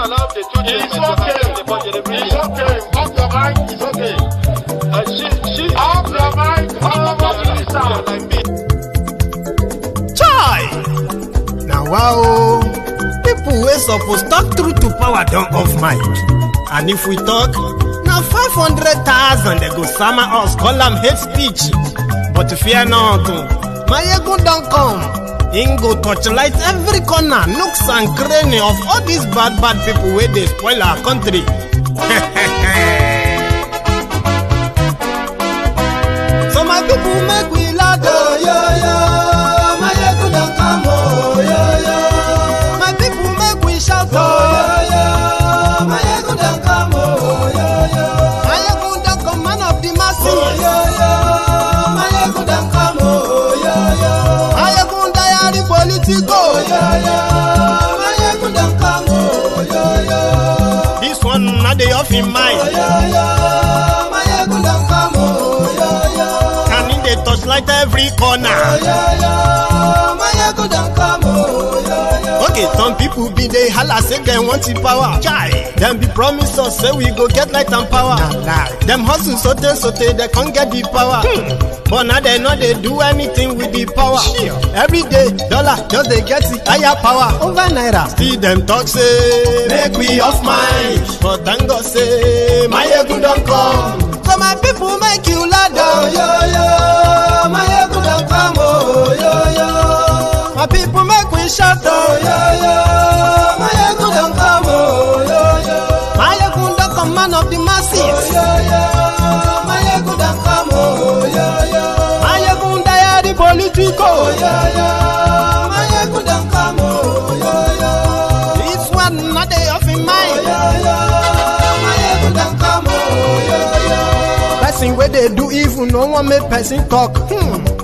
allow the two children to attend the body. It's okay. Off your mind. It's okay. She off your mind. like me. Chai! Now wow, people wey suppose talk through to power don't off mic. And if we talk, now 500,000 they go summer us, call them hate speech. But fear not, my ego don't come. Ingo torchlight every corner, nooks and cranny of all these bad people where they spoil our country. So my people make we loud, oh yo yo. My ego don't come, oh yo yo. My people make we shout, oh yo yo. My ego don't come, oh yo yo. My ego don't come, man of the masses, oh yo yo. My ego don't come, oh yo yo. My ego diary politico, oh yo yo. My ego don't come, oh yo yo. This one not the off in mind, oh yo yo. My ego don't come, oh yo yo. And in the touchlight every corner, oh yo yo. My ego don't come, oh yo yo. Okay, some people be they holla say they want the power. Chai, them be promise us say we go get light and power. Nah. Them hustle sote they can't get the power. But now they know they do anything with the power. Every day, dollar just they get the higher power over naira. See them talk say make we off mind, but thank God say my ego don't come. So my people make you loud, oh yo yo. My ego don't come, oh yo yo. My people make we shout, oh yo yo. My ego don't come, oh yo yo. My ego don't come, man of the masses, oh yo yo. My ego don't come, oh yo yo. My ego diary politico, oh yo yo. My ego don't come, oh yo yo. This one not they off in mind, oh yo yo. My ego don't come, oh yo yo. Person where they do evil, no one make person talk.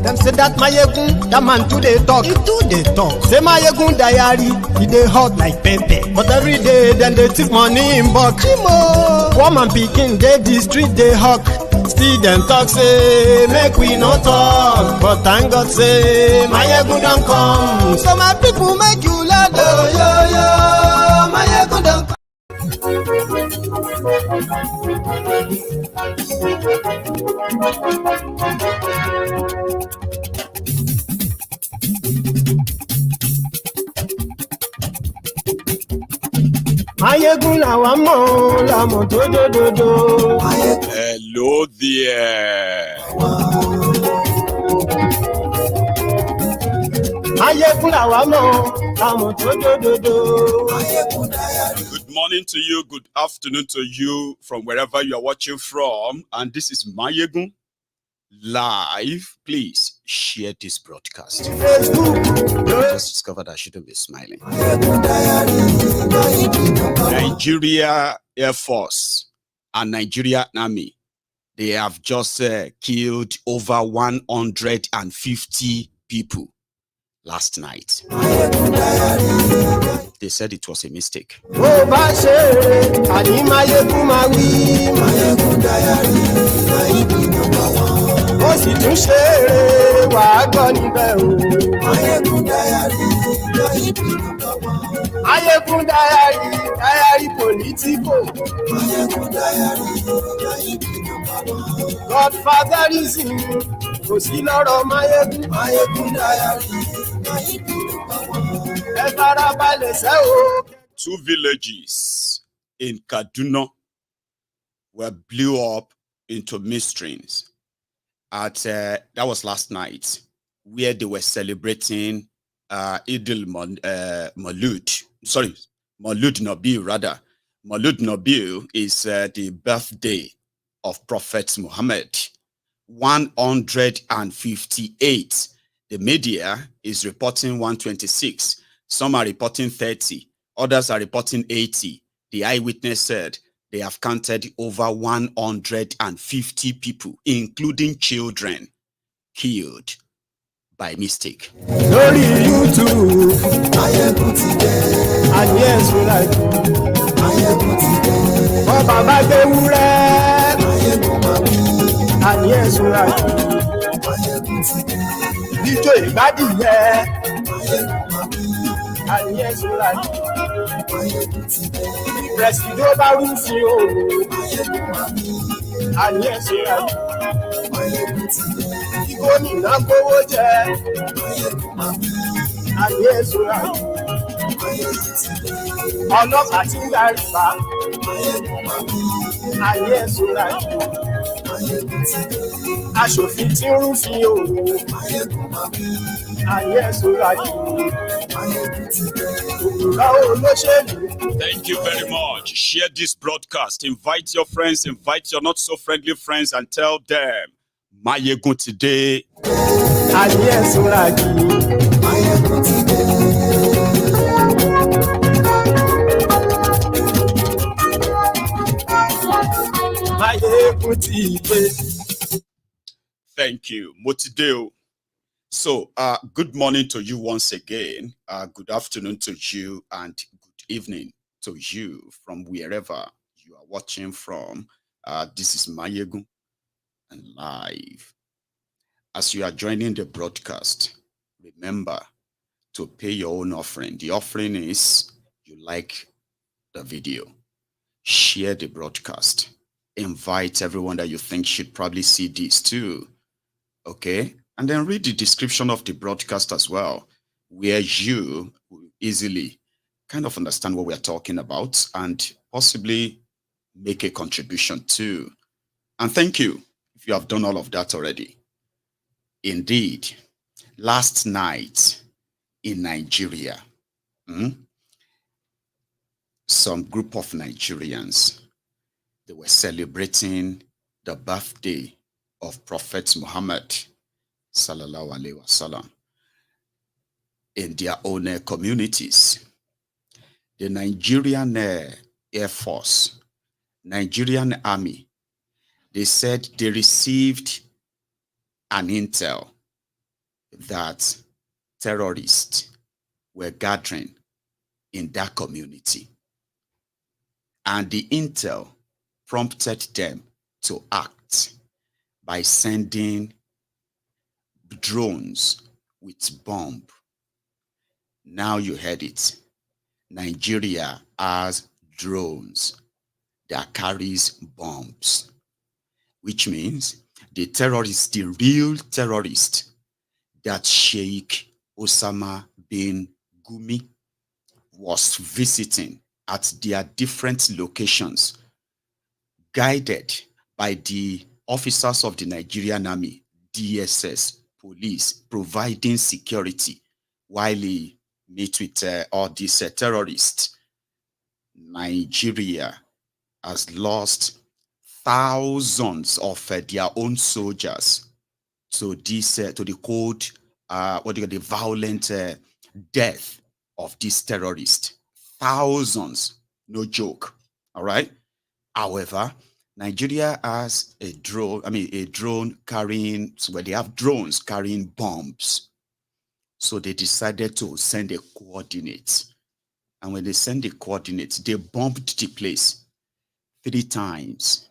Them say that my yegun, that man too they talk. He too they talk. Say my yegun diary, he they hot like pepper. But every day then they take money in bulk. Woman picking, they the street they hawk. Still them talk say make we no talk. But thank God say my yegun don't come. So my people make you loud, oh yo yo. My yegun don't come. Mayegun làwa mọ̀ làmọ̀ tó dòdòdò. Hello there. Mayegun làwa mọ̀ làmọ̀ tó dòdòdò. Good morning to you, good afternoon to you from wherever you are watching from. And this is Mayegun live. Please share this broadcast. I just discovered I shouldn't be smiling. Nigeria Air Force and Nigerian Army, they have just killed over 150 people last night. They said it was a mistake. Diary political. Godfatherism. Two villages in Kaduna were blew up into midstreams. That was last night, where they were celebrating moulud. Sorry, moulud nobiyy rather. Moulud nobiyy is the birthday of Prophet Mohammed. 158. The media is reporting 126. Some are reporting 30. Others are reporting 80. The eyewitness said they have counted over 150 people, including children, killed by mistake. Glory YouTube. And yes, we like oh, Baba and yes, we like DJ Badi, àníyẹ́sọ́ra pẹ̀sìdó bá rúfin o àníyẹ́sọ́ra gómìnà gbówó jẹ àníyẹ́sọ́ra ọlọ́pàá tí ń darí bá àníyẹ́sọ́ra aṣòfin tí ń rúfin o àníyẹ́sọ́ra Thank you very much. Share this broadcast. Invite your friends, invite your not so friendly friends, and tell them, Mayegun today. Thank you. Motideo. So, good morning to you once again. Good afternoon to you, and good evening to you from wherever you are watching from. This is Mayegun and live. As you are joining the broadcast, remember to pay your own offering. The offering is you like the video, share the broadcast, invite everyone that you think should probably see this too. Okay? And then read the description of the broadcast as well, where you will easily kind of understand what we're talking about and possibly make a contribution too. And thank you if you have done all of that already. Indeed, last night in Nigeria, some group of Nigerians, they were celebrating the birthday of Prophet Mohammed sallallahu alaihi wasallam in their own communities. The Nigerian Air Force, Nigerian Army, they said they received an intel that terrorists were gathering in that community. And the intel prompted them to act by sending drones with bomb. Now you heard it. Nigeria has drones that carries bombs, which means the terrorist, the real terrorist that Sheikh Osama bin Gumi was visiting at their different locations, guided by the officers of the Nigerian Army, DSS, police, providing security while he meet with all these terrorists. Nigeria has lost thousands of their own soldiers to this to the cold the violent death of this terrorist. Thousands, no joke. All right. However, Nigeria has a drone carrying, well, they have drones carrying bombs. So they decided to send a coordinate. And when they send the coordinates, they bombed the place 3 times.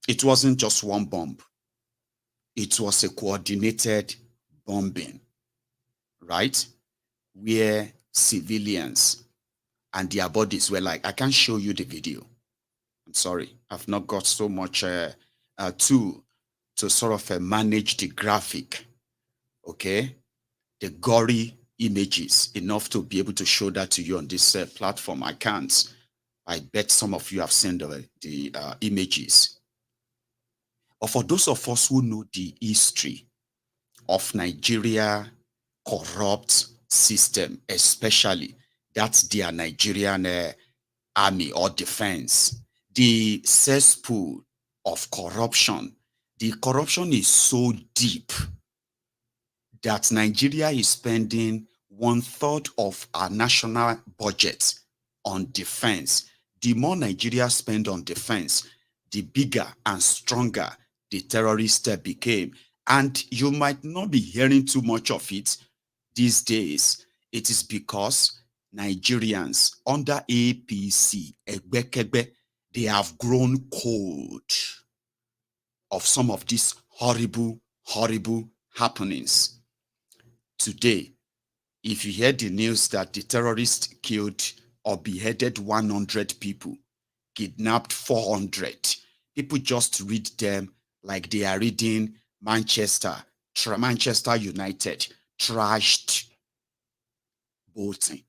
It wasn't just one bomb. It was a coordinated bombing, right? Where civilians and their bodies were like, I can't show you the video. I'm sorry, I've not got so much to sort of manage the graphic, okay? The gory images enough to be able to show that to you on this platform. I can't. I bet some of you have seen the images. Or for those of us who know the history of Nigeria corrupt system, especially that's their Nigerian army or defense, the cesspool of corruption. The corruption is so deep that Nigeria is spending 1/3 of our national budget on defense. The more Nigeria spend on defense, the bigger and stronger the terrorists became. And you might not be hearing too much of it these days. It is because Nigerians under APC, Egbekegbe, they have grown cold of some of these horrible, horrible happenings. Today, if you hear the news that the terrorists killed or beheaded 100 people, kidnapped 400, people just read them like they are reading Manchester United trashed Bolton.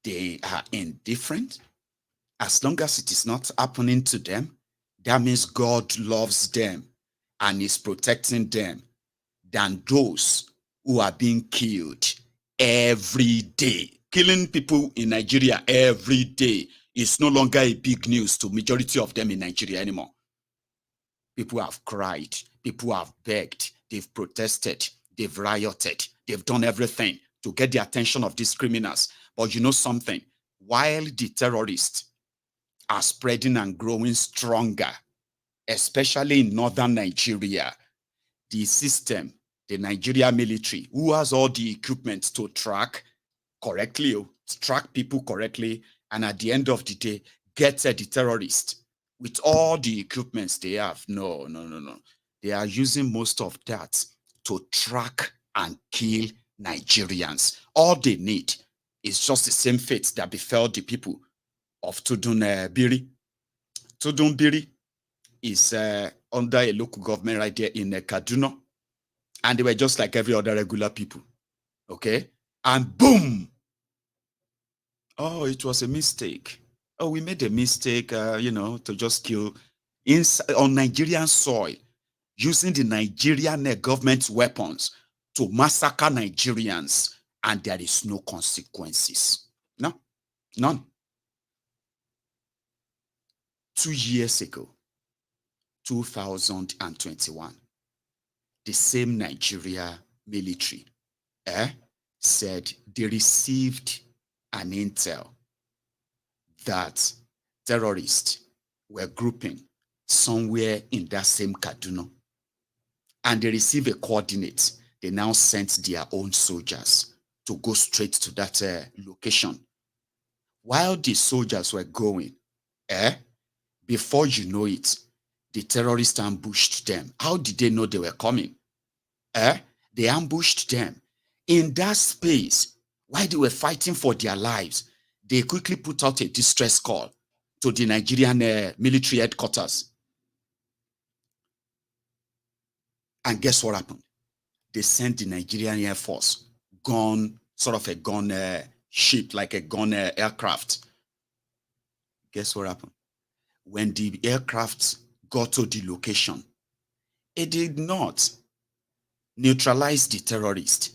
They are indifferent. As long as it is not happening to them, that means God loves them and is protecting them than those who are being killed every day. Killing people in Nigeria every day is no longer a big news to majority of them in Nigeria anymore. People have cried, people have begged, they've protested, they've rioted, they've done everything to get the attention of these criminals. But you know something? While the terrorists are spreading and growing stronger, especially in northern Nigeria, the system, the Nigeria military, who has all the equipment to track correctly, track people correctly, and at the end of the day, get the terrorists with all the equipments they have. No. They are using most of that to track and kill Nigerians. All they need is just the same fate that befell the people of Tundun Biri. Tundun Biri is under a local government right there in Kaduna. And they were just like every other regular people. Okay? And boom! Oh, it was a mistake. Oh, we made a mistake, to just kill on Nigerian soil, using the Nigerian government weapons to massacre Nigerians, and there is no consequences. No, none. 2 years ago, 2021, the same Nigeria military said they received an intel that terrorists were grouping somewhere in that same Kaduna. And they received a coordinate. They now sent their own soldiers to go straight to that location. While the soldiers were going, before you know it, the terrorists ambushed them. How did they know they were coming? They ambushed them. In that space, while they were fighting for their lives, they quickly put out a distress call to the Nigerian military headquarters. And guess what happened? They sent the Nigerian Air Force sort of a gun ship, like a gun aircraft. Guess what happened? When the aircraft got to the location, it did not neutralize the terrorists.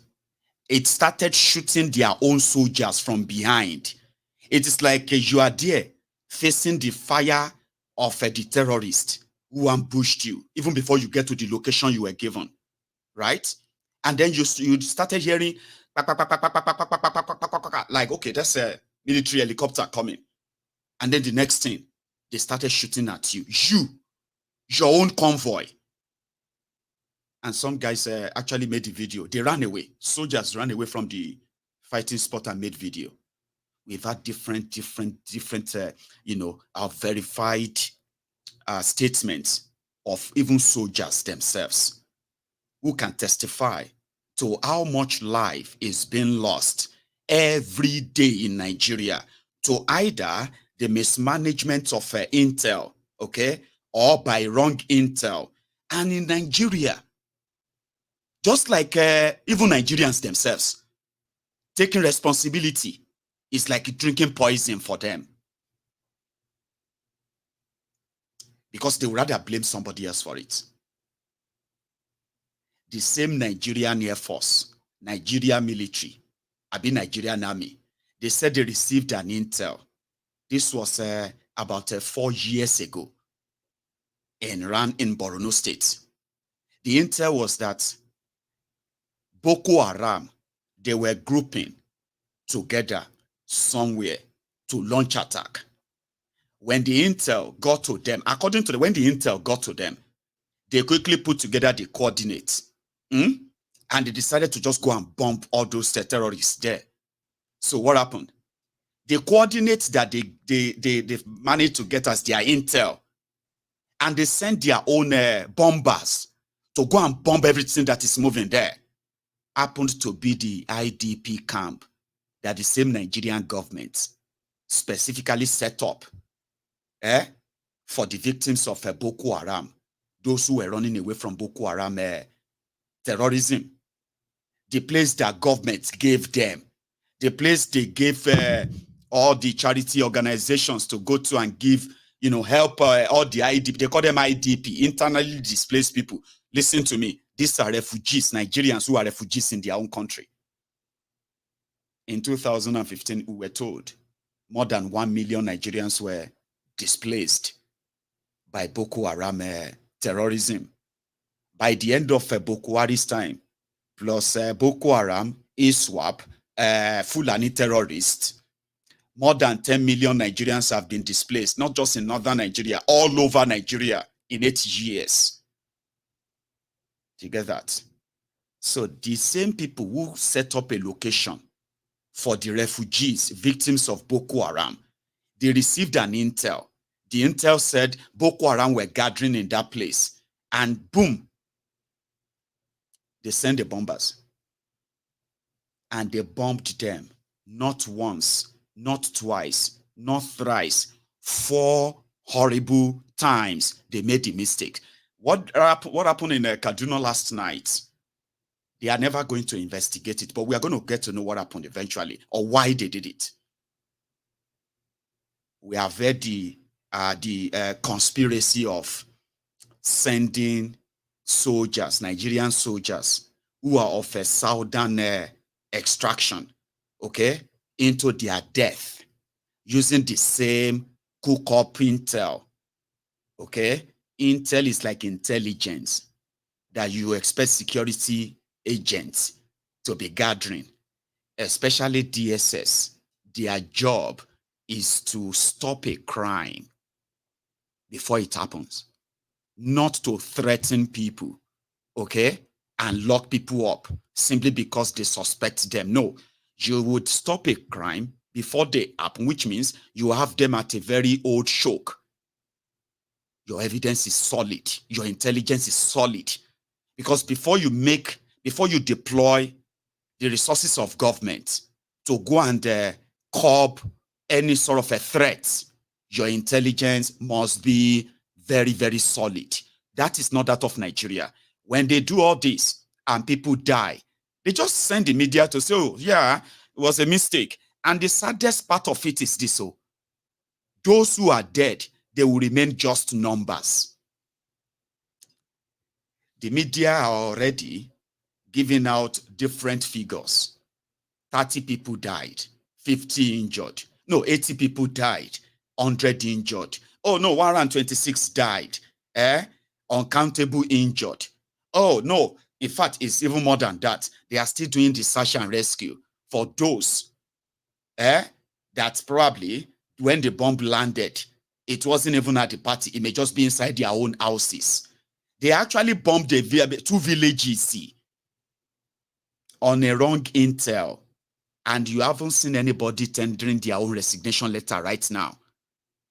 It started shooting their own soldiers from behind. It is like you are there facing the fire of the terrorist who ambushed you, even before you get to the location you were given, right? And then you started hearing, like, okay, that's a military helicopter coming. And then the next thing, they started shooting at you, your own convoy. And some guys actually made the video. They ran away. Soldiers ran away from the fighting spot and made video. We've had different verified statements of even soldiers themselves who can testify to how much life is being lost every day in Nigeria to either the mismanagement of intel, okay, or by wrong intel. And in Nigeria, just like even Nigerians themselves, taking responsibility is like drinking poison for them. Because they would rather blame somebody else for it. The same Nigerian Air Force, Nigeria military, Nigerian Army, they said they received an intel. This was about 4 years ago in Borno State. The intel was that Boko Haram, they were grouping together somewhere to launch attack. When the intel got to them, when the intel got to them, they quickly put together the coordinates. And they decided to just go and bomb all those terrorists there. So what happened? The coordinates that they managed to get as their intel, and they sent their own bombers to go and bomb everything that is moving there. happened to be the IDP camp that the same Nigerian government specifically set up for the victims of Boko Haram, those who were running away from Boko Haram terrorism. The place that government gave them, the place they gave all the charity organizations to go to and give, help all the IDP. They call them IDP, internally displaced people. Listen to me. These are refugees, Nigerians who are refugees in their own country. In 2015, we were told more than 1 million Nigerians were displaced by Boko Haram terrorism. By the end of Boko Haram's time, plus Boko Haram, ISWAP, Fulani terrorists, more than 10 million Nigerians have been displaced, not just in northern Nigeria, all over Nigeria in 8 years. Do you get that? So the same people who set up a location for the refugees, victims of Boko Haram, they received an intel. The intel said Boko Haram were gathering in that place, and boom, they sent the bombers. And they bombed them, not once, not twice, not thrice, 4 horrible times. They made the mistake. What happened in Kaduna last night? They are never going to investigate it, but we are going to get to know what happened eventually, or why they did it. We have heard the conspiracy of sending soldiers, Nigerian soldiers, who are of a southern extraction, into their death, using the same cook-up intel, Intel is like intelligence that you expect security agents to be gathering, especially DSS. Their job is to stop a crime before it happens, not to threaten people, and lock people up simply because they suspect them. No, you would stop a crime before they happen, which means you have them at a very old shock. Your evidence is solid. Your intelligence is solid. Because before you deploy the resources of government to go and curb any sort of a threat, your intelligence must be very, very solid. That is not that of Nigeria. When they do all this and people die, they just send the media to say, oh, yeah, it was a mistake. And the saddest part of it is this. Those who are dead, they will remain just numbers. The media are already giving out different figures. 30 people died, 50 injured. No, 80 people died, 100 injured. Oh, no, 126 died. Uncountable injured. Oh, no, in fact, it's even more than that. They are still doing the search and rescue for those that probably, when the bomb landed, it wasn't even at the party. It may just be inside their own houses. They actually bombed 2 villages on a wrong intel. And you haven't seen anybody tendering their own resignation letter right now.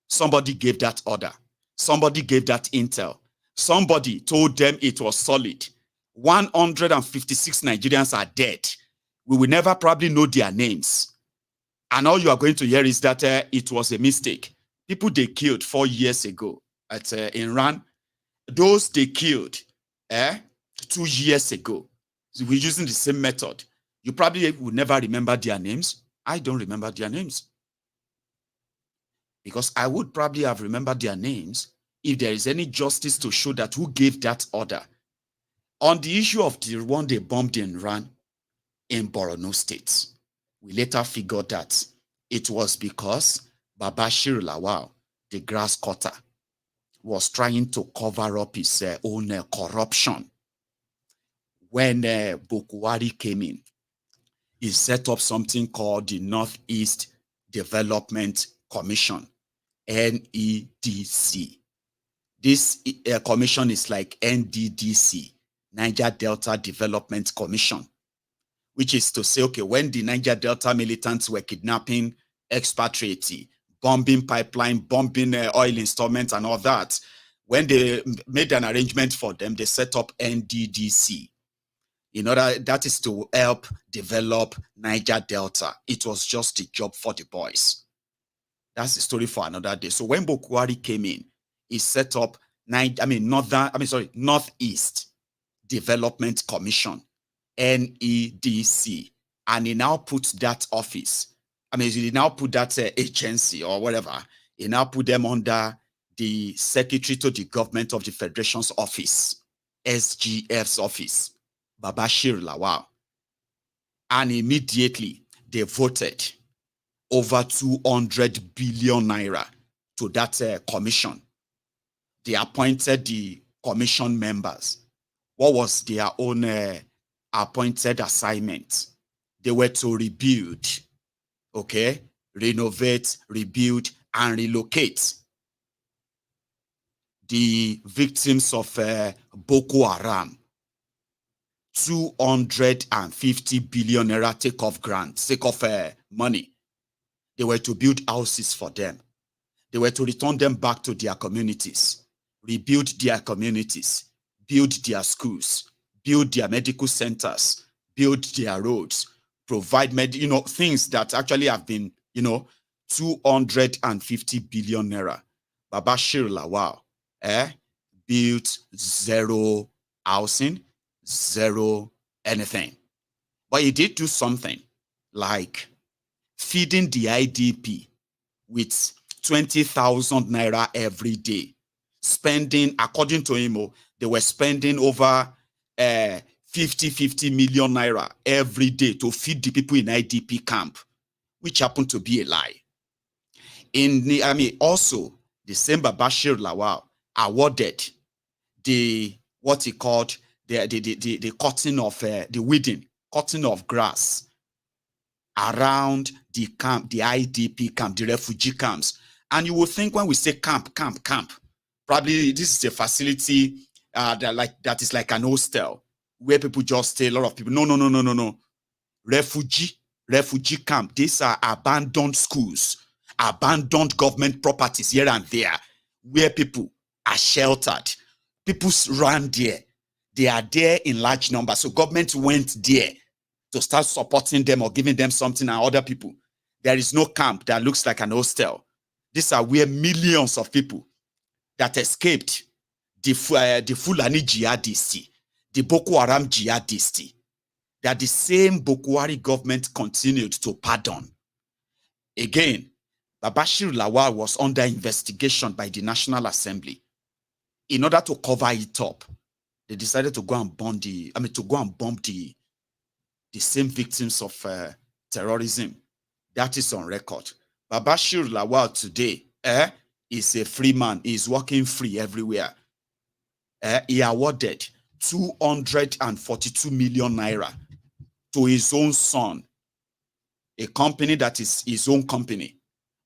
Somebody gave that order. Somebody gave that intel. Somebody told them it was solid. 156 Nigerians are dead. We will never probably know their names. And all you are going to hear is that it was a mistake. People they killed 4 years ago at Iran, those they killed 2 years ago. So we're using the same method. You probably would never remember their names. I don't remember their names. Because I would probably have remembered their names if there is any justice to show that who gave that order. On the issue of the one they bombed in Iran in Borno State, we later figured that it was because Babashir Lawal, the grass cutter, was trying to cover up his own corruption. When Boko Haram came in, he set up something called the Northeast Development Commission, NEDC. This commission is like NDDC, Niger Delta Development Commission, which is to say, okay, when the Niger Delta militants were kidnapping expatriates, bombing pipeline, bombing oil installments and all that, when they made an arrangement for them, they set up NDDC. In order, that is to help develop Niger Delta. It was just a job for the boys. That's the story for another day. So when Bokwari came in, he set up Northeast Development Commission, NEDC, and he now put that office. He now put that agency or whatever. He now put them under the Secretary to the Government of the Federation's office, SGF's office, Babashir Lawal. And immediately they voted over 200 billion naira to that commission. They appointed the commission members. What was their own appointed assignment? They were to rebuild, okay, renovate, rebuild, and relocate the victims of Boko Haram. 250 billion naira take-off grants, take-off money. They were to build houses for them. They were to return them back to their communities, rebuild their communities, build their schools, build their medical centers, build their roads, provide things that actually have been, 250 billion naira. Babashir Lawal built zero housing, zero anything. But he did do something like feeding the IDP with 20,000 naira every day. Spending, according to him, they were spending over 50 million naira every day to feed the people in IDP camp, which happened to be a lie. Also, the same Babashir Lawal awarded the what he called the cutting of the weeding, cutting of grass around the camp, the IDP camp, the refugee camps. And you will think when we say camp, probably this is a facility that is like an hostel where people just stay, a lot of people. No. Refugee camp. These are abandoned schools, abandoned government properties here and there, where people are sheltered. People ran there. They are there in large numbers. So government went there to start supporting them or giving them something, and other people. There is no camp that looks like an hostel. These are where millions of people that escaped the Fulani jihadists, the Boko Haram jihadists, that the same Boko Haram government continued to pardon. Again, Babashir Lawal was under investigation by the National Assembly. In order to cover it up, they decided to go and bomb the same victims of terrorism. That is on record. Babashir Lawal today is a free man. He is working free everywhere. He awarded 242 million naira to his own son, a company that is his own company,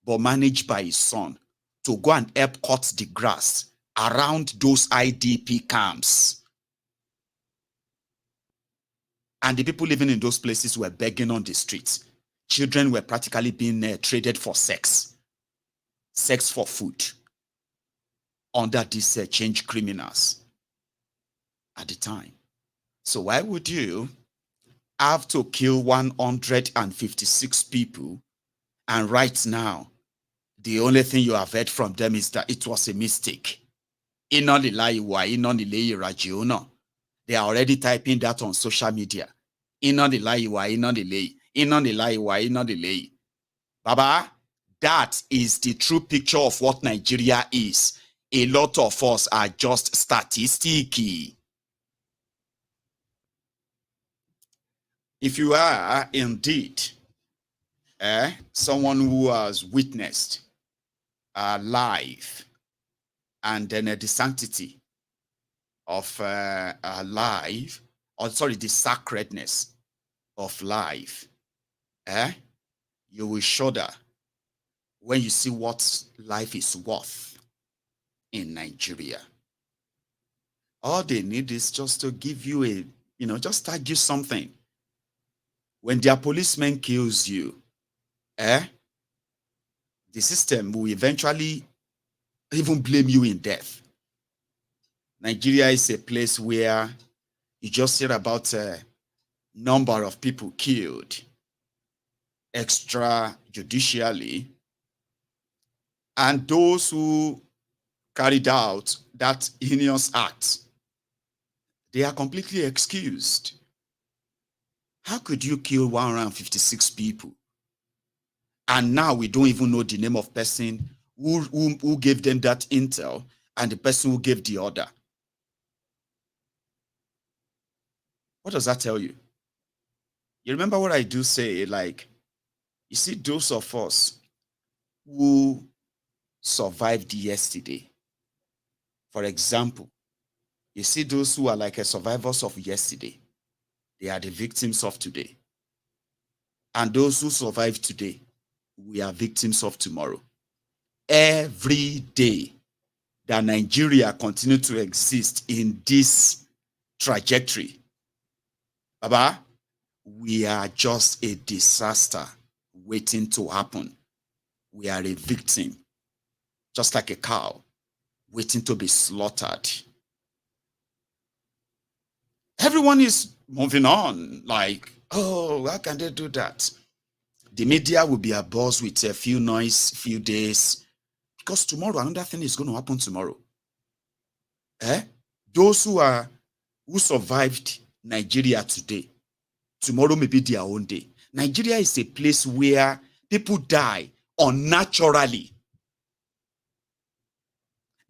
but managed by his son, to go and help cut the grass around those IDP camps. And the people living in those places were begging on the streets. Children were practically being traded for sex for food, under these change criminals at the time. So why would you have to kill 156 people, and right now the only thing you have heard from them is that it was a mistake? They are already typing that on social media. Baba, that is the true picture of what Nigeria is. A lot of us are just statistics. If you are indeed someone who has witnessed life and then the sanctity of life, or sorry, the sacredness of life, you will shudder when you see what life is worth in Nigeria. All they need is just to give you just tag you something. When their policeman kills you, the system will eventually even blame you in death. Nigeria is a place where you just hear about number of people killed extrajudicially, and those who carried out that heinous act, they are completely excused. How could you kill 156 people? And now we don't even know the name of person who gave them that intel and the person who gave the order. What does that tell you? You remember what I do say, like, you see those of us who survived yesterday. For example, you see those who are like a survivors of yesterday. They are the victims of today. And those who survive today, we are victims of tomorrow. Every day that Nigeria continue to exist in this trajectory, Baba, we are just a disaster waiting to happen. We are a victim, just like a cow waiting to be slaughtered. Everyone is moving on, like, oh, how can they do that? The media will be abuzz with a few noise, few days, because tomorrow another thing is going to happen tomorrow. Those who survived Nigeria today, tomorrow may be their own day. Nigeria is a place where people die unnaturally.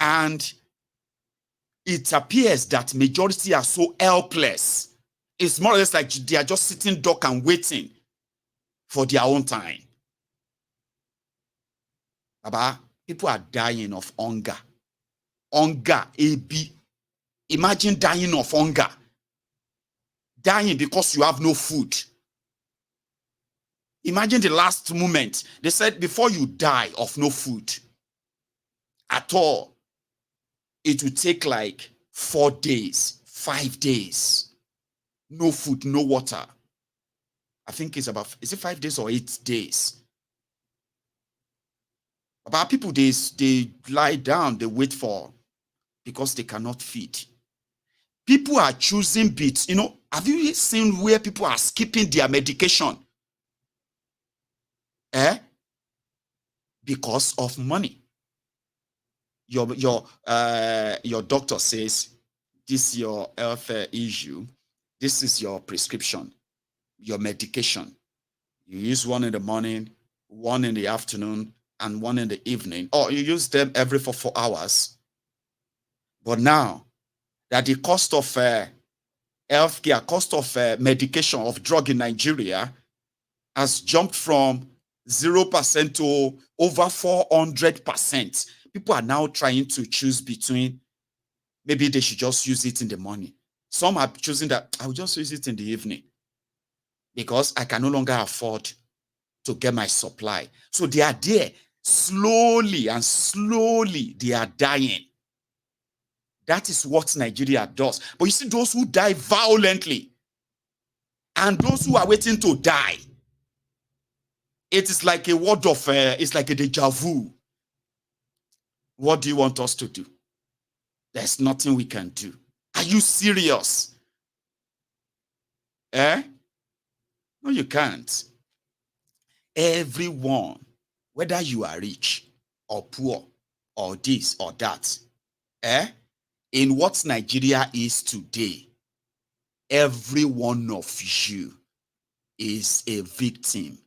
And it appears that majority are so helpless. It's more or less like they are just sitting duck and waiting for their own time. Baba, people are dying of hunger. Hunger, AB. Imagine dying of hunger. Dying because you have no food. Imagine the last moment. They said before you die of no food at all, it will take like 4 days, 5 days. No food, no water. I think it's about, is it 5 days or 8 days? About people, they lie down, they wait for, because they cannot feed. People are choosing bits. You know, have you seen where people are skipping their medication? Because of money. Your doctor says, this is your health issue. This is your prescription, your medication. You use one in the morning, one in the afternoon, and one in the evening. Or you use them every 4 hours. But now that the cost of healthcare, cost of medication, of drug in Nigeria has jumped from 0% to over 400%. People are now trying to choose between, maybe they should just use it in the morning. Some are choosing that I will just use it in the evening because I can no longer afford to get my supply. So they are there slowly and slowly they are dying. That is what Nigeria does. But you see those who die violently and those who are waiting to die. It is like a word of, it's like a deja vu. What do you want us to do? There's nothing we can do. Are you serious? No, you can't. Everyone, whether you are rich or poor or this or that, in what Nigeria is today, every one of you is a victim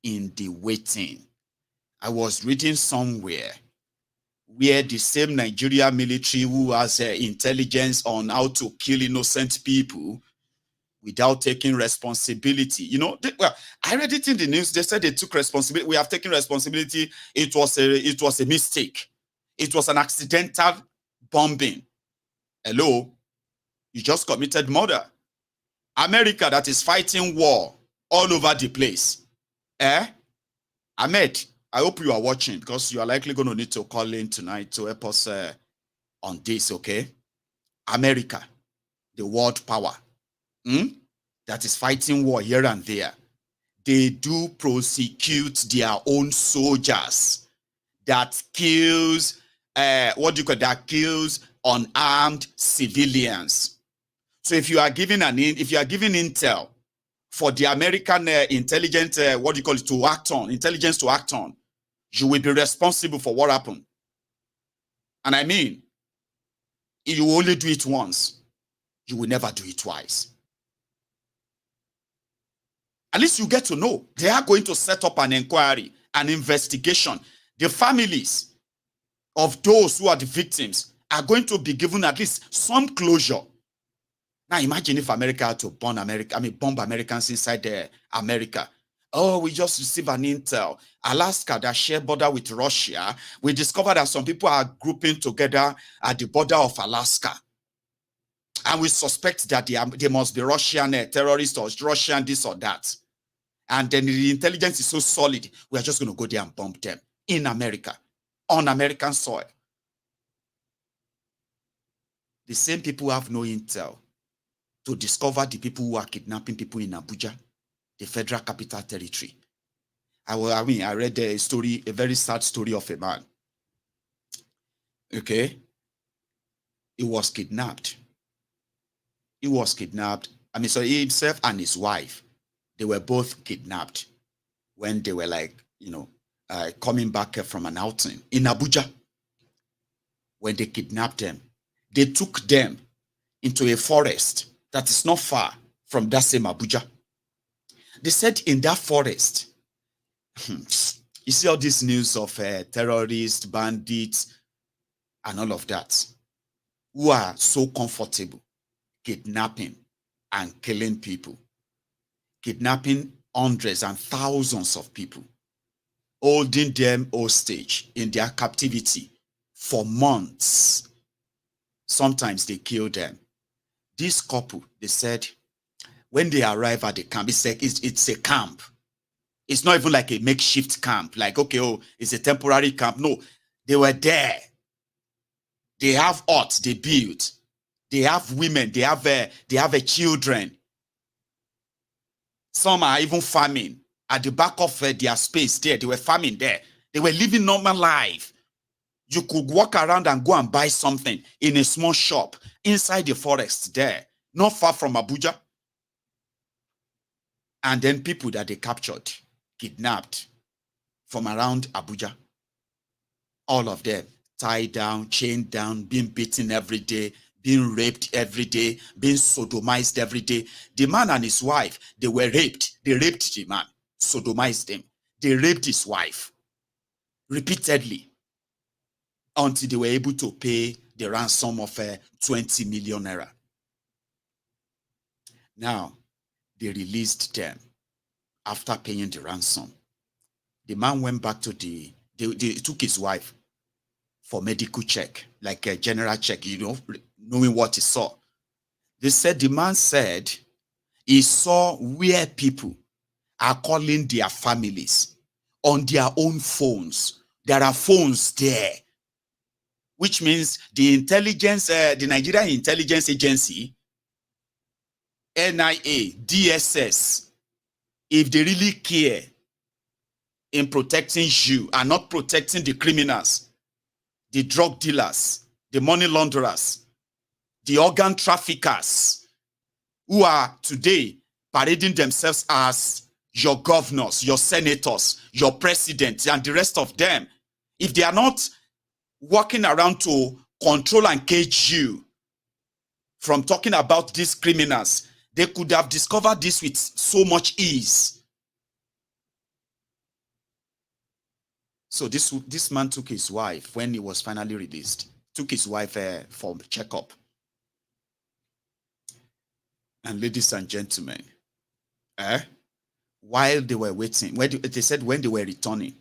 in the waiting. I was reading somewhere where the same Nigeria military who has intelligence on how to kill innocent people without taking responsibility. You know, well, I read it in the news. They said they took responsibility. We have taken responsibility. It was a mistake. It was an accidental bombing. Hello, you just committed murder. America that is fighting war all over the place. Ahmed, I hope you are watching because you are likely going to need to call in tonight to help us on this, okay? America, the world power, that is fighting war here and there. They do prosecute their own soldiers that kills, that kills unarmed civilians. So if you are giving intel for the American intelligence, what do you call it, to act on, intelligence to act on, you will be responsible for what happened. And I mean, if you only do it once, you will never do it twice. At least you get to know. They are going to set up an inquiry, an investigation. The families of those who are the victims are going to be given at least some closure. Now imagine if America had to bomb Americans inside America. Oh, we just received an intel. Alaska that share border with Russia. We discovered that some people are grouping together at the border of Alaska. And we suspect that they must be Russian terrorists or Russian this or that. And then the intelligence is so solid, we are just going to go there and bomb them in America, on American soil. The same people have no intel to discover the people who are kidnapping people in Abuja, the Federal Capital Territory. I read a story, a very sad story of a man. Okay? He was kidnapped. He was kidnapped. So he himself and his wife, they were both kidnapped when they were coming back from an outing in Abuja. When they kidnapped them, they took them into a forest that is not far from that same Abuja. They said in that forest, you see all this news of terrorists, bandits, and all of that, who are so comfortable kidnapping and killing people, kidnapping hundreds and thousands of people, holding them hostage in their captivity for months. Sometimes they kill them. This couple, they said, when they arrive at the camp, it's a camp. It's not even like a makeshift camp, like, okay, oh, it's a temporary camp. No, they were there. They have huts they built. They have women, they have children. Some are even farming at the back of their space there. They were farming there. They were living normal life. You could walk around and go and buy something in a small shop inside the forest there, not far from Abuja. And then people that they captured, kidnapped from around Abuja, all of them tied down, chained down, being beaten every day, being raped every day, being sodomized every day. The man and his wife, they were raped. They raped the man, sodomized him. They raped his wife repeatedly until they were able to pay the ransom of 20 million naira. Now, they released them after paying the ransom. The man went back to they took his wife for medical check, like a general check, knowing what he saw. They said, the man said he saw where people are calling their families on their own phones. There are phones there, which means the intelligence, the Nigerian Intelligence Agency, NIA, DSS, if they really care in protecting you and not protecting the criminals, the drug dealers, the money launderers, the organ traffickers, who are today parading themselves as your governors, your senators, your presidents, and the rest of them, if they are not working around to control and cage you from talking about these criminals, they could have discovered this with so much ease. So this man took his wife when he was finally released, took his wife for checkup. And ladies and gentlemen, while they were waiting, they said when they were returning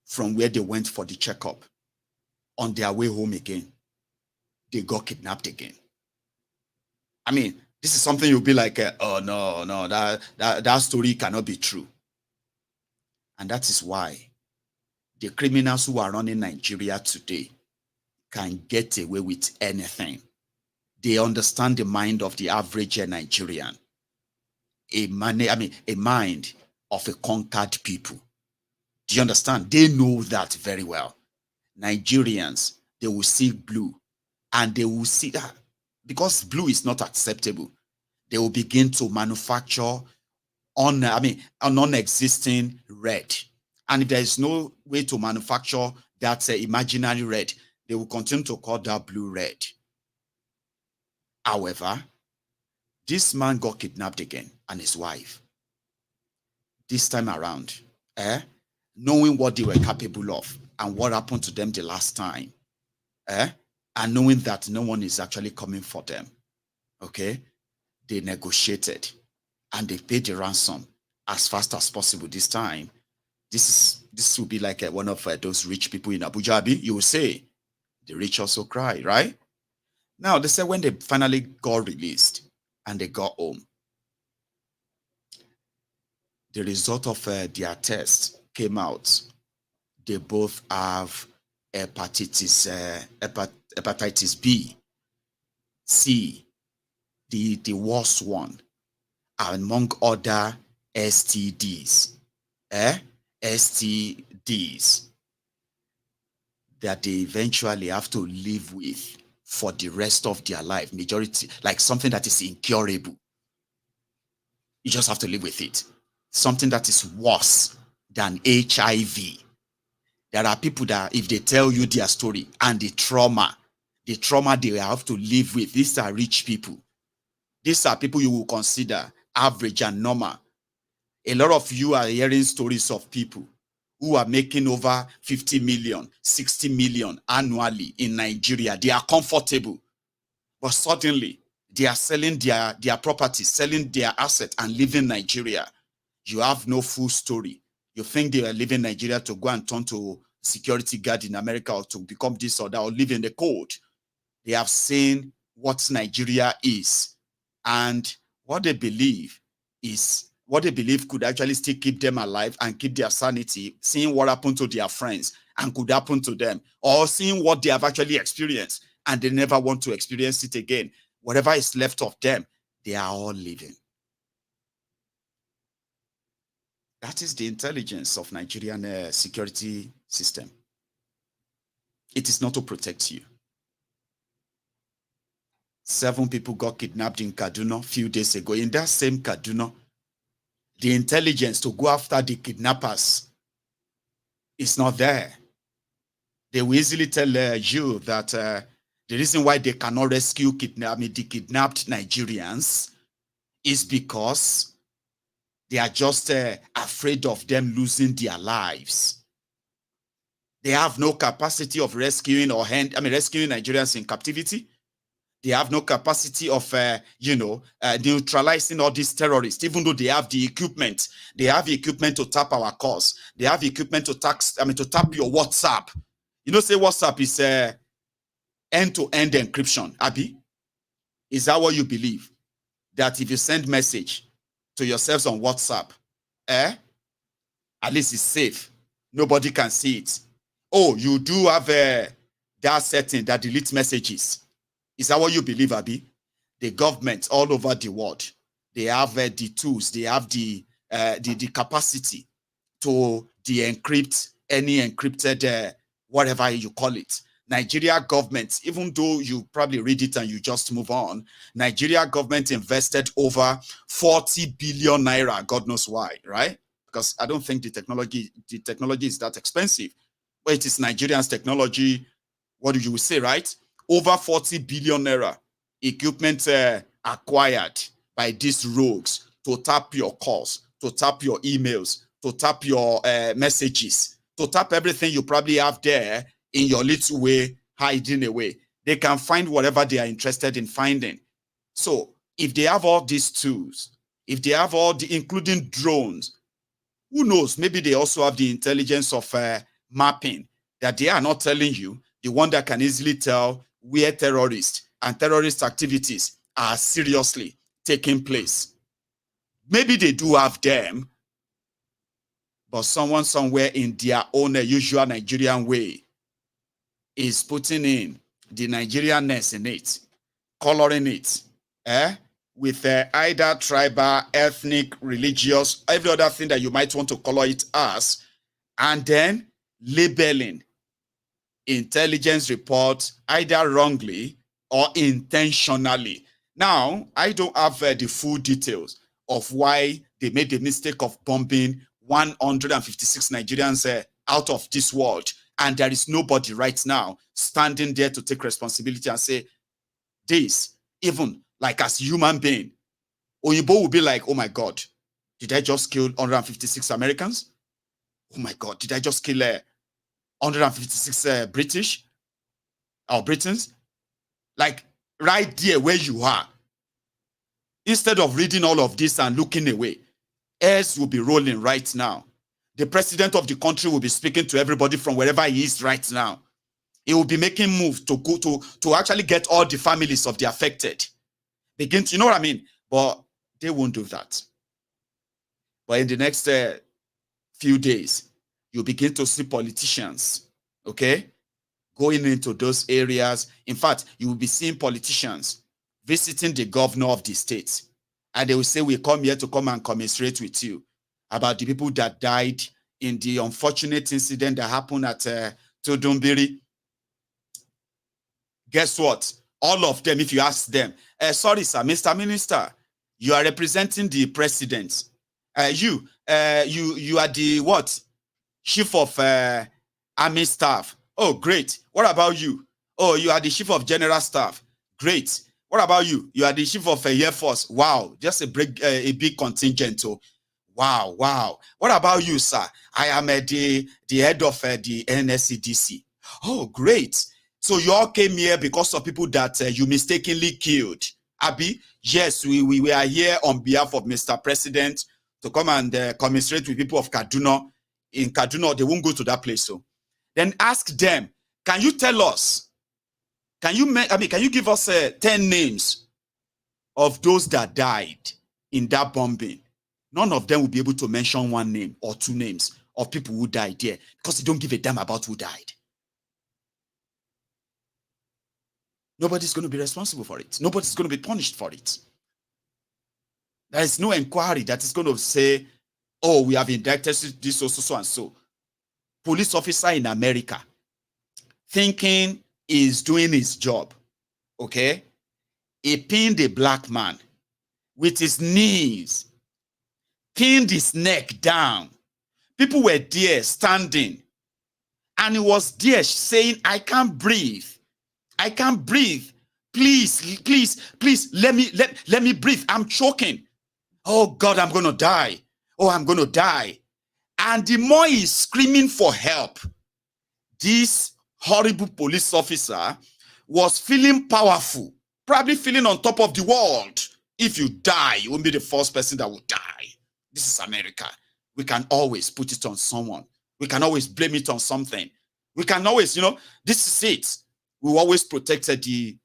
from where they went for the checkup, on their way home again, they got kidnapped again. I mean, this is something you'll be like, oh no, that story cannot be true. And that is why the criminals who are running Nigeria today can get away with anything. They understand the mind of the average Nigerian. A mind of a conquered people. Do you understand? They know that very well. Nigerians, they will see blue and they will see that because blue is not acceptable. They will begin to manufacture a non-existing red. And if there is no way to manufacture that imaginary red, they will continue to call that blue red. However, this man got kidnapped again, and his wife. This time around, knowing what they were capable of and what happened to them the last time, and knowing that no one is actually coming for them, okay, they negotiated and they paid the ransom as fast as possible this time. This will be like one of those rich people in Abuja. You will say, the rich also cry, right? Now, they said when they finally got released and they got home, the result of their test came out. They both have hepatitis B, C, the worst one, among other STDs, STDs that they eventually have to live with for the rest of their life. Majority, like something that is incurable. You just have to live with it. Something that is worse than HIV. There are people that if they tell you their story and the trauma they have to live with, these are rich people. These are people you will consider average and normal. A lot of you are hearing stories of people who are making over 50 million, 60 million annually in Nigeria. They are comfortable, but suddenly they are selling their property, selling their assets and leaving Nigeria. You have no full story. You think they are leaving Nigeria to go and turn to security guard in America or to become this or that or live in the cold. They have seen what Nigeria is, and what they believe could actually still keep them alive and keep their sanity, seeing what happened to their friends and could happen to them, or seeing what they have actually experienced and they never want to experience it again. Whatever is left of them, they are all living. That is the intelligence of Nigerian security system. It is not to protect you. 7 people got kidnapped in Kaduna a few days ago. In that same Kaduna, the intelligence to go after the kidnappers is not there. They will easily tell you that the reason why they cannot rescue the kidnapped Nigerians is because they are just afraid of them losing their lives. They have no capacity of rescuing rescuing Nigerians in captivity. They have no capacity of, neutralizing all these terrorists, even though they have the equipment. They have equipment to tap our calls. They have equipment to tap your WhatsApp. You know, say WhatsApp is end-to-end encryption, Abi? Is that what you believe? That if you send message to yourselves on WhatsApp, at least it's safe. Nobody can see it. Oh, you do have that setting that deletes messages. Is that what you believe, Abi? The government all over the world, they have the tools, they have the capacity to de-encrypt any encrypted whatever you call it. Nigeria government, even though you probably read it and you just move on, Nigeria government invested over 40 billion naira, God knows why, right? Because I don't think the technology is that expensive, but it is Nigerians technology. What do you say, right? Over 40 billion naira equipment acquired by these rogues to tap your calls, to tap your emails, to tap your messages, to tap everything you probably have there in your little way, hiding away. They can find whatever they are interested in finding. So if they have all these tools, if they have including drones, who knows, maybe they also have the intelligence of mapping that they are not telling you, the one that can easily tell where terrorists and terrorist activities are seriously taking place. Maybe they do have them, but someone somewhere in their own usual Nigerian way is putting in the Nigerianness in it, coloring it, with either tribal, ethnic, religious, every other thing that you might want to color it as, and then labeling intelligence reports either wrongly or intentionally. Now, I don't have the full details of why they made the mistake of bombing 156 Nigerians out of this world. And there is nobody right now standing there to take responsibility and say, this, even like as human being, Oyibo will be like, oh my God, did I just kill 156 Americans? Oh my God, did I just kill 156 British or Britons? Like right there where you are. Instead of reading all of this and looking away, airs will be rolling right now. The president of the country will be speaking to everybody from wherever he is right now. He will be making moves to go to actually get all the families of the affected. Begin to, you know what I mean? But they won't do that. But in the next few days, you begin to see politicians, okay, going into those areas. In fact, you will be seeing politicians visiting the governor of the state. And they will say, we come here to come and commiserate with you about the people that died in the unfortunate incident that happened at Tundun Biri. Guess what? All of them, if you ask them, sorry, sir, Mr. Minister, you are representing the president. You are the what? Chief of Army Staff. Oh, great. What about you? Oh, you are the Chief of General Staff. Great. What about you? You are the Chief of Air Force. Wow, just a big contingent. Oh, wow, wow. What about you, sir? I am the head of the NSCDC. Oh, great. So you all came here because of people that you mistakenly killed. Abi, yes, we are here on behalf of Mr. President to come and commiserate with people of Kaduna. In Kaduna, they won't go to that place. So then ask them, can you tell us, can you give us 10 names of those that died in that bombing? None of them will be able to mention one name or two names of people who died there because they don't give a damn about who died. Nobody's going to be responsible for it. Nobody's going to be punished for it. There is no inquiry that is going to say, oh, we have indicted this, so and so. Police officer in America thinking is doing his job, okay? He pinned a black man with his knees, pinned his neck down. People were there standing, and he was there saying, I can't breathe. I can't breathe. Please, please, please, let me breathe. I'm choking. Oh God, I'm going to die. Oh, I'm going to die. And the more he's screaming for help, this horrible police officer was feeling powerful, probably feeling on top of the world. If you die, you won't be the first person that will die. This is America. We can always put it on someone. We can always blame it on something. We can always, this is it. We always protected the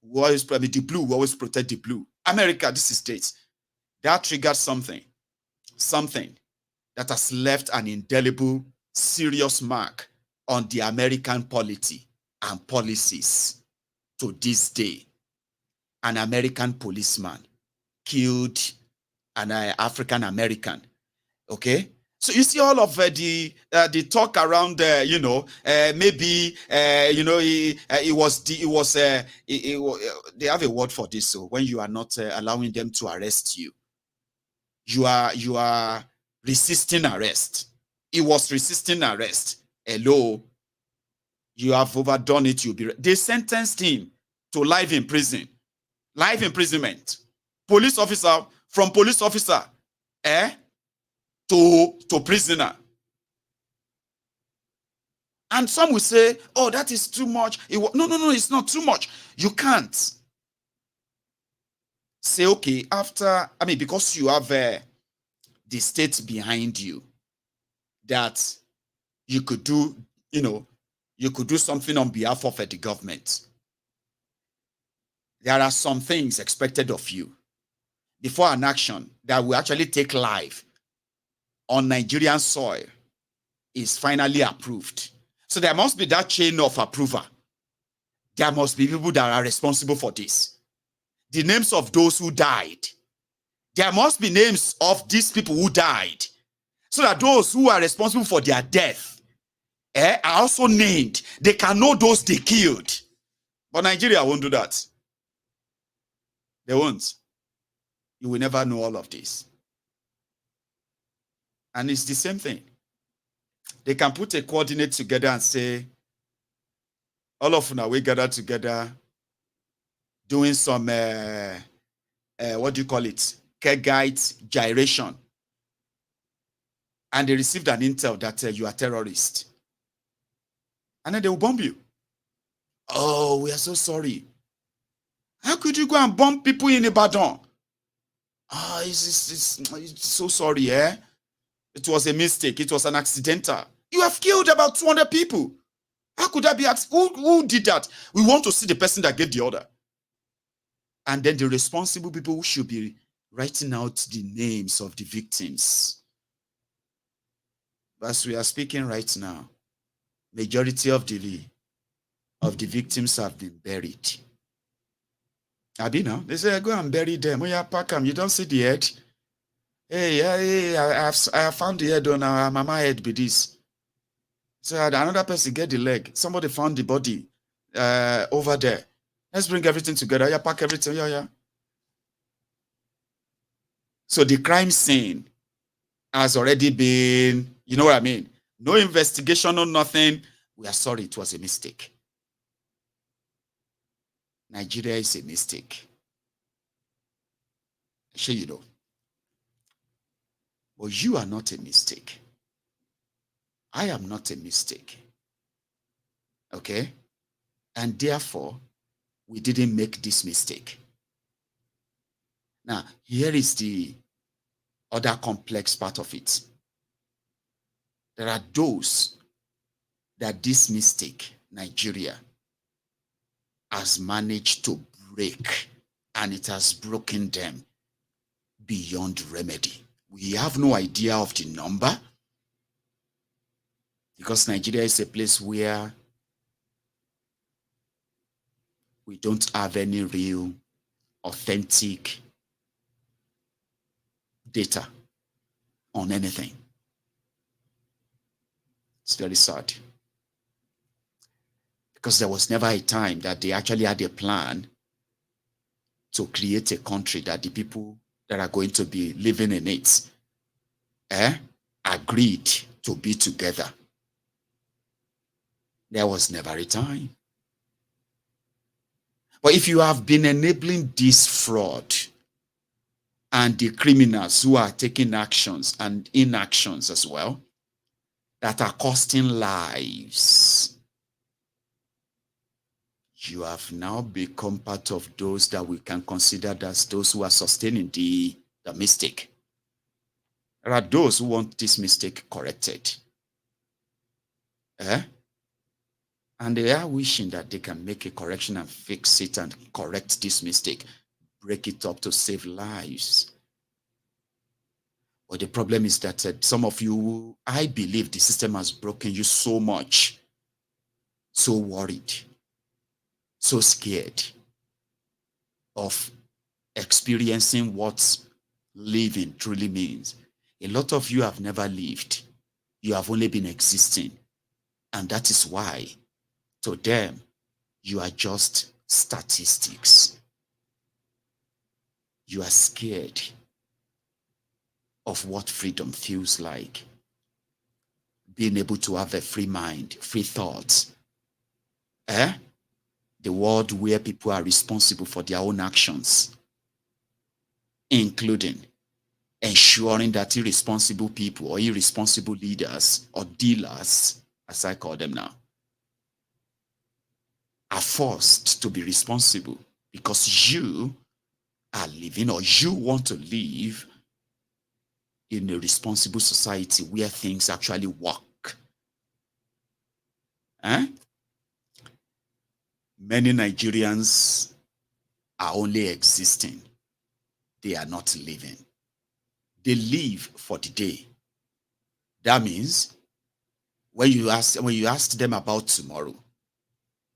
blue. We always protect the blue. America, this is it. That triggered something that has left an indelible, serious mark on the American polity and policies to this day. An American policeman killed an African American. Okay, so you see all of the talk around, maybe they have a word for this. So when you are not allowing them to arrest you, you are resisting arrest. He was resisting arrest. Hello, you have overdone it. They sentenced him to life in prison, life imprisonment. Police officer from police officer, to prisoner. And some will say, oh, that is too much. No, it's not too much. You can't say, okay, because you have the state behind you, that you could do, you could do something on behalf of the government. There are some things expected of you before an action that will actually take life on Nigerian soil is finally approved. So there must be that chain of approval. There must be people that are responsible for this. The names of those who died. There must be names of these people who died, so that those who are responsible for their death are also named. They can know those they killed. But Nigeria won't do that. They won't. You will never know all of this. And it's the same thing. They can put a coordinate together and say, all of now we gather together doing some, what do you call it? Kegite gyration. And they received an intel that you are terrorist. And then they will bomb you. Oh, we are so sorry. How could you go and bomb people in Ibadan? It's so sorry, eh? It was a mistake. It was an accidental. You have killed about 200 people. How could that be? Who did that? We want to see the person that gave the order. And then the responsible people who should be writing out the names of the victims. As we are speaking right now, majority of the victims have been buried. Abi now, they say, go and bury them. Oh, yeah, pack them. You don't see the head. Hey, I have found the head on our mama head with this. So another person get the leg. Somebody found the body over there. Let's bring everything together. Yeah, pack everything. Yeah. So the crime scene has already been, you know what I mean? No investigation or nothing. We are sorry, it was a mistake. Nigeria is a mistake. I'm sure you know. But you are not a mistake. I am not a mistake. Okay? And therefore, we didn't make this mistake. Now, here is the other complex part of it. There are those that this mistake, Nigeria, has managed to break, and it has broken them beyond remedy. We have no idea of the number, because Nigeria is a place where we don't have any real, authentic data on anything. It's very sad. Because there was never a time that they actually had a plan to create a country that the people that are going to be living in it agreed to be together. There was never a time. But if you have been enabling this fraud and the criminals who are taking actions and inactions as well, that are costing lives, you have now become part of those that we can consider as those who are sustaining the mistake. There are those who want this mistake corrected. And they are wishing that they can make a correction and fix it and correct this mistake, break it up to save lives. But the problem is that some of you, I believe the system has broken you so much, so worried, so scared of experiencing what living truly means. A lot of you have never lived. You have only been existing. And that is why, to them, you are just statistics. You are scared of what freedom feels like. Being able to have a free mind, free thoughts. The world where people are responsible for their own actions, including ensuring that irresponsible people or irresponsible leaders or dealers, as I call them now, are forced to be responsible because you are living, or you want to live in a responsible society where things actually work. Many Nigerians are only existing. They are not living. They live for the day. That means when you ask them about tomorrow,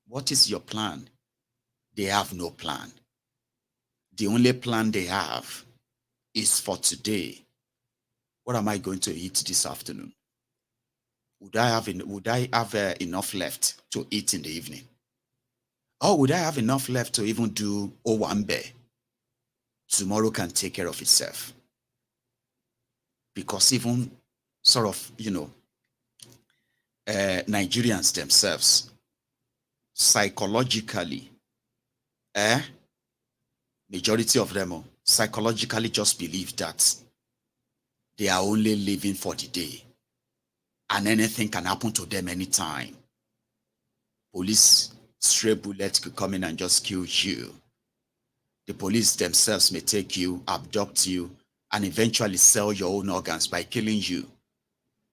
what is your plan? They have no plan. The only plan they have is for today. What am I going to eat this afternoon? Would I have enough left to eat in the evening? Or would I have enough left to even do owambe? Tomorrow can take care of itself. Because even sort of, Nigerians themselves, psychologically, majority of them psychologically just believe that they are only living for the day and anything can happen to them anytime. Police stray bullets could come in and just kill you. The police themselves may take you, abduct you, and eventually sell your own organs by killing you.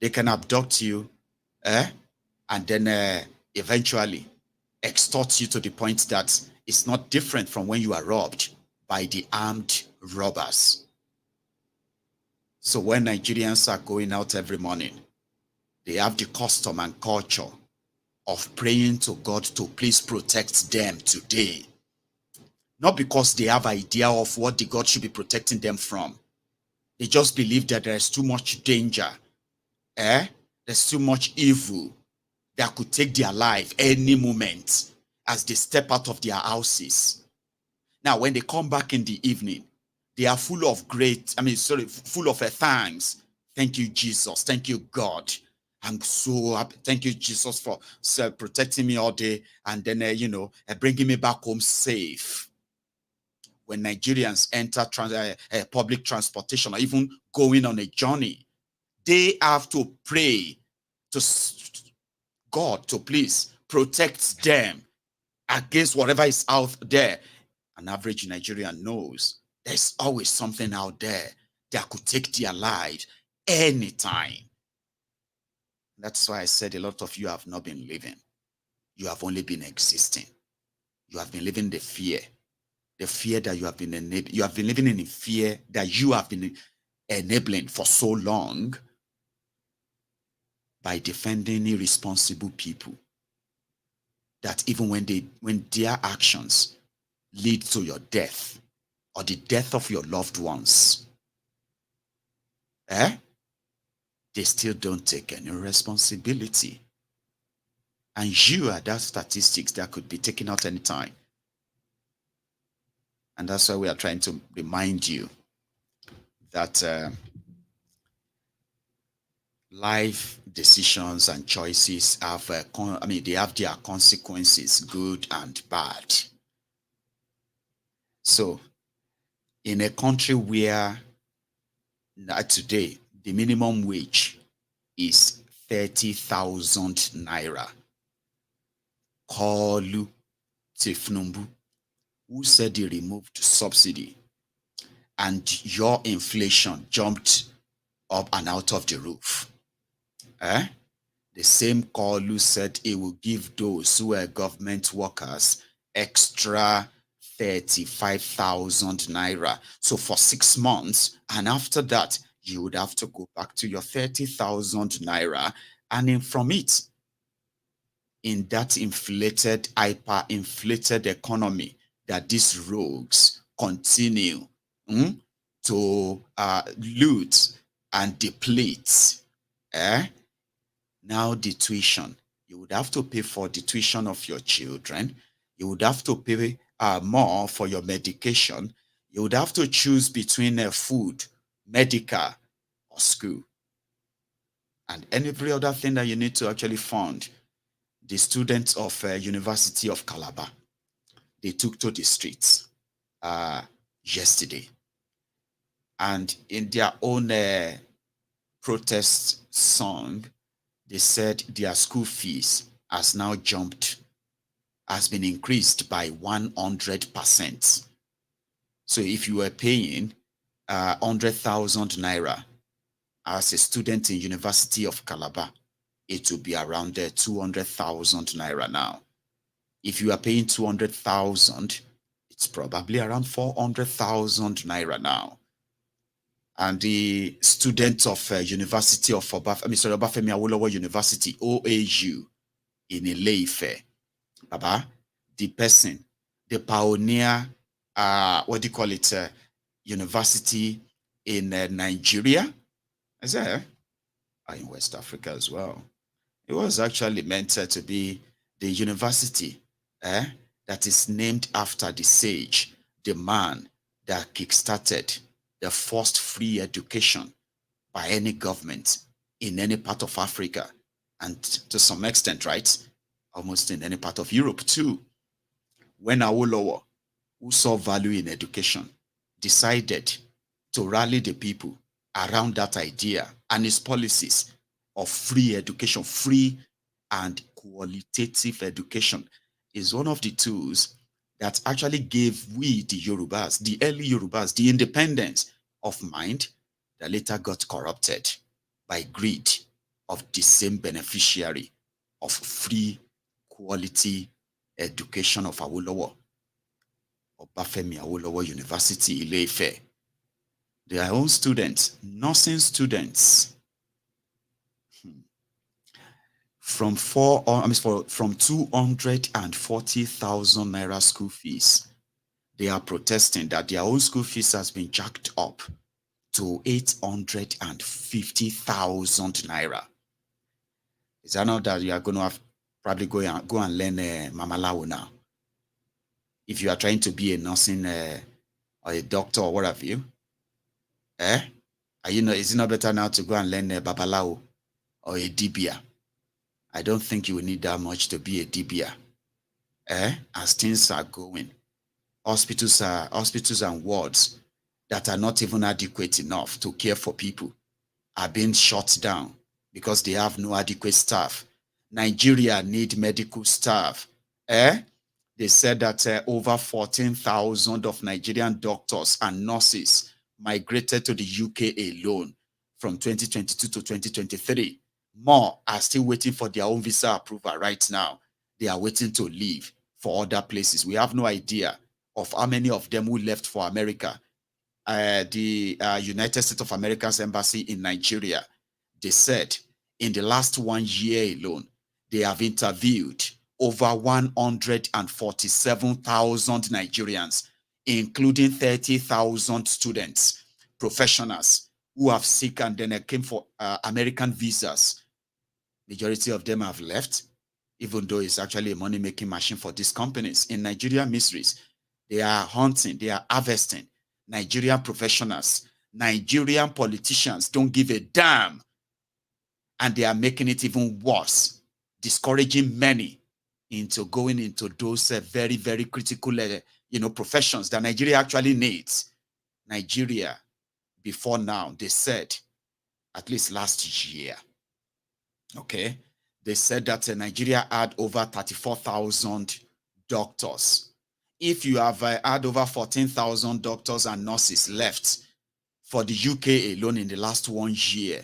They can abduct you, and then eventually extort you to the point that it's not different from when you are robbed by the armed robbers. So when Nigerians are going out every morning, they have the custom and culture of praying to God to please protect them today. Not because they have idea of what the God should be protecting them from. They just believe that there is too much danger. There's too much evil that could take their life any moment as they step out of their houses. Now, when they come back in the evening, they are full of full of thanks. Thank you, Jesus. Thank you, God. I'm so happy. Thank you, Jesus, for protecting me all day and then, bringing me back home safe. When Nigerians enter public transportation or even going on a journey, they have to pray to God to please protect them against whatever is out there. An average Nigerian knows there's always something out there that could take their life anytime. That's why I said a lot of you have not been living. You have only been existing. You have been living the fear that you have been enabling. You have been living in the fear that you have been enabling for so long by defending irresponsible people. That even when their actions lead to your death or the death of your loved ones, they still don't take any responsibility. And you are that statistics that could be taken out anytime. And that's why we are trying to remind you that life decisions and choices have, they have their consequences, good and bad. So, in a country where today the minimum wage is 30,000 naira, Kolu Thiefnubu, who said he removed subsidy, and your inflation jumped up and out of the roof. The same Kolu said he will give those who are government workers extra 35,000 naira. So for 6 months, and after that, you would have to go back to your 30,000 naira, and from it, in that hyper-inflated economy that these rogues continue to loot and deplete. Now the tuition, you would have to pay for the tuition of your children. You would have to pay more for your medication. You would have to choose between food, medical, or school. And every other thing that you need to actually fund. The students of University of Calabar, they took to the streets yesterday. And in their own protest song, they said their school fees has been increased by 100%. So if you were paying 100,000 naira as a student in University of Calabar, it will be around 200,000 naira now. If you are paying 200,000, it's probably around 400,000 naira now. And the students of University of Obafemi Awolowo University, OAU, in Ile-Ife, Baba, the person, the pioneer, university in Nigeria, is there? In West Africa as well. It was actually meant to be the university that is named after the sage, the man that kickstarted the first free education by any government in any part of Africa, and to some extent, right, almost in any part of Europe too. When Awolowo, who saw value in education, decided to rally the people around that idea and his policies of free education, free and qualitative education, is one of the tools that actually gave we, the Yorubas, the early Yorubas, the independence of mind that later got corrupted by greed of the same beneficiary of free quality education of Awolowo, Obafemi Awolowo University, Ile-Ife. Their own students, nursing students, from 240,000 naira school fees, they are protesting that their own school fees has been jacked up to 850,000 naira. Is that not that you are going to have probably go and learn Mamalawo now? If you are trying to be a nursing or a doctor or what have you, is it not better now to go and learn Babalawo or a Dibia? I don't think you will need that much to be a Dibia. As things are going, hospitals and wards that are not even adequate enough to care for people are being shut down because they have no adequate staff. Nigeria need medical staff. They said that over 14,000 of Nigerian doctors and nurses migrated to the UK alone from 2022 to 2023. More are still waiting for their own visa approval right now. They are waiting to leave for other places. We have no idea of how many of them who left for America. The United States of America's embassy in Nigeria, they said in the last 1 year alone, they have interviewed over 147,000 Nigerians, including 30,000 students, professionals who have sick and then came for American visas. Majority of them have left, even though it's actually a money-making machine for these companies. In Nigerian mysteries, they are hunting, they are harvesting Nigerian professionals. Nigerian politicians don't give a damn, and they are making it even worse, discouraging many into going into those very, very critical, professions that Nigeria actually needs. Nigeria, before now, they said, at least last year, okay, they said that Nigeria had over 34,000 doctors. If you have had over 14,000 doctors and nurses left for the UK alone in the last 1 year,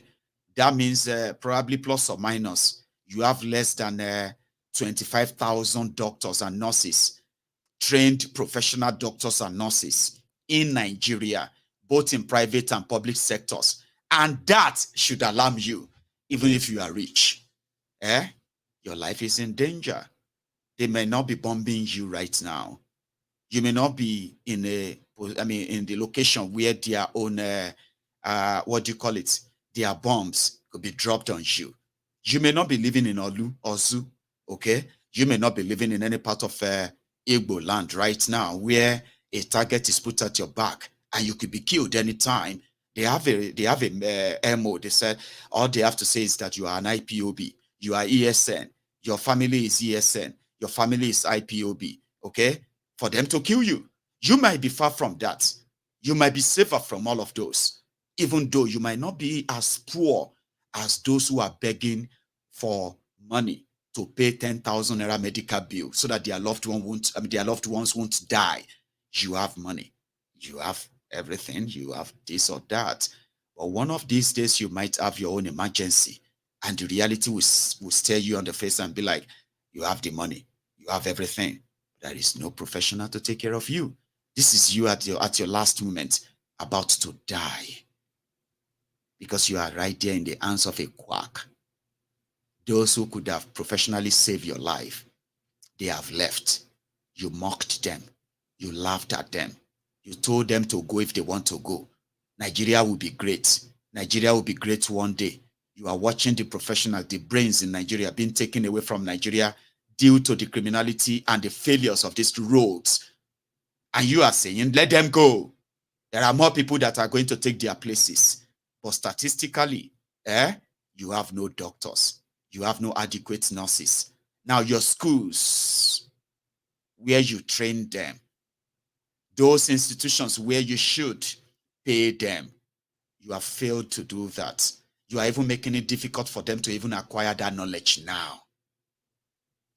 that means probably plus or minus, you have less than 25,000 doctors and nurses, trained professional doctors and nurses in Nigeria, both in private and public sectors. And that should alarm you, even if you are rich. Your life is in danger. They may not be bombing you right now. You may not be in in the location where their own, their bombs could be dropped on you. You may not be living in Olu or Zoo, okay? You may not be living in any part of Igbo land right now where a target is put at your back and you could be killed anytime. They have a MO. They said all they have to say is that you are an IPOB, you are ESN, your family is ESN, your family is IPOB, okay? For them to kill you. You might be far from that. You might be safer from all of those, even though you might not be as poor as those who are begging for money to pay 10,000 naira medical bill so that their loved ones won't die. You have money. You have everything. You have this or that. But one of these days, you might have your own emergency, and the reality will stare you on the face and be like, you have the money. You have everything. There is no professional to take care of you. This is you at your last moment, about to die, because you are right there in the hands of a quack. Those who could have professionally saved your life, they have left. You mocked them. You laughed at them. You told them to go if they want to go. Nigeria will be great. Nigeria will be great one day. You are watching the professionals, the brains in Nigeria being taken away from Nigeria due to the criminality and the failures of these roads. And you are saying, let them go. There are more people that are going to take their places. But statistically, you have no doctors. You have no adequate nurses. Now, your schools, where you train them, those institutions where you should pay them, you have failed to do that. You are even making it difficult for them to even acquire that knowledge now.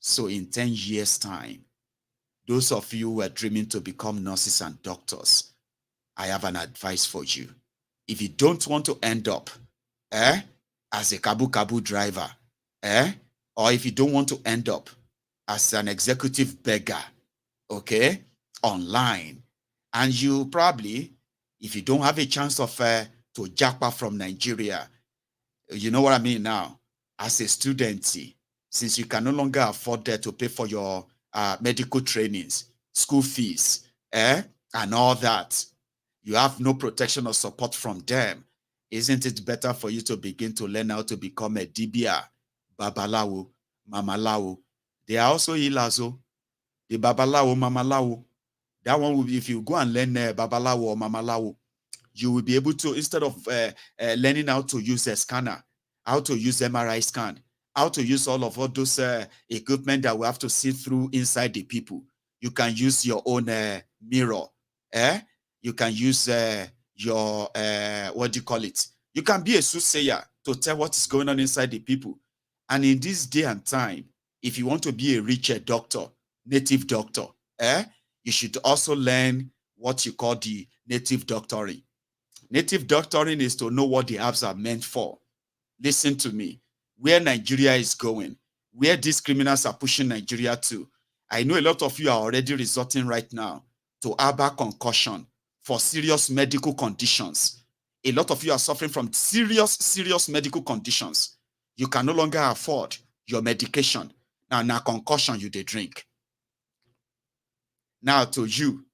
So in 10 years' time, those of you who are dreaming to become nurses and doctors, I have an advice for you. If you don't want to end up as a kabu driver, or if you don't want to end up as an executive beggar, okay, online, and you probably, if you don't have a chance of to japa from Nigeria, you know what I mean now, as a student, since you can no longer afford to pay for your medical trainings, school fees, and all that, you have no protection or support from them. Isn't it better for you to begin to learn how to become a dibia, babalawo, mamalawo? They are also healers. The babalawo, mamalawo, that one will be, if you go and learn babalawo or mamalawo, you will be able to, instead of learning how to use a scanner, how to use MRI scan, how to use all those equipment that we have to see through inside the people, you can use your own mirror. You can use your, what do you call it? You can be a soothsayer to tell what is going on inside the people. And in this day and time, if you want to be a richer doctor, native doctor, you should also learn what you call the native doctoring. Native doctoring is to know what the herbs are meant for. Listen to me. Where Nigeria is going, where these criminals are pushing Nigeria to, I know a lot of you are already resorting right now to herbal concussion for serious medical conditions. A lot of you are suffering from serious medical conditions. You can no longer afford your medication. Now concussion you they drink. Now to you,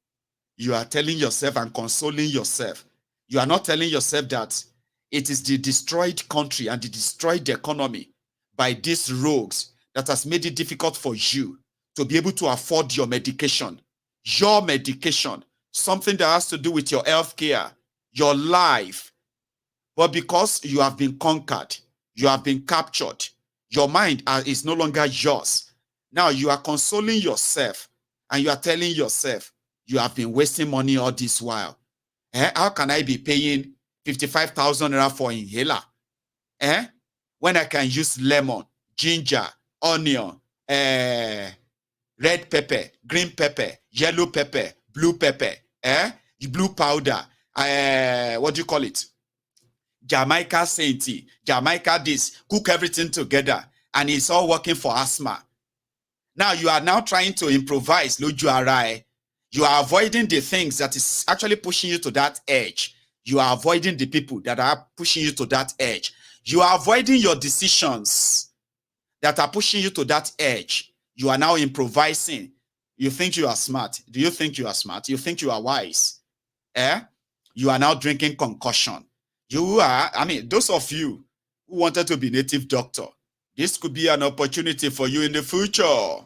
you are telling yourself and consoling yourself. You are not telling yourself that it is the destroyed country and the destroyed economy by these rogues that has made it difficult for you to be able to afford your medication. Your medication, something that has to do with your health care, your life. But because you have been conquered, you have been captured, your mind is no longer yours. Now you are consoling yourself and you are telling yourself, you have been wasting money all this while. How can I be paying 55,000 naira for inhaler? When I can use lemon, ginger, onion, red pepper, green pepper, yellow pepper, blue pepper, blue powder, what do you call it? Jamaica Sainty, Jamaica this, cook everything together, and it's all working for asthma. Now you are now trying to improvise, Lojuarai. You are avoiding the things that is actually pushing you to that edge. You are avoiding the people that are pushing you to that edge. You are avoiding your decisions that are pushing you to that edge. You are now improvising. You think you are smart. Do you think you are smart? You think you are wise? You are now drinking concussion. You are, those of you who wanted to be native doctor, this could be an opportunity for you in the future.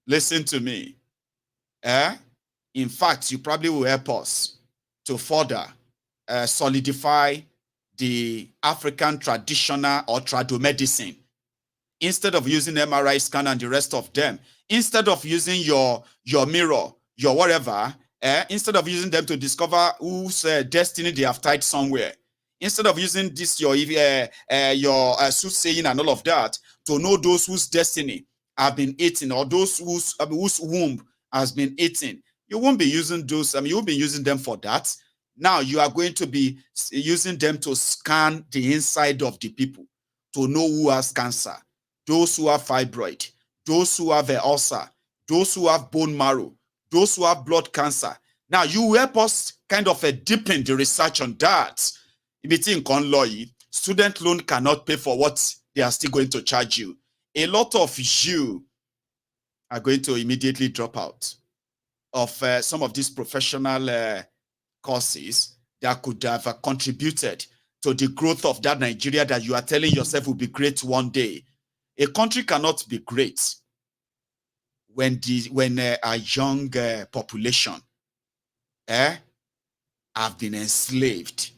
Listen to me. In fact, you probably will help us to further solidify the African traditional or tradomedicine. Instead of using MRI scan and the rest of them, instead of using your mirror, your whatever, instead of using them to discover whose destiny they have tied somewhere, instead of using this your soothsaying and all of that to know those whose destiny have been eaten or those whose womb has been eaten, you won't be using those. You won't be using them for that. Now you are going to be using them to scan the inside of the people to know who has cancer, those who have fibroid, those who have an ulcer, those who have bone marrow, those who have blood cancer. Now you help us kind of deepen the research on that. Student loan cannot pay for what they are still going to charge you. A lot of you are going to immediately drop out of some of these professional courses that could have contributed to the growth of that Nigeria that you are telling yourself will be great one day. A country cannot be great when a young population have been enslaved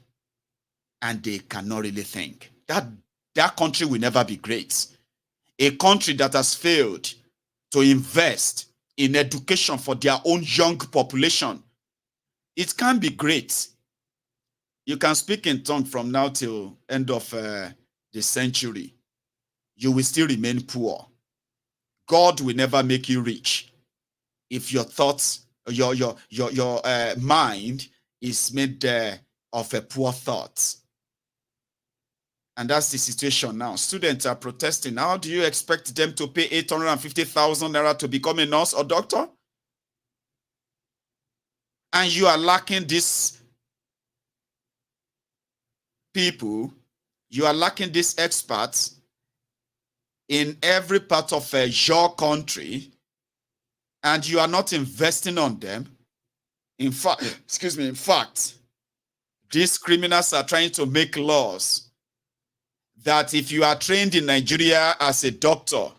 and they cannot really think. that country will never be great. A country that has failed to invest in education for their own young population, it can be great. You can speak in tongue from now till end of the century. You will still remain poor. God will never make you rich if your thoughts, your mind is made of a poor thought. And that's the situation now. Students are protesting. How do you expect them to pay 850,000 naira to become a nurse or doctor? And you are lacking these people, you are lacking these experts in every part of your country, and you are not investing on them. In fact, in fact, these criminals are trying to make laws that if you are trained in Nigeria as a doctor,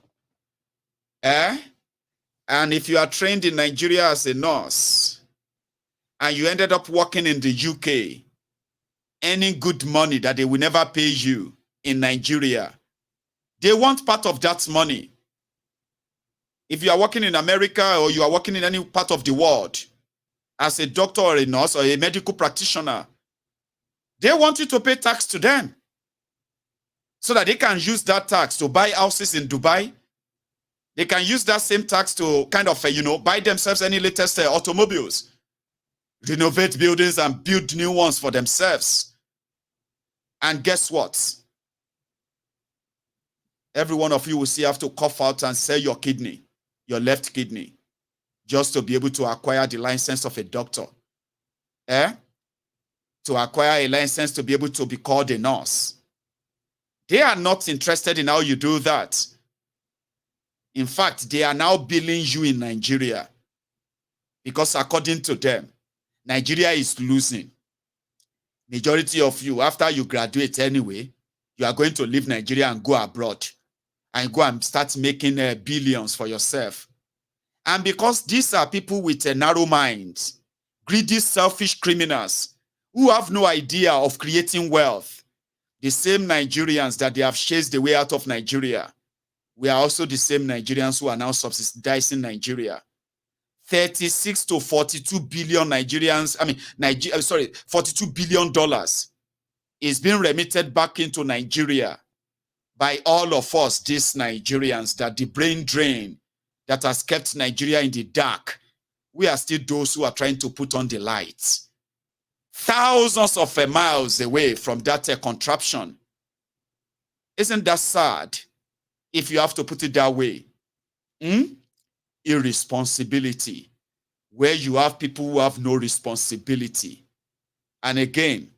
and if you are trained in Nigeria as a nurse, and you ended up working in the UK, earning good money that they will never pay you in Nigeria, they want part of that money. If you are working in America or you are working in any part of the world as a doctor or a nurse or a medical practitioner, they want you to pay tax to them so that they can use that tax to buy houses in Dubai. They can use that same tax to kind of, buy themselves any latest automobiles, renovate buildings and build new ones for themselves. And guess what? Every one of you will see have to cough out and sell your kidney, your left kidney, just to be able to acquire the license of a doctor. To acquire a license to be able to be called a nurse. They are not interested in how you do that. In fact, they are now billing you in Nigeria because according to them, Nigeria is losing. Majority of you, after you graduate anyway, you are going to leave Nigeria and go abroad and go and start making billions for yourself. And because these are people with a narrow mind, greedy, selfish criminals who have no idea of creating wealth, the same Nigerians that they have chased the way out of Nigeria, we are also the same Nigerians who are now subsidizing Nigeria. 36 to 42 billion Nigerians, $42 billion is being remitted back into Nigeria by all of us, these Nigerians, that the brain drain that has kept Nigeria in the dark. We are still those who are trying to put on the lights. Thousands of miles away from that contraption. Isn't that sad if you have to put it that way? Irresponsibility, where you have people who have no responsibility. And again,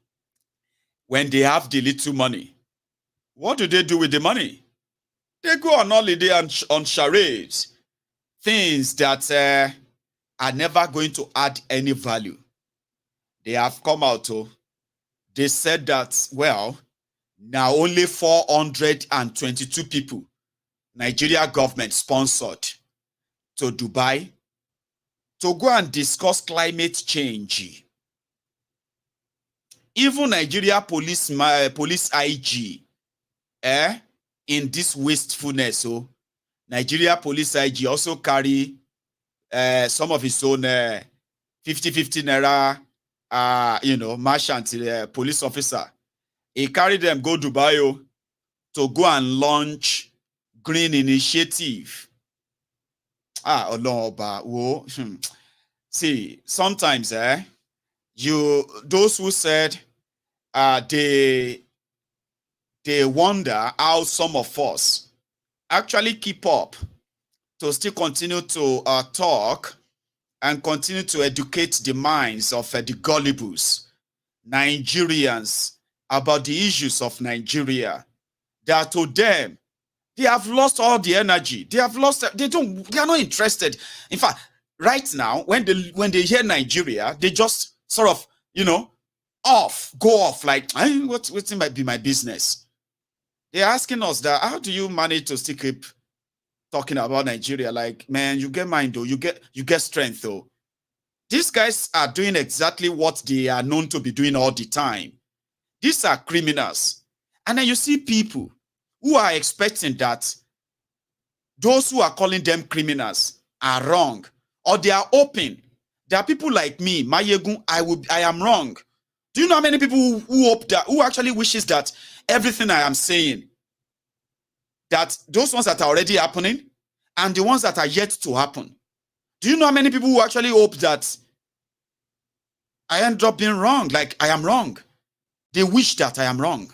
when they have the little money, what do they do with the money? They go on holiday and on charades, things that are never going to add any value. They have come out, they said that, well, now only 422 people, Nigeria government sponsored to Dubai to go and discuss climate change. Even Nigeria police IG, in this wastefulness, Nigeria police IG also carry some of his own 50-50 naira, merchant police officer. He carried them go Dubai to go and launch green initiative. See, sometimes those who said they wonder how some of us actually keep up to still continue to talk and continue to educate the minds of the gullibles, Nigerians, about the issues of Nigeria. That to them, they have lost all the energy. They have lost, they are not interested. In fact, right now, when they hear Nigeria, they just sort of, go off like, what might be my business? They're asking us that, how do you manage to still keep talking about Nigeria? Like, man, you get mind though, you get strength though. These guys are doing exactly what they are known to be doing all the time. These are criminals. And then you see people who are expecting that those who are calling them criminals are wrong, or they are open. There are people like me, Mayegun, I am wrong. Do you know how many people who hope that, who actually wishes that everything I am saying, that those ones that are already happening and the ones that are yet to happen? Do you know how many people who actually hope that I end up being wrong, like I am wrong? They wish that I am wrong.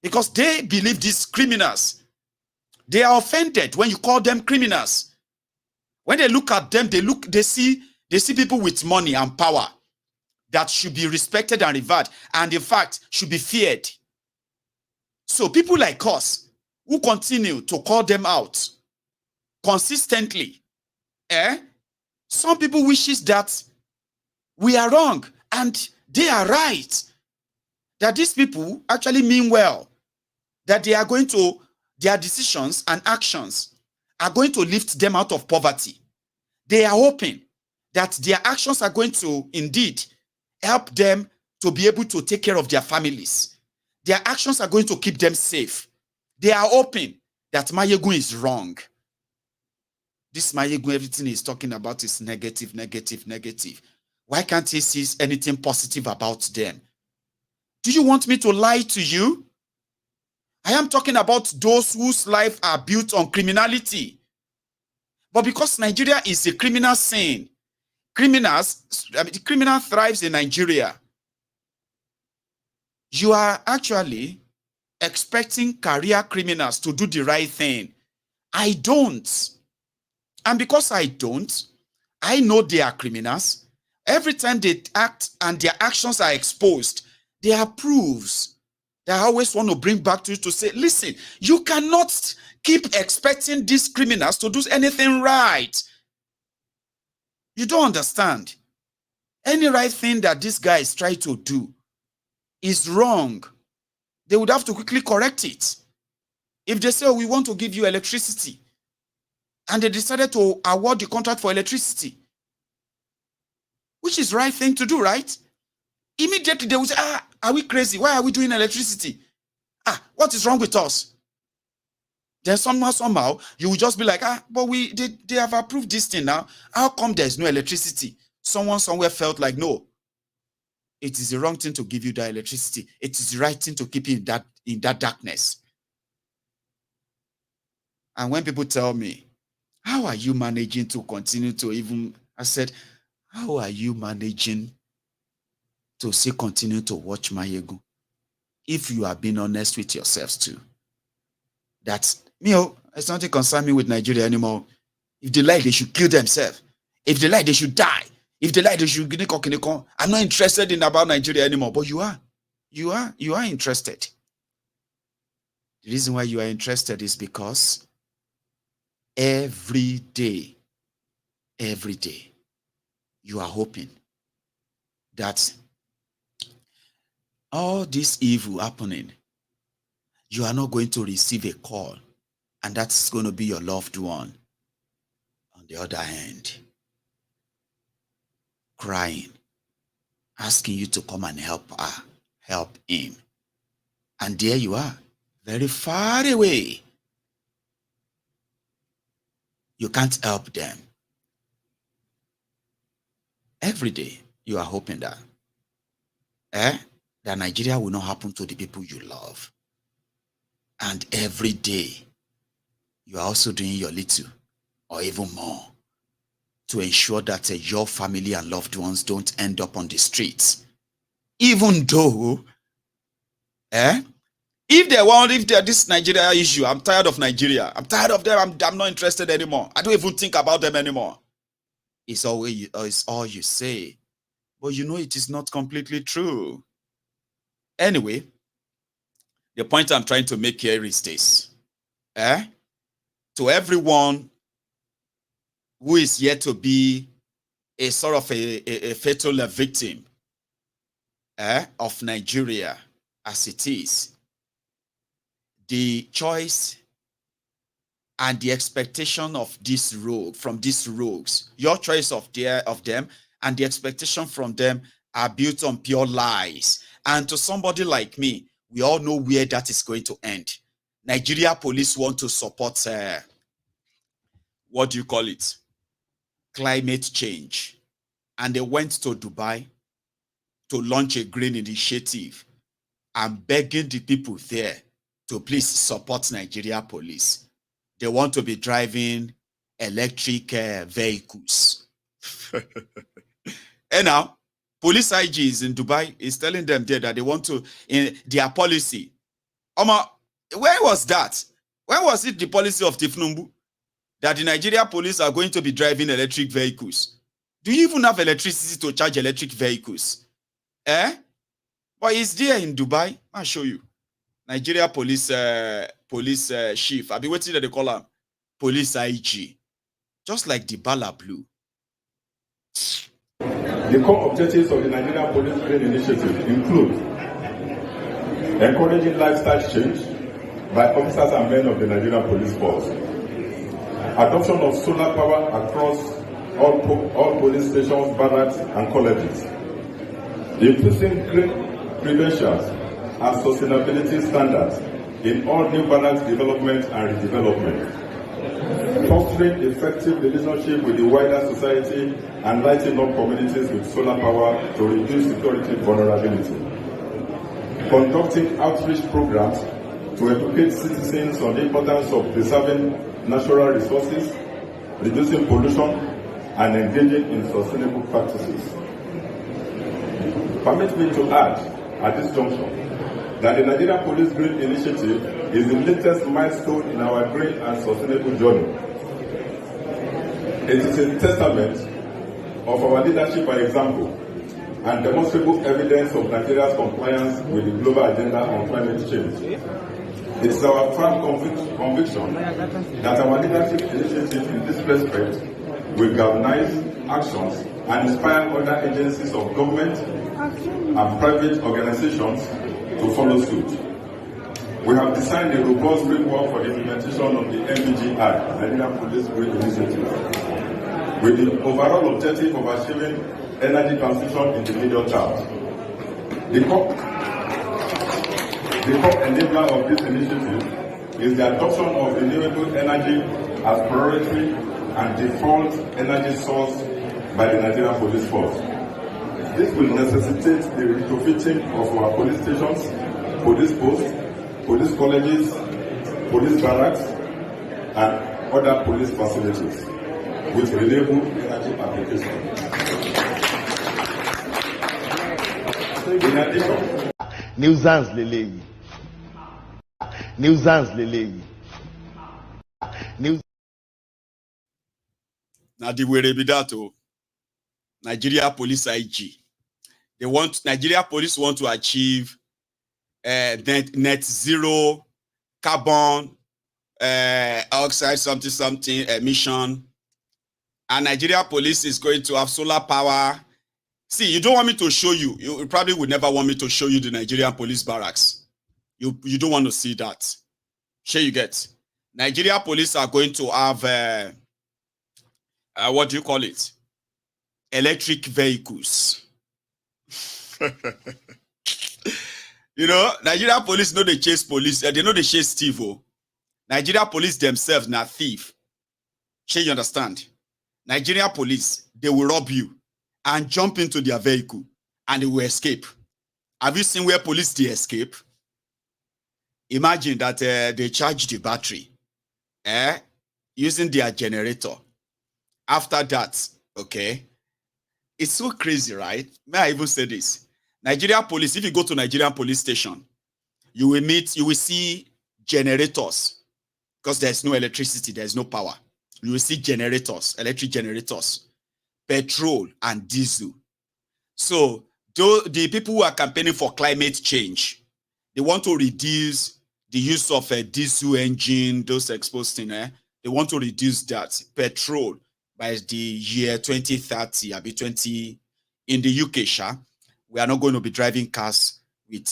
Because they believe these criminals, they are offended when you call them criminals. When they look at them, they see people with money and power that should be respected and revered, and in fact should be feared. So people like us who continue to call them out consistently, some people wishes that we are wrong, and they are right. That these people actually mean well, that they are going to, their decisions and actions are going to lift them out of poverty. They are hoping that their actions are going to indeed help them to be able to take care of their families. Their actions are going to keep them safe. They are hoping that Mayegun is wrong. This Mayegun, everything he's talking about is negative, negative, negative. Why can't he see anything positive about them? Do you want me to lie to you? I am talking about those whose lives are built on criminality. But because Nigeria is a criminal scene, the criminal thrives in Nigeria. You are actually expecting career criminals to do the right thing. I don't. And because I don't, I know they are criminals. Every time they act and their actions are exposed, they are proofs that I always want to bring back to you to say, listen, you cannot keep expecting these criminals to do anything right. You don't understand. Any right thing that these guys try to do is wrong. They would have to quickly correct it. If they say, oh, we want to give you electricity, and they decided to award the contract for electricity, which is the right thing to do, right? Immediately they will say, are we crazy? Why are we doing electricity? What is wrong with us? Then somehow, you will just be like, but they have approved this thing now. How come there's no electricity? Someone somewhere felt like, no, it is the wrong thing to give you that electricity. It is the right thing to keep you in that darkness. And when people tell me, how are you managing to continue to even, I said, how are you managing to say continue to watch Mayegun? If you are being honest with yourselves too. That's, it's nothing concern me with Nigeria anymore. If they like, they should kill themselves. If they like, they should die. If they like, they should. I'm not interested in about Nigeria anymore. But you are interested. The reason why you are interested is because every day, you are hoping that all this evil happening, you are not going to receive a call, and that's going to be your loved one on the other hand, crying, asking you to come and help her, help him. And there you are, very far away. You can't help them. Every day, you are hoping that, that Nigeria will not happen to the people you love. And every day, you are also doing your little, or even more, to ensure that your family and loved ones don't end up on the streets. Even though, if they're this Nigeria issue, I'm tired of Nigeria. I'm tired of them. I'm not interested anymore. I don't even think about them anymore. It's all you say. But you know it is not completely true. Anyway, the point I'm trying to make here is this. To everyone who is yet to be a sort of a fatal victim of Nigeria as it is, the choice and the expectation of this rogue, from these rogues, your choice of them and the expectation from them are built on pure lies. And to somebody like me, We all know where that is going to end. Nigeria police want to support, what do you call it? Climate change. And they went to Dubai to launch a green initiative and begging the people there to please support Nigeria police. They want to be driving electric vehicles. And now, police IGs in Dubai is telling them there that they want to, in their policy. Where was that? When was it the policy of Thiefnubu that the Nigeria police are going to be driving electric vehicles? Do you even have electricity to charge electric vehicles? But it's there in Dubai. I'll show you. Nigeria police chief. I've been waiting that they call him police IG. Just like the Bala Blue. The core objectives of the Nigerian Police Green Initiative include encouraging lifestyle change by officers and men of the Nigerian Police Force, adoption of solar power across all police stations, barracks, and colleges, increasing green credentials and sustainability standards in all new barracks development and redevelopment, fostering effective relationship with the wider society and lighting up communities with solar power to reduce security vulnerability, conducting outreach programs to educate citizens on the importance of preserving natural resources, reducing pollution, and engaging in sustainable practices. Permit me to add at this juncture that the Nigerian Police Green Initiative is the latest milestone in our green and sustainable journey. It is a testament of our leadership by example and demonstrable evidence of Nigeria's compliance with the global agenda on climate change. It is our firm conviction that our leadership initiative in this respect will galvanize actions and inspire other agencies of government and private organizations to follow suit. We have designed a robust framework for the implementation of the NBGI, Nigerian Police Green Initiative, with the overall objective of achieving energy transition in the medium term. The core enabler of this initiative is the adoption of renewable energy as priority and default energy source by the Nigerian Police Force. This will necessitate the retrofitting of our police stations, police posts, police colleges, police barracks, and other police facilities with renewable energy application. In addition, nuisance lele. Now the way be that Nigeria Police IG. Nigeria Police want to achieve net zero carbon oxide something emission, and Nigeria Police is going to have solar power. See, you don't want me to show you. You probably would never want me to show you the Nigerian Police barracks. You don't want to see that. Sure, you get. Nigeria Police are going to have what do you call it? Electric vehicles. You know, Nigeria police know they chase police. They know they chase thief. Nigeria police themselves not thief. Sure, you understand? Nigeria police, they will rob you and jump into their vehicle and they will escape. Have you seen where police they escape? Imagine that they charge the battery using their generator. After that, okay, it's so crazy, right? May I even say this? Nigeria police, if you go to Nigerian police station, you will see generators because there's no electricity, there's no power. You will see generators, electric generators, petrol and diesel. So the people who are campaigning for climate change, they want to reduce the use of a diesel engine, those exposed things. They want to reduce that petrol by the year 2030, in the UK, we are not going to be driving cars with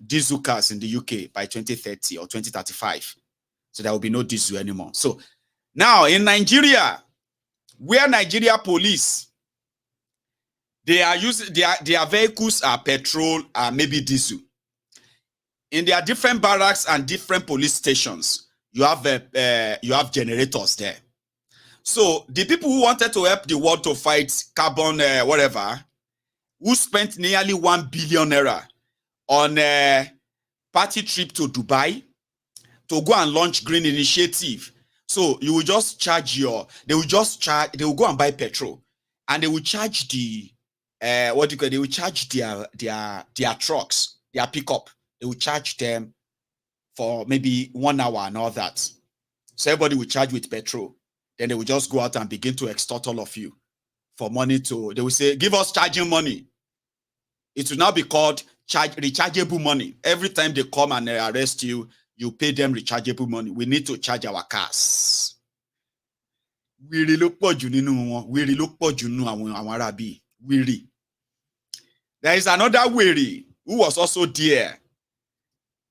diesel cars in the UK by 2030 or 2035. So there will be no diesel anymore. So now in Nigeria, where Nigeria police, they are using their vehicles are petrol or maybe diesel. In their different barracks and different police stations, you have generators there. So the people who wanted to help the world to fight carbon whatever, who spent nearly 1 billion naira on a party trip to Dubai to go and launch green initiative. So you will just charge they will go and buy petrol, and they will charge the they will charge their trucks, their pickup. They will charge them for maybe 1 hour and all that. So everybody will charge with petrol. Then they will just go out and begin to extort all of you for money they will say, give us charging money. It will now be called rechargeable money. Every time they come and arrest you, you pay them rechargeable money. We need to charge our cars. We look for Weary. There is another weary who was also there.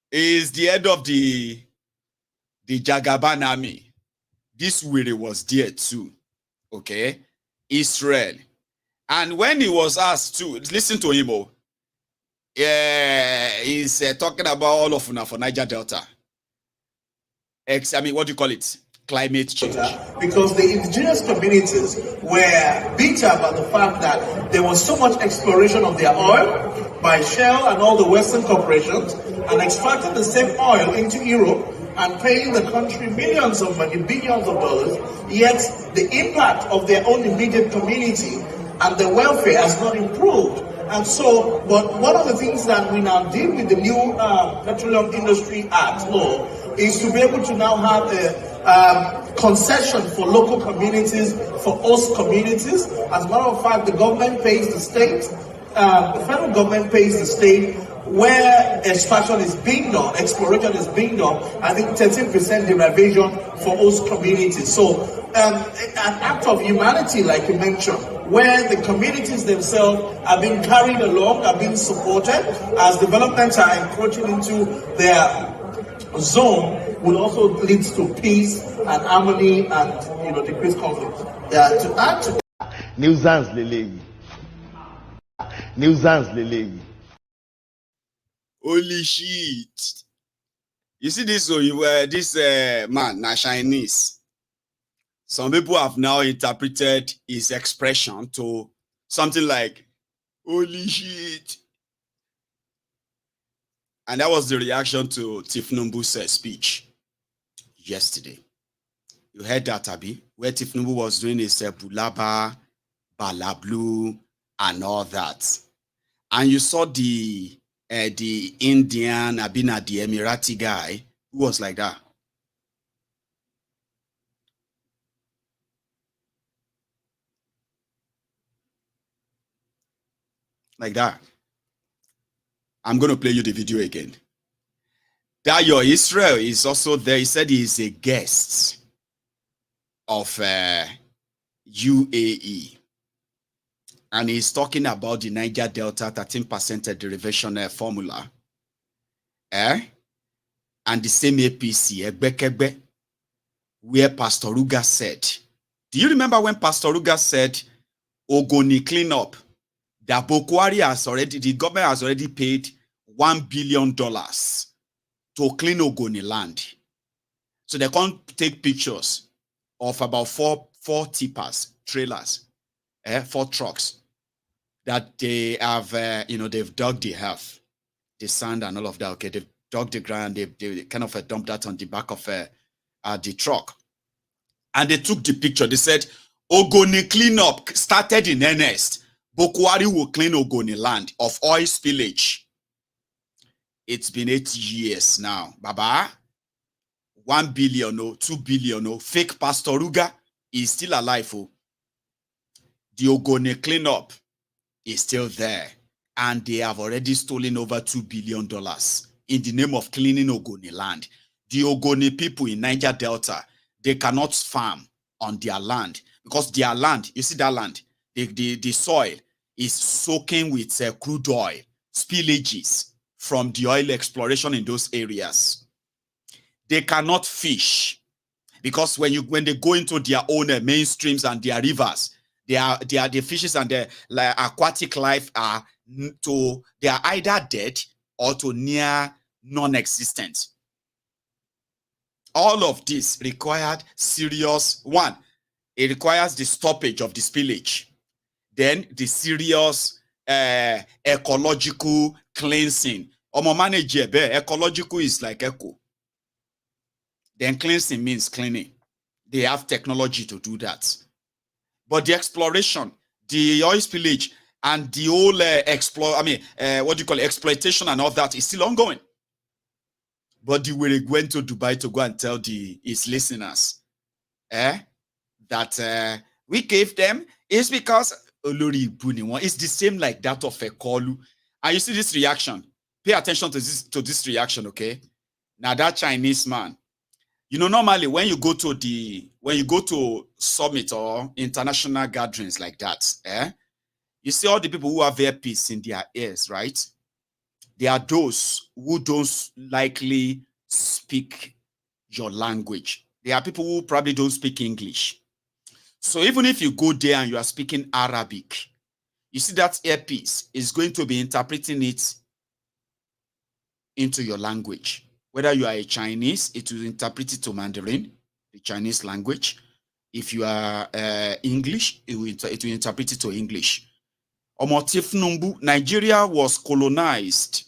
He is the head of the Jagaban army. This weary was there too. Okay? Israel. And when he was asked to listen to him, he's talking about all of Una for Niger Delta. What do you call it? Climate change. Because the indigenous communities were bitter about the fact that there was so much exploration of their oil by Shell and all the Western corporations, and extracting the same oil into Europe and paying the country millions of money, billions of dollars, yet the impact of their own immediate community and the welfare has not improved. And so, but one of the things that we now deal with the new Petroleum Industry Act law is to be able to now have a concession for local communities, for host communities. As a matter of fact, the government pays the state, the federal government pays the state where extraction is being done, exploration is being done. I think 13% derivation for host communities. So an act of humanity, like you mentioned, where the communities themselves are being carried along, are being supported as developments are encroaching into their zone, will also lead to peace and harmony and decreased conflict. To add to Nuisance Lele. Nuisance Lele. Holy shit. You see this man, na Chinese. Some people have now interpreted his expression to something like, holy shit. And that was the reaction to Thiefnubu's speech yesterday. You heard that, Abi, where Thiefnubu was doing his Bulaba, Balablu, and all that. And you saw the Indian, Abina, the Emirati guy, who was like that. Like that. I'm going to play you the video again. Dayo Israel is also there. He said he is a guest of UAE. And he's talking about the Niger Delta 13% derivation formula. And the same APC, Egbekegbe, where Pastor Ruga said, do you remember when Pastor Ruga said, Ogoni clean up? That Bokwari the government has already paid $1 billion to clean Ogoni land. So they can't take pictures of about four tippers, trailers, 4 trucks that they have, they've dug the earth, the sand and all of that. Okay, they've dug the ground, they kind of dumped that on the back of the truck. And they took the picture. They said, Ogoni cleanup started in earnest. Bokwari will clean Ogoni land of oil spillage. It's been 8 years now. Baba, 1 billion, 2 billion, fake Pastor Ruga is still alive. The Ogoni cleanup is still there. And they have already stolen over $2 billion in the name of cleaning Ogoni land. The Ogoni people in Niger Delta, they cannot farm on their land because their land, you see that land, the soil is soaking with crude oil, spillages from the oil exploration in those areas. They cannot fish because when they go into their own mainstreams and their rivers, the fishes and the aquatic life they are either dead or to near non-existent. All of this required serious, one, it requires the stoppage of the spillage. Then the serious ecological cleansing. Ecological is like echo. Then cleansing means cleaning. They have technology to do that. But the exploration, the oil spillage, and the whole exploitation and all that is still ongoing. But the way went to Dubai to go and tell his listeners that we gave them is because it's the same like that of a Kolu. And you see this reaction. Pay attention to this reaction, okay? Now that Chinese man, you know, normally when you go to summit or international gatherings like that, you see all the people who have earpiece in their ears, right? There are those who don't likely speak your language. There are people who probably don't speak English. So even if you go there and you are speaking Arabic, you see that earpiece is going to be interpreting it into your language. Whether you are a Chinese, it will interpret it to Mandarin, the Chinese language. If you are English, it will interpret it to English. Thiefnubu, Nigeria was colonized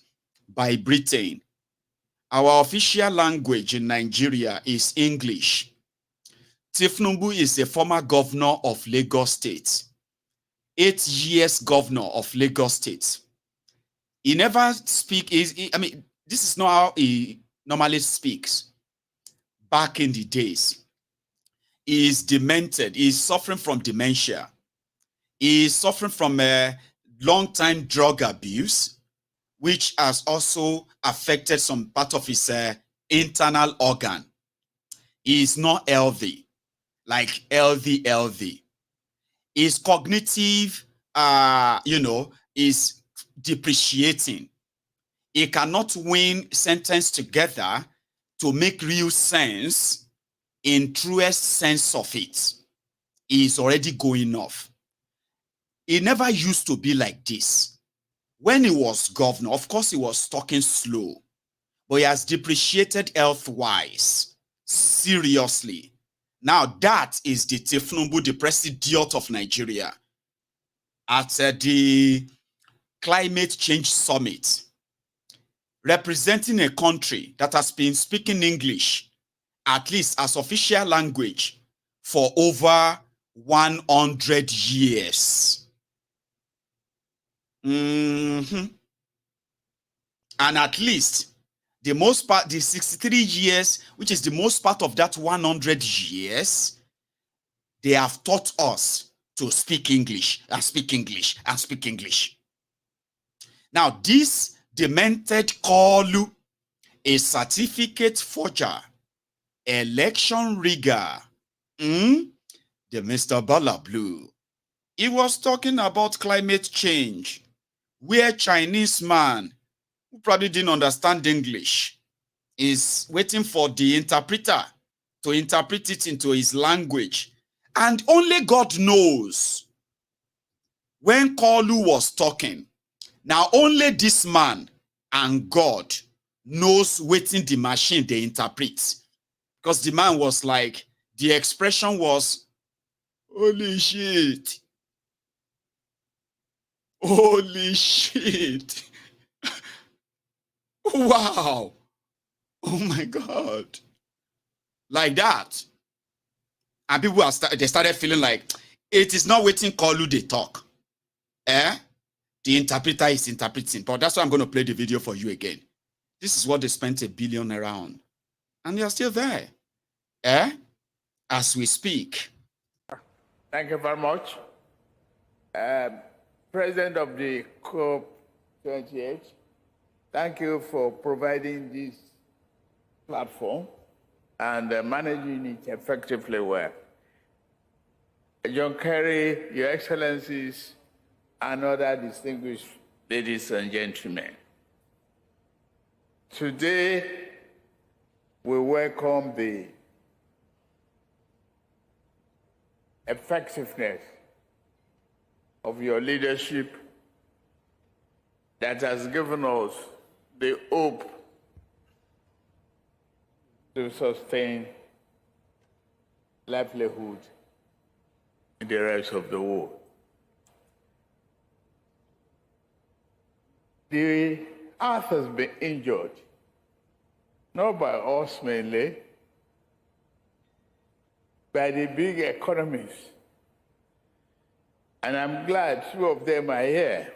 by Britain. Our official language in Nigeria is English. Thiefnubu is a former governor of Lagos State. 8 years governor of Lagos State. He never speaks, this is not how he normally speaks. Back in the days, he is demented. He is suffering from dementia. He is suffering from a long-time drug abuse, which has also affected some part of his internal organ. He is not healthy, like healthy. His cognitive, is depreciating. He cannot win sentence together to make real sense in truest sense of it. He is already going off. He never used to be like this. When he was governor, of course, he was talking slow, but he has depreciated health-wise, seriously. Now, that is the Thiefnubu, the president of Nigeria, at the Climate Change Summit, representing a country that has been speaking English, at least as official language, for over 100 years. And at least the most part, the 63 years, which is the most part of that 100 years, they have taught us to speak English and speak English and speak English. Now, this demented Kolu, a certificate forger, election rigger, the Mr. Balablu, he was talking about climate change, where Chinese man who probably didn't understand English is waiting for the interpreter to interpret it into his language. And only God knows when Kolu was talking. Now only this man and God knows waiting the machine they interpret. Because the man was like, the expression was, holy shit. Holy shit. Wow. Oh my God. Like that. And people they started feeling like it is not waiting Kolu they talk. The interpreter is interpreting. But that's why I'm going to play the video for you again. This is what they spent $1 billion around. And they are still there. As we speak. Thank you very much. President of the COP28, thank you for providing this platform and managing it effectively well. John Kerry, Your Excellencies, and other distinguished ladies and gentlemen. Today, we welcome the effectiveness of your leadership that has given us the hope to sustain livelihood in the rest of the world. The earth has been injured, not by us mainly, by the big economies. And I'm glad two of them are here.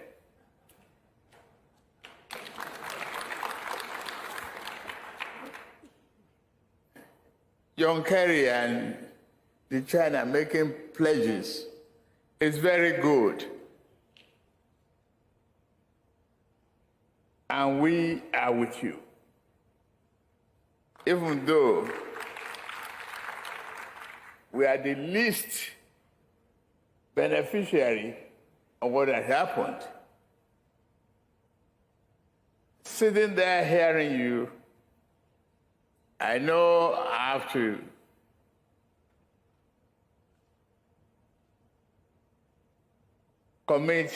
John Kerry and the China making pledges is very good. And we are with you. Even though we are the least beneficiary of what has happened. Sitting there hearing you, I know I have to commit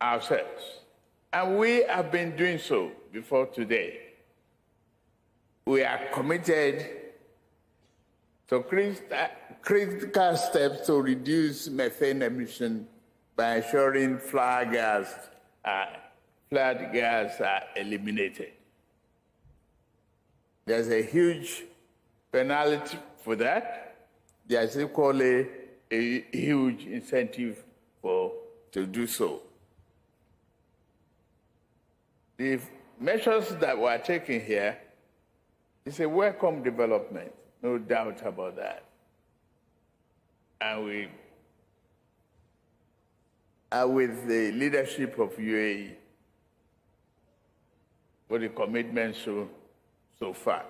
ourselves. And we have been doing so before today. We are committed to critical steps to reduce methane emission by ensuring flood gas are eliminated. There's a huge penalty for that. There's equally a huge incentive to do so. The measures that we're taking here is a welcome development, no doubt about that. And we are with the leadership of UAE for the commitment so far.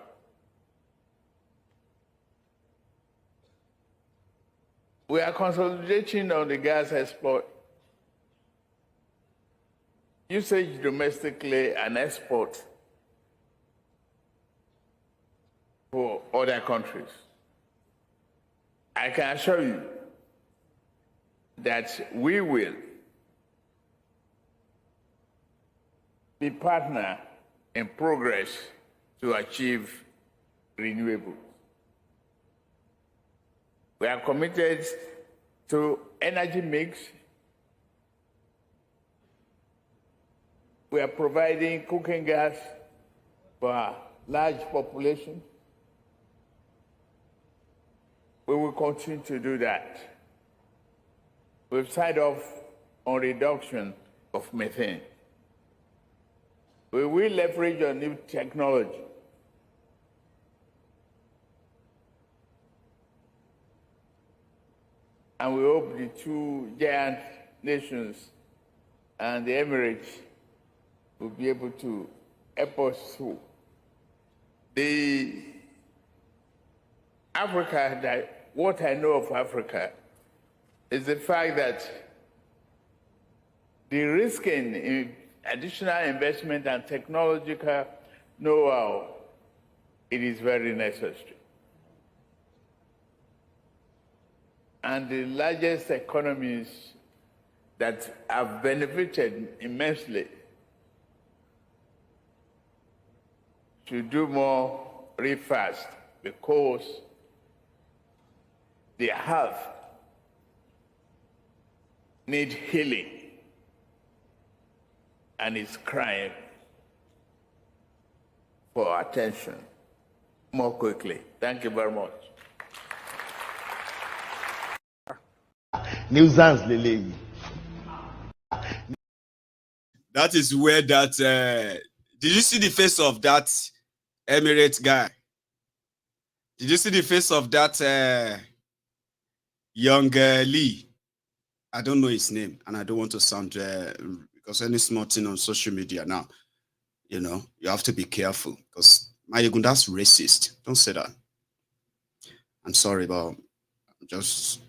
We are consolidating on the gas export, usage domestically and export for other countries. I can assure you that we will be partner in progress to achieve renewables. We are committed to energy mix. We are providing cooking gas for a large population. We will continue to do that. We've signed off on reduction of methane. We will leverage on new technology. And we hope the two giant nations and the Emirates will be able to help us through. What I know of Africa is the fact that the risk in additional investment and technological know-how, it is very necessary. And the largest economies that have benefited immensely should do more real fast, because their health needs healing and is crying for attention more quickly. Thank you very much. Nuisance lele. That is where that did you see the face of that Emirates guy? Did you see the face of that young Lee? I don't know his name, and I don't want to sound because any small thing on social media now, you know, you have to be careful, because Mayegun, that's racist. Don't say that. I'm sorry, but just,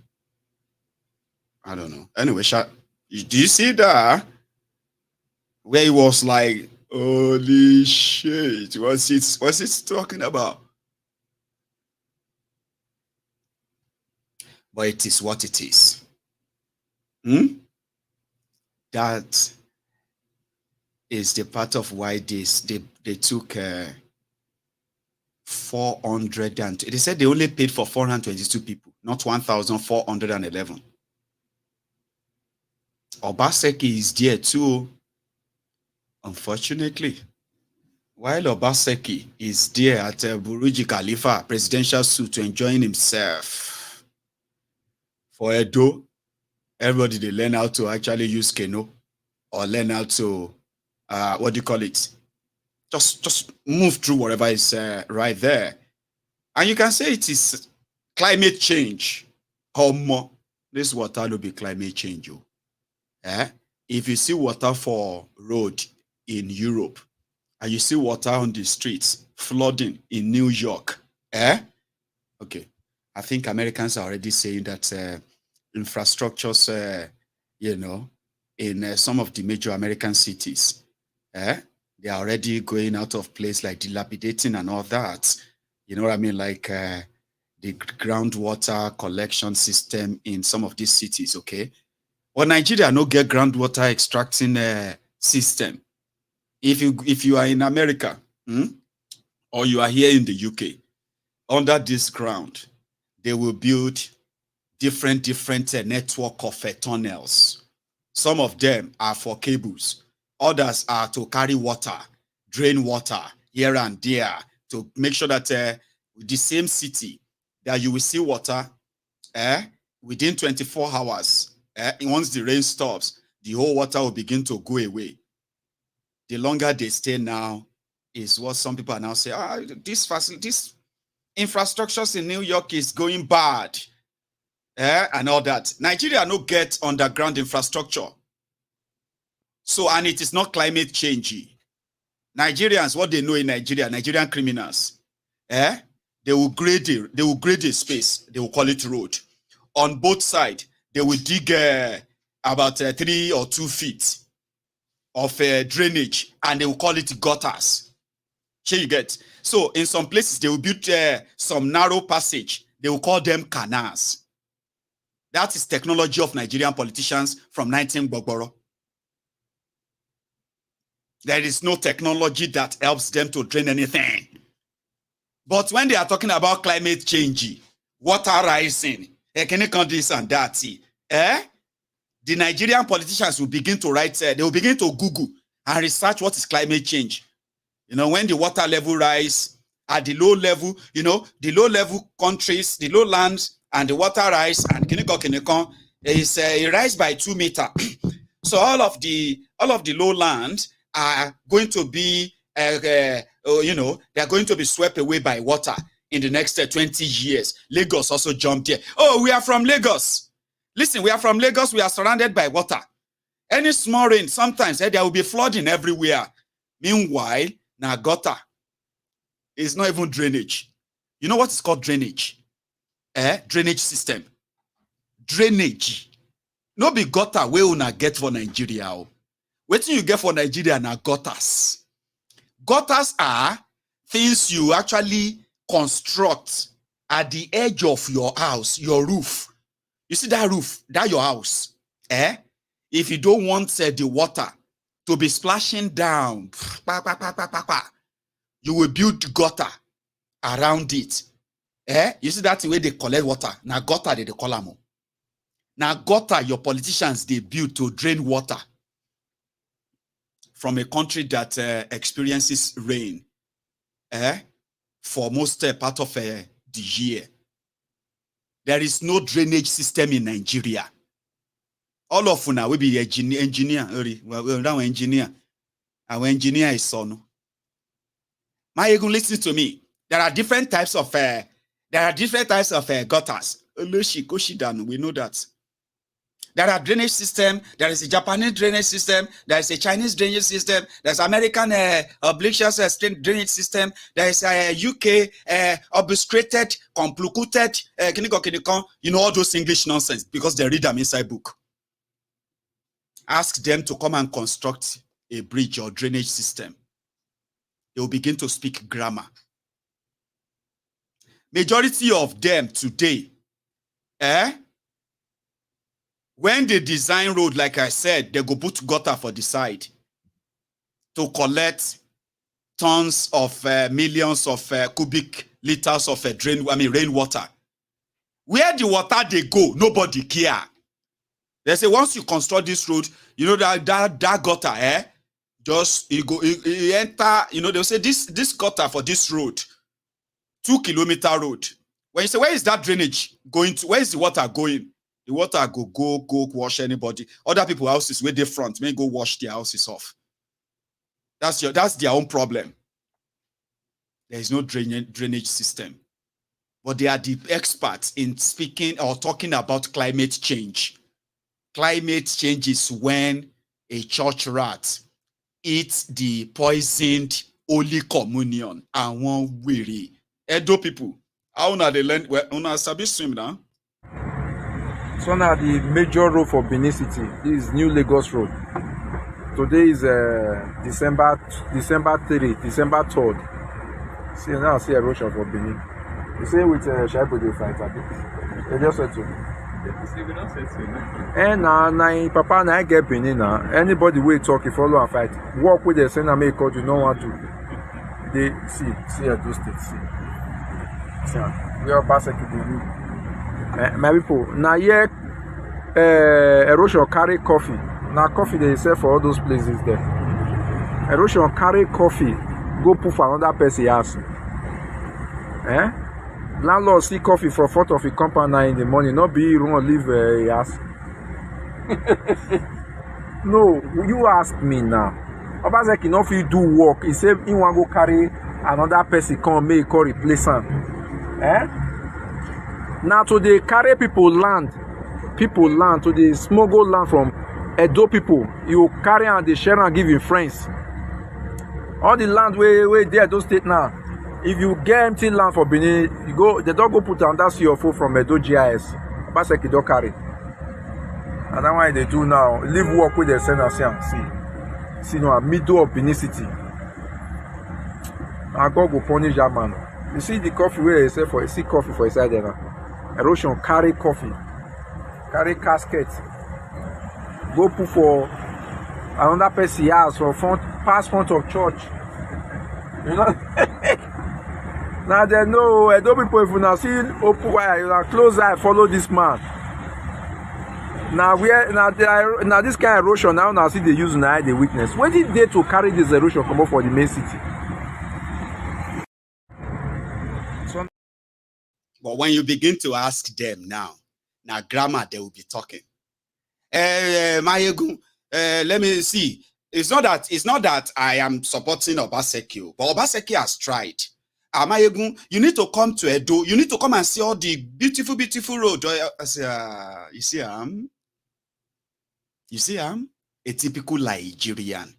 I don't know. Anyway, do you see that? Where he was like, holy shit, what's it talking about? But it is what it is. That is the part of why they took 400 and they said they only paid for 422 people, not 1,411. Obaseki is there too, unfortunately. While Obaseki is there at Buruji Khalifa presidential suite enjoying himself. For Edo, everybody they learn how to actually use Keno or learn how to what do you call it? Just move through whatever is right there. And you can say it is climate change. Or more. This water will be climate change. If you see water for road in Europe, and you see water on the streets, flooding in New York, okay. I think Americans are already saying that infrastructures, in some of the major American cities, they are already going out of place, like dilapidating and all that. You know what I mean? Like the groundwater collection system in some of these cities, okay? Well, Nigeria no get groundwater extracting system. If you are in America, or you are here in the UK, under this ground, they will build different network of tunnels. Some of them are for cables. Others are to carry water, drain water here and there to make sure that the same city that you will see water within 24 hours. Once the rain stops, the whole water will begin to go away. The longer they stay now is what some people are now saying, this infrastructures in New York is going bad. And all that. Nigeria no get underground infrastructure. So, and it is not climate change. Nigerians, what they know in Nigeria, Nigerian criminals, they will grade a space, they will call it road. On both sides, they will dig about 3 or 2 feet of drainage, and they will call it gutters. Here you get. So in some places, they will build some narrow passage. They will call them canals. That is technology of Nigerian politicians from 19 Gbogboro. There is no technology that helps them to drain anything. But when they are talking about climate change, water rising, economic this and that, the Nigerian politicians will begin to write, they will begin to Google and research what is climate change. You know, when the water level rise at the low level, you know, the low level countries, the lowlands, and the water rise, and Kinekon is it rise by 2 meters. So all of the lowlands are going to be, they are going to be swept away by water in the next 20 years. Lagos also jumped there. Oh, we are from Lagos. Listen, we are from Lagos. We are surrounded by water. Any small rain, sometimes there will be flooding everywhere. Meanwhile, now gutter is not even drainage. You know what is called drainage? Drainage system. Drainage. No be gutter where una get for Nigeria. What you get for Nigeria now gutters. Gutters are things you actually construct at the edge of your house, your roof. You see that roof, that your house. If you don't want the water to be splashing down, you will build gutter around it. You see that way they collect water. Now gutter they call them. Now gutter your politicians they build to drain water from a country that experiences rain for most part of the year. There is no drainage system in Nigeria. All of una will be engineer. Our engineer is son. My ego, listen to me. There are different types of gutters. We know that. There are drainage system. There is a Japanese drainage system. There is a Chinese drainage system. There's American oblivious drainage system. There is a UK obfuscated, complicated, you know all those English nonsense because they read them inside book. Ask them to come and construct a bridge or drainage system. They will begin to speak grammar. Majority of them today, when they design road, like I said, they go put gutter for the side to collect tons of millions of cubic liters of rainwater. Where the water they go, nobody care. They say once you construct this road, you know that gutter, just you enter. You know they'll say this gutter for this road, 2-kilometer road. When you say where is that drainage going to? Where is the water going? The water go wash anybody. Other people's houses where they front may go wash their houses off. That's their own problem. There is no drainage system. But they are the experts in speaking or talking about climate change. Climate change is when a church rat eats the poisoned Holy Communion and one weary. Edo people, how now they learn? Well, una sabi swim now. So now the major road for Benin City is New Lagos Road. Today is December 3rd. See now see erosion for Benin. You say with Shaibu they fight a bit. They just said to. And now Papa na get Benin now. Anybody will talk if follow and fight. Walk with the same make cause you know what to. They see at those states. See, we are passing to the my people, now here erosion carry coffee. Now coffee they sell for all those places there. Erosion carry coffee, go put for another person house. Landlord see coffee for 4th of a compound in the morning, not be wrong leave a house. No, you ask me now. Obaseki no fit do work. He say he want go carry another person come make call replace him. Now to the carry people land to the smuggle land from Edo people. You carry and they share and give your friends. All the land where there those state now. If you get empty land for Benin, you go they don't go put on that CFO from Edo GIS. Obaseki don't carry. And that's why they do now. Leave work with the send and see no middle of Benin City. And God go punish that man. You see the coffee where they say for see coffee for inside there now. Erosion carry coffee, carry casket, go put for another person house for past front of church. You know? Now they know Edo people if you now see open wire, you now close eye, follow this man. Now this kind of erosion now see they use now the witness. When did they to carry this erosion come up for the main city? But when you begin to ask them now grammar they will be talking. Mayegun, let me see. It's not that I am supporting Obaseki, but Obaseki has tried. Mayegun, you need to come to Edo. You need to come and see all the beautiful road. You see, a typical Nigerian.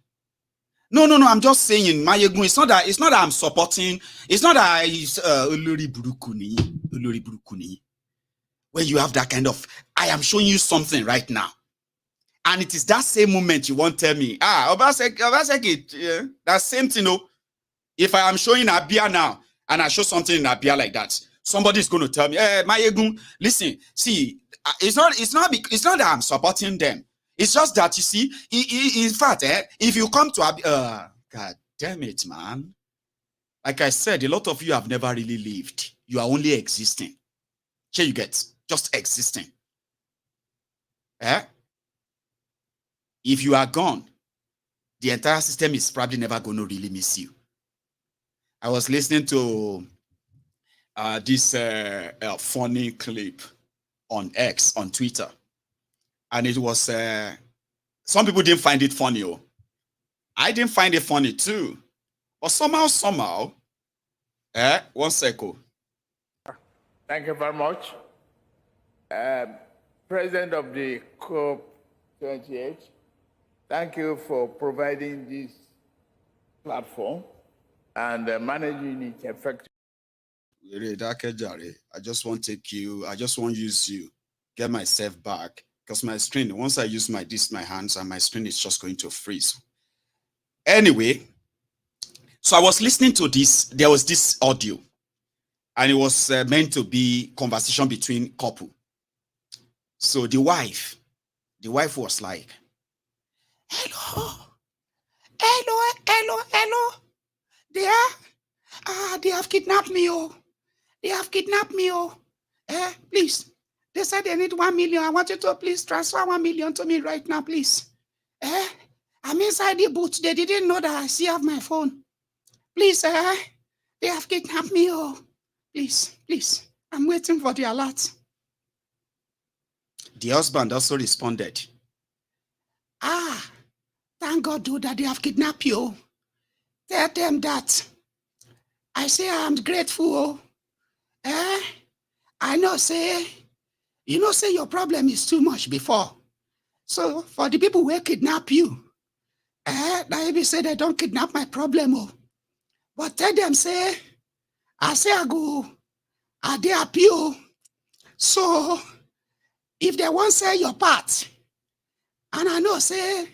No, I'm just saying, Mayegun, it's not that I'm supporting, it's not that it's Olori Burukuni. When you have that kind of, I am showing you something right now. And it is that same moment you won't tell me, Obaseki, that same thing, if I am showing Abia now, and I show something in Abia like that, somebody is going to tell me, Mayegun, listen, see, it's not that I'm supporting them. It's just that, you see, in fact, if you come to Abia, God damn it, man. Like I said, a lot of you have never really lived. You are only existing. Here you get, just existing. If you are gone, the entire system is probably never going to really miss you. I was listening to this funny clip on X, on Twitter. And it was, some people didn't find it funny. I didn't find it funny too. But somehow, 1 second. Thank you very much. President of the COP28, thank you for providing this platform and managing it effectively. I just want to use you, get myself back. Because my screen, once I use my hands and my screen is just going to freeze. Anyway, so I was listening to this, there was this audio, and it was meant to be conversation between couple. So the wife was like, hello. They have kidnapped me, oh. They have kidnapped me, oh. Please. They said they need 1 million. I want you to please transfer 1 million to me right now, please. I'm inside the booth. They didn't know that I still have my phone. Please, they have kidnapped me, oh. Please, please. I'm waiting for the alert. The husband also responded, thank God, though, that they have kidnapped you. Tell them that. I say I'm grateful. I know, say, say your problem is too much before. So for the people who kidnap you, they say they don't kidnap my problem. Oh. But tell them, say, I say I go, they appeal. So if they won't sell your part, and I know, say,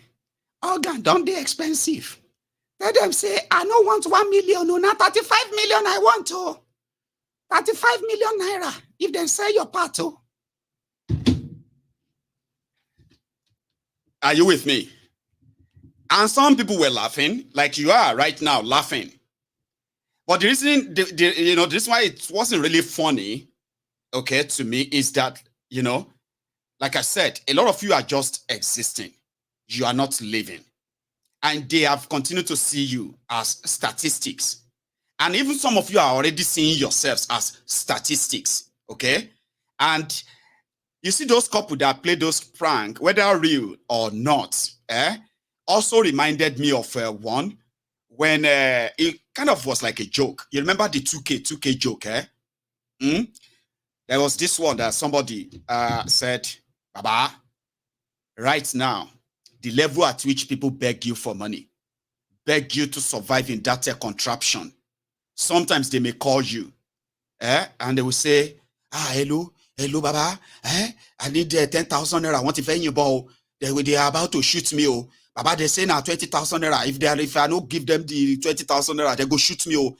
organ don't be expensive. Tell them, say, I don't want 1 million, no, not 35 million I want to. 35 million naira, if they sell your part, oh. Are you with me? And some people were laughing, like you are right now, laughing. But the reason, the reason why it wasn't really funny, okay, to me, is that, like I said, a lot of you are just existing. You are not living. And they have continued to see you as statistics. And even some of you are already seeing yourselves as statistics, okay? And you see those couple that play those pranks, whether real or not, also reminded me of one when it kind of was like a joke. You remember the 2K joke, There was this one that somebody said, Baba, right now, the level at which people beg you for money, beg you to survive in that contraption. Sometimes they may call you, and they will say, hello, Baba, I need 10,000 naira. I want to pay you, but they are about to shoot me, oh. Baba, they say now 20,000 naira. If I don't give them the 20,000 naira, they go shoot me, oh.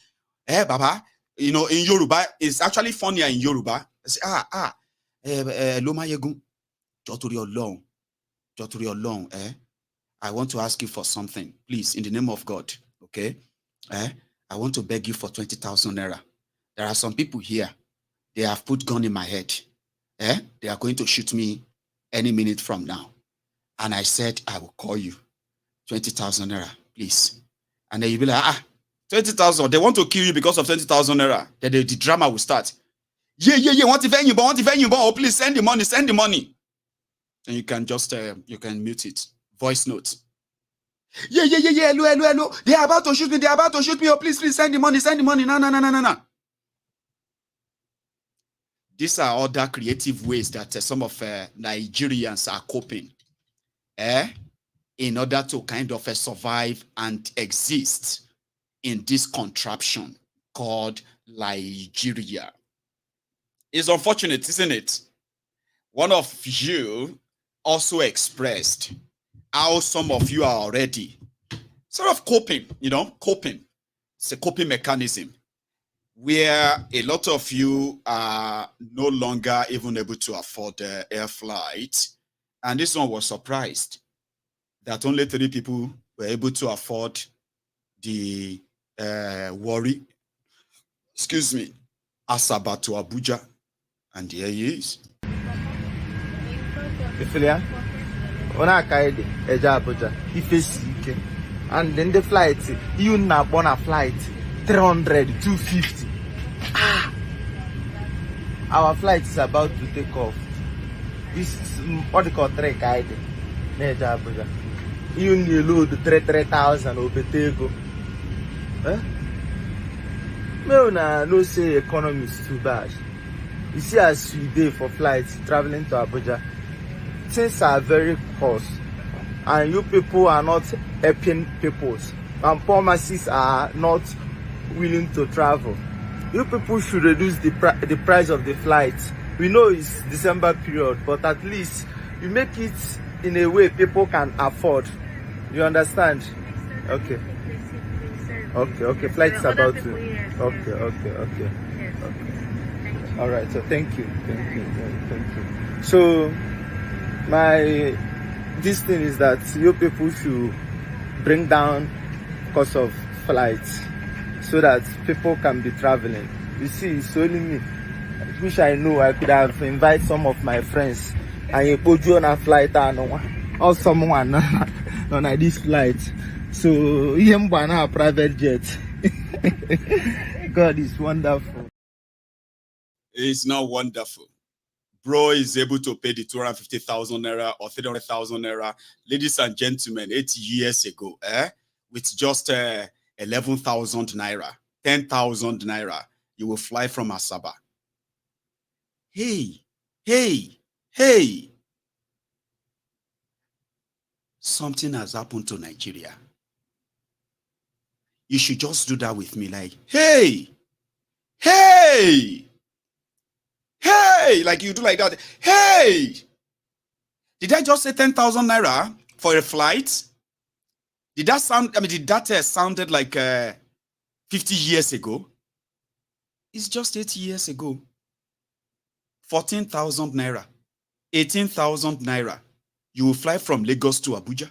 Baba, in Yoruba, it's actually funnier in Yoruba. They say, Loma Yegun, Joturi long, I want to ask you for something, please, in the name of God, okay? I want to beg you for 20,000 naira. There are some people here, they have put gun in my head. They are going to shoot me any minute from now. And I said, I will call you. 20,000 naira, please. And then you'll be like, 20,000, they want to kill you because of 20,000 naira. Then the drama will start. Yeah, want to venue, oh, please send the money. And you can just, you can mute it. Voice note. Yeah, hello. They are about to shoot me, oh, please, send the money, no. These are other creative ways that some of Nigerians are coping, in order to kind of survive and exist in this contraption called Nigeria. It's unfortunate, isn't it? One of you also expressed how some of you are already sort of coping, coping. It's a coping mechanism where a lot of you are no longer even able to afford air flight. And this one was surprised that only 3 people were able to afford the Asaba to Abuja. And here he is. And then the flight, you not on a flight 300, 250. Our flight is about to take off. This is what they call trek guide. You need load 3,000 over Tego. No say economy is too bad. You see, as we day for flights traveling to Abuja, things are very cost, and you people are not helping people, and pharmacies are not willing to travel. You people should reduce the price of the flight. We know it's December period, but at least you make it in a way people can afford. You understand? Okay. Okay. Flight's about to. Okay. All right. So thank you. So this thing is that you people should bring down cost of flights. so that people can be traveling. You see, it's only me. I wish I know I could have invited some of my friends and you put you on a flight or someone on this flight. So, him a private jet. God is wonderful. It's not wonderful. Bro is able to pay the 250,000 naira or 300,000 naira, ladies and gentlemen, 8 years ago, with just 11,000 naira, 10,000 naira, you will fly from Asaba. Hey. Something has happened to Nigeria. You should just do that with me, like, hey, like you do like that. Hey, did I just say 10,000 naira for a flight? Did that sound, did that sounded like 50 years ago? It's just 8 years ago. 14,000 naira, 18,000 naira. You will fly from Lagos to Abuja.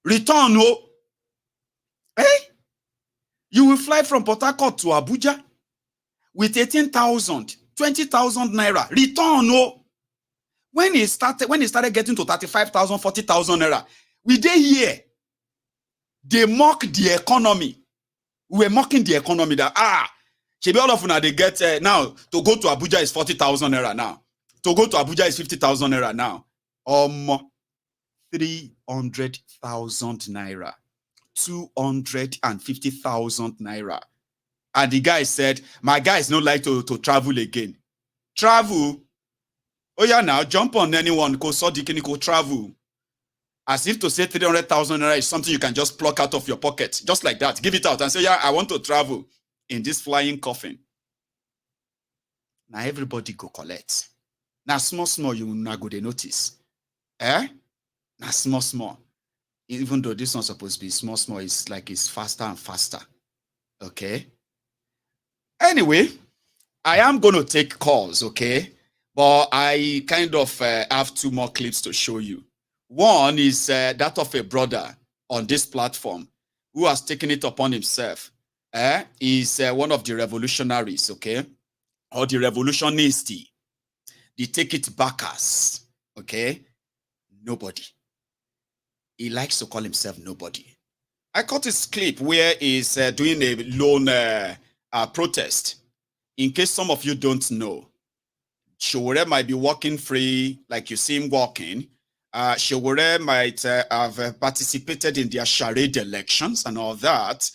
Return, no. You will fly from Port Harcourt to Abuja with 18,000, 20,000 naira. Return, no. When it started getting to 35,000, 40,000 naira, we did here. They mock the economy. We were mocking the economy that, maybe all of them, they get, now, to go to Abuja is 40,000 naira now. To go to Abuja is 50,000 naira now. 300,000 naira. 250,000 naira. And the guy said, my guys don't like to travel again. Travel? Oh yeah, now jump on anyone, go travel. As if to say 300,000 naira is something you can just pluck out of your pocket. Just like that. Give it out and say, yeah, I want to travel in this flying coffin. Now everybody go collect. Now small, you not go to notice. Now small. Even though this one's supposed to be small, it's like it's faster and faster. Okay? Anyway, I am going to take calls, okay? But I kind of have 2 more clips to show you. One is that of a brother on this platform who has taken it upon himself. He's one of the revolutionaries, okay? Or the revolutionists. They take it backers, okay? Nobody. He likes to call himself nobody. I caught this clip where he's doing a lone protest. In case some of you don't know, Showore might be walking free, like you see him walking. Showore might have participated in their charade elections and all that.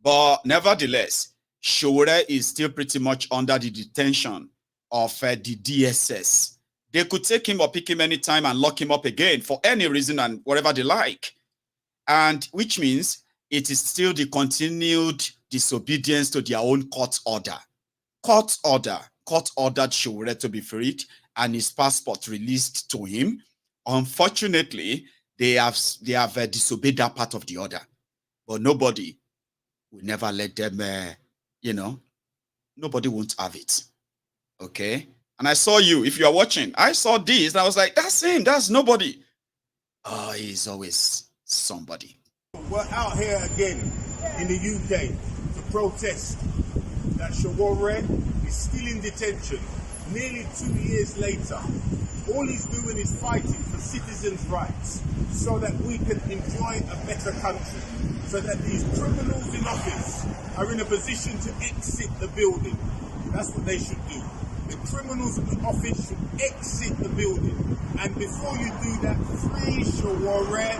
But nevertheless, Showore is still pretty much under the detention of the DSS. They could take him or pick him anytime and lock him up again for any reason and whatever they like. And which means it is still the continued disobedience to their own court order. Court ordered Showore to be freed and his passport released to him. Unfortunately, they have disobeyed that part of the order. But nobody will never let them, nobody won't have it. Okay? And I saw you, if you are watching, I saw this, and I was like, that's him, that's nobody. Oh, he's always somebody. We're out here again in the UK to protest that Showore is still in detention, nearly 2 years later. All he's doing is fighting for citizens' rights so that we can enjoy a better country, so that these criminals in office are in a position to exit the building. That's what they should do. The criminals in office should exit the building. And before you do that, free Showore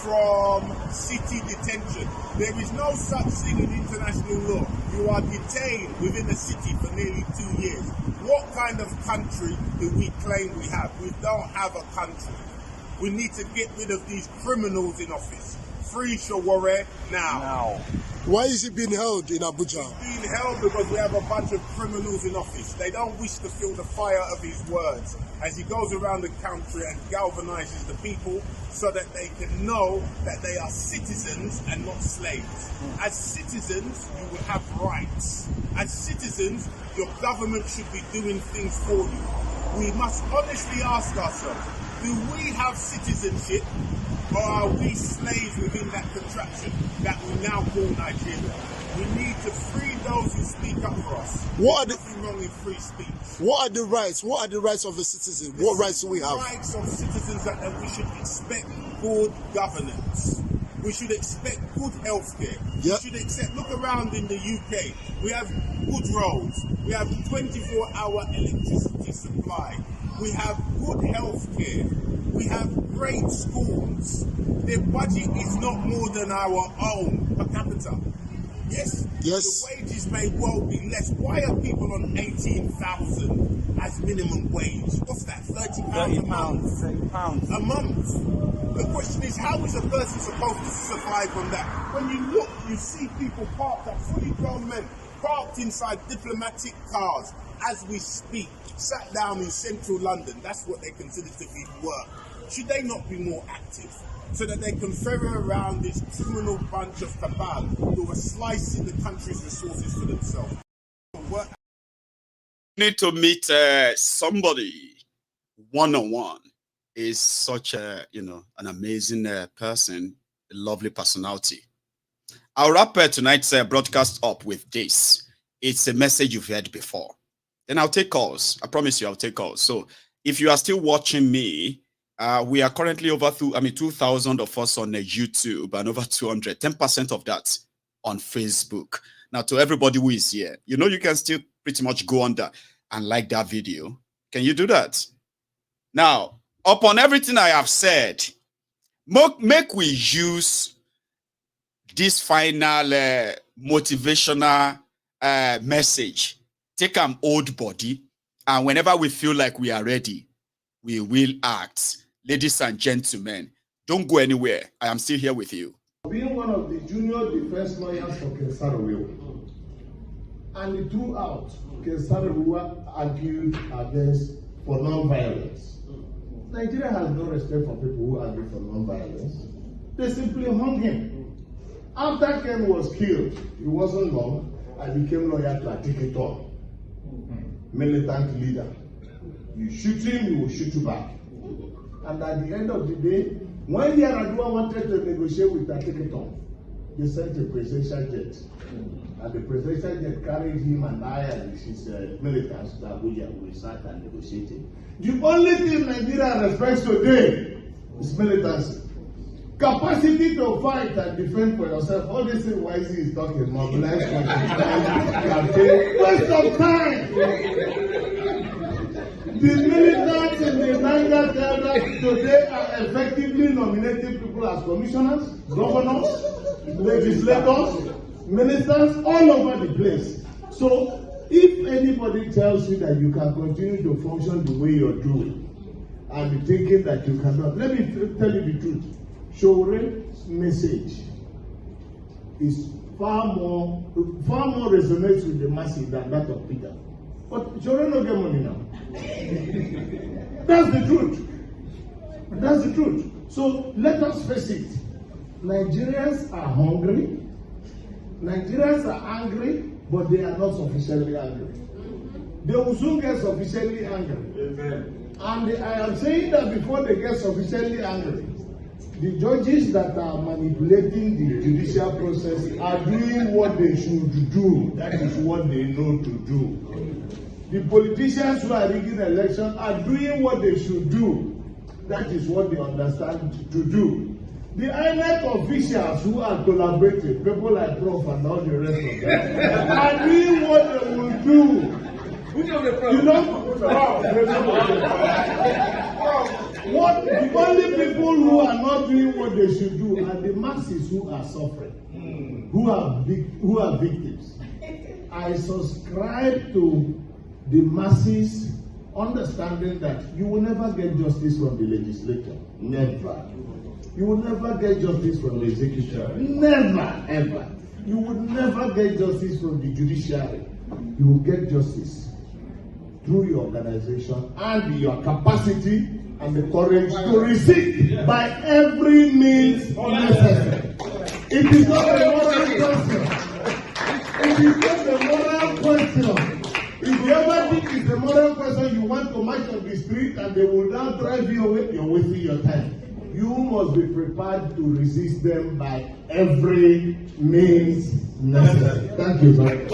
from city detention. There is no such thing in international law. You are detained within the city for nearly 2 years. What kind of country do we claim we have? We don't have a country. We need to get rid of these criminals in office. Free Showore now. Why is he being held in Abuja? He's being held because we have a bunch of criminals in office. They don't wish to feel the fire of his words as he goes around the country and galvanizes the people so that they can know that they are citizens and not slaves. As citizens, you will have rights. As citizens, your government should be doing things for you. We must honestly ask ourselves, Do we have citizenship, or are we slaves within that contraption that we now call Nigeria? We need to free those who speak up for us. What are Nothing wrong in free speech. What are the rights? What are the rights of a citizen? What rights do we have? Rights of citizens that we should expect good governance. We should expect good healthcare. Yep. We should accept. Look around in the UK. We have good roads. We have 24-hour electricity supply. We have good healthcare. We have great schools. Their budget is not more than our own per capita. Yes? Yes. The wages may well be less. Why are people on 18,000 as minimum wage? What's that? £30 a month? £30 a month. The question is, how is a person supposed to survive on that? When you look, you see people parked up, fully grown men, parked inside diplomatic cars as we speak, sat down in central London. That's what they consider to be work. Should they not be more active, so that they can ferry around this criminal bunch of cabal who are slicing the country's resources for themselves? Need to meet somebody one-on-one. Is such a, an amazing person, a lovely personality. I'll wrap tonight's broadcast up with this. It's a message you've heard before. Then I'll take calls. I promise you I'll take calls. So if you are still watching me, we are currently over 2,000 of us on YouTube and over 200, 10% of that on Facebook. Now, to everybody who is here, you can still pretty much go under and like that video. Can you do that? Now, upon everything I have said, make we use this final motivational message. Take an old body, and whenever we feel like we are ready, we will act. Ladies and gentlemen, don't go anywhere. I am still here with you. Being one of the junior defense lawyers for Kesarewa, and throughout, Kesarewa argued for non-violence. Nigeria has no respect for people who argue for non-violence. They simply hung him. After Ken was killed, it wasn't long, I became lawyer to Atiketon, militant leader. You shoot him, he will shoot you back. And at the end of the day, when Yaradua wanted to negotiate with Atiketon, they sent a presidential jet. And the presidential jet carried him and I and his militants to Abuja. We sat and negotiated. The only thing Nigeria respects today is militancy. Capacity to fight and defend for yourself. All this thing Wisey is talking, mobilize campaign. Waste of time. The militants in the Niger Delta today are effectively nominating people as commissioners, governors, legislators, ministers, all over the place. So, if anybody tells you that you can continue to function the way you're doing and be thinking that you cannot, let me tell you the truth. Shore's message is far more resonates with the masses than that of Peter. But Shore no get money now. That's the truth. That's the truth. So let us face it. Nigerians are hungry. Nigerians are angry, but they are not sufficiently angry. They will soon get sufficiently angry. Amen. And I am saying that before they get sufficiently angry, the judges that are manipulating the judicial process are doing what they should do. That is what they know to do. The politicians who are rigging elections are doing what they should do. That is what they understand to do. The INEC officials who are collaborating, people like Prof and all the rest of them, are doing what they will do. The only people who are not doing what they should do are the masses who are suffering, who are victims. I subscribe to the masses understanding that you will never get justice from the legislature. Never. You will never get justice from the executive. Never, ever. You will never get justice from the judiciary. You will get justice through your organization and your capacity and the courage to resist by every means necessary. It is not a moral question. It is not a moral question. If the other thing is a moral question, you want to march on the street and they will now drive you away, you're wasting your time. You must be prepared to resist them by every means necessary. Thank you, sir.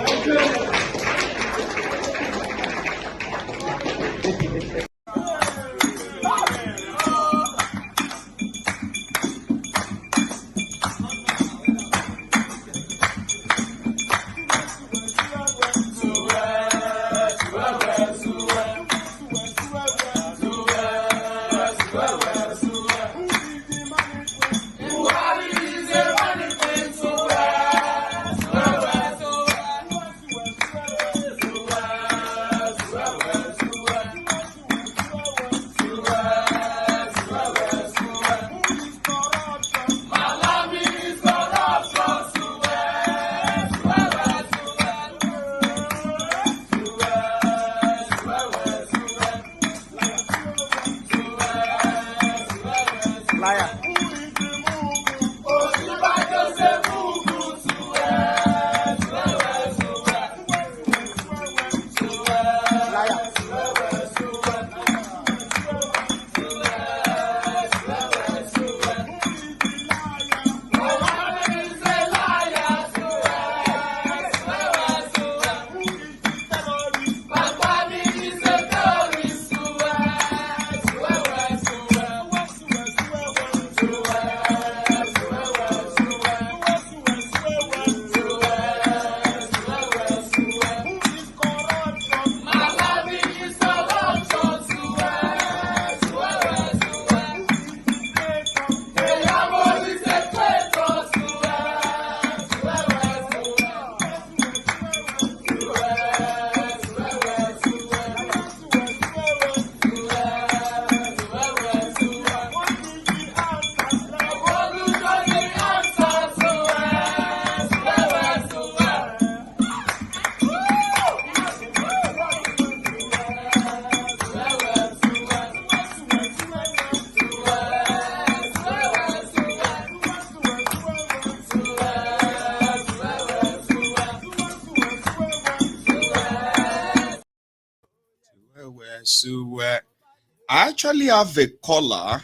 I actually have a caller.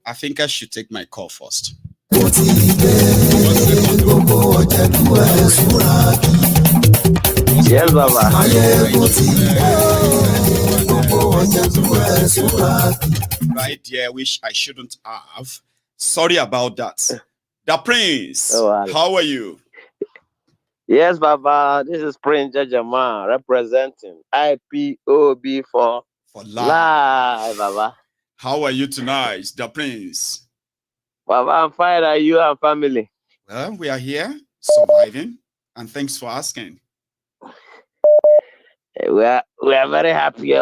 I think I should take my call first. Yes, Baba. Right there, which I shouldn't have. Sorry about that. The Prince, how are you? Yes, Baba. This is Prince Jajama representing IPOB for live, Baba. How are you tonight, the Prince? Baba, I'm fine. Are you and family? Well, we are here, surviving, and thanks for asking. We are very happy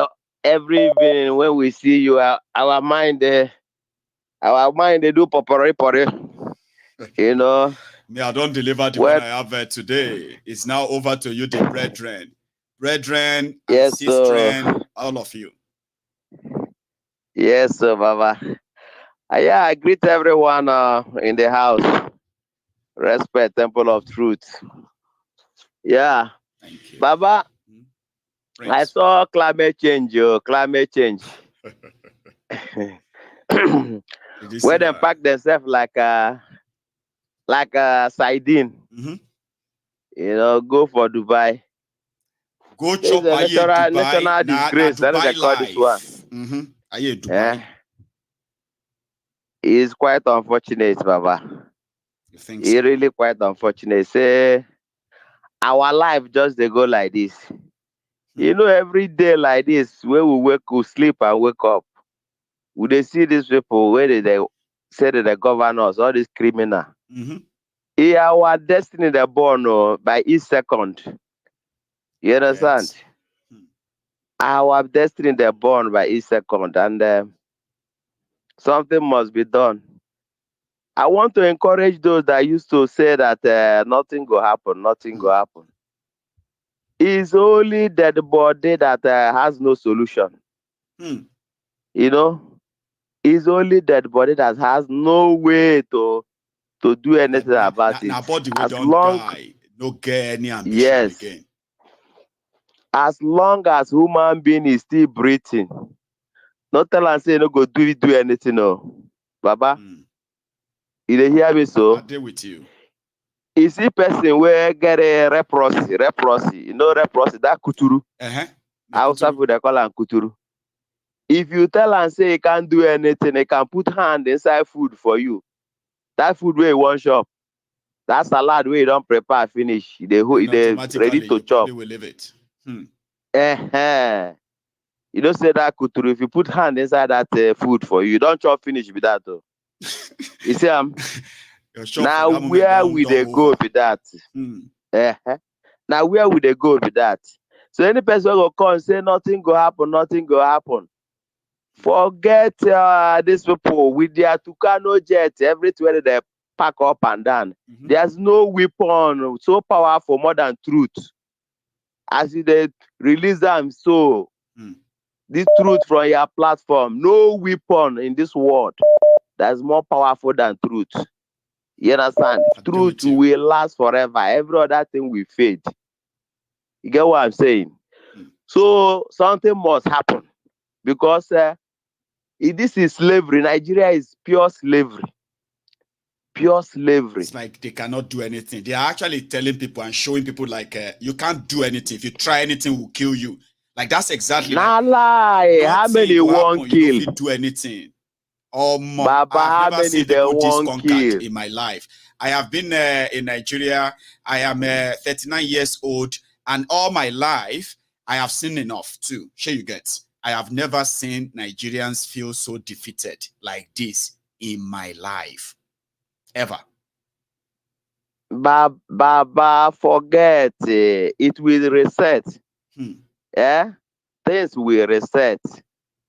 every evening when we see you. Our mind they do popori. You know. Me, I don't deliver the one I have today. It's now over to you, the brethren, yes, sistren, all of you. Yes, sir, Baba. Yeah, I greet everyone in the house. Respect, Temple of Truth. Yeah. Thank you. Baba, Prince. I saw climate change. Climate change. Where they pack themselves like a sardine. Mm-hmm. You know, go for Dubai. Go chop a national disgrace. That is they call this one. Mm-hmm. Dubai. It's quite unfortunate, Baba. You think it's really quite unfortunate. Say our life just they go like this. You know, every day like this, where we sleep and wake up, would they see these people where they say that the governors, all these criminals. Mm-hmm. Our destiny they're born by each second. You understand? Yes. Our destiny they're born by each second, and something must be done. I want to encourage those that used to say that nothing will happen, nothing will happen. It's only dead body that has no solution. You know, it's only dead body that has no way to do anything about it. Body we don't die, no get any ambition again. As long as human being is still breathing, not tell and say no go do anything, no. Baba, you dey hear me so? I deal with you. You see person where get a leprosy, you know leprosy, that kuturu. Hausa food they call am kuturu. If you tell and say you can't do anything, they can put hand inside food for you. That food where you want shop, that salad where you don't prepare finish, they ready to chop. Will leave it. You don't say that kuturu. If you put hand inside that food for you, don't chop finish with that though. You see, now where will they go with that? Now where will they go with that? So any person will come and say nothing go happen, nothing go happen. Forget these people with their Tucano jet, everywhere they pack up and down. There's no weapon so powerful more than truth. As they release them, so this truth from your platform, no weapon in this world that's more powerful than truth. You understand? Truth will last forever. Every other thing will fade. You get what I'm saying? So something must happen because this is slavery. Nigeria is pure slavery. Pure slavery. It's like they cannot do anything. They are actually telling people and showing people like you can't do anything. If you try anything, we'll kill you. Like that's exactly. Nah lie. How many won't kill? You don't do anything. Or more. Baba, I've never seen people this kill conquered in my life. I have been in Nigeria. I am 39 years old, and all my life I have seen enough too. Sure you get. I have never seen Nigerians feel so defeated like this in my life. Ever. Baba, forget. It will reset. Things will reset.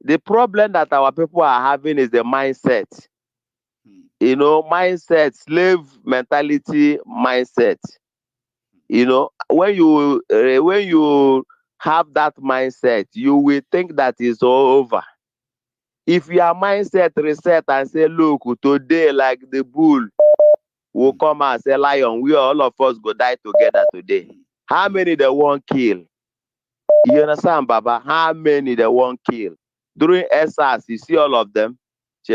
The problem that our people are having is the mindset. You know, mindset, slave mentality mindset. You know, when you have that mindset, you will think that it's all over. If your mindset reset and say, look, today, like the bull will come and say, lion, we all of us go die together today. How many they won't kill? You understand, Baba? How many they won't kill? During SARS, you see all of them.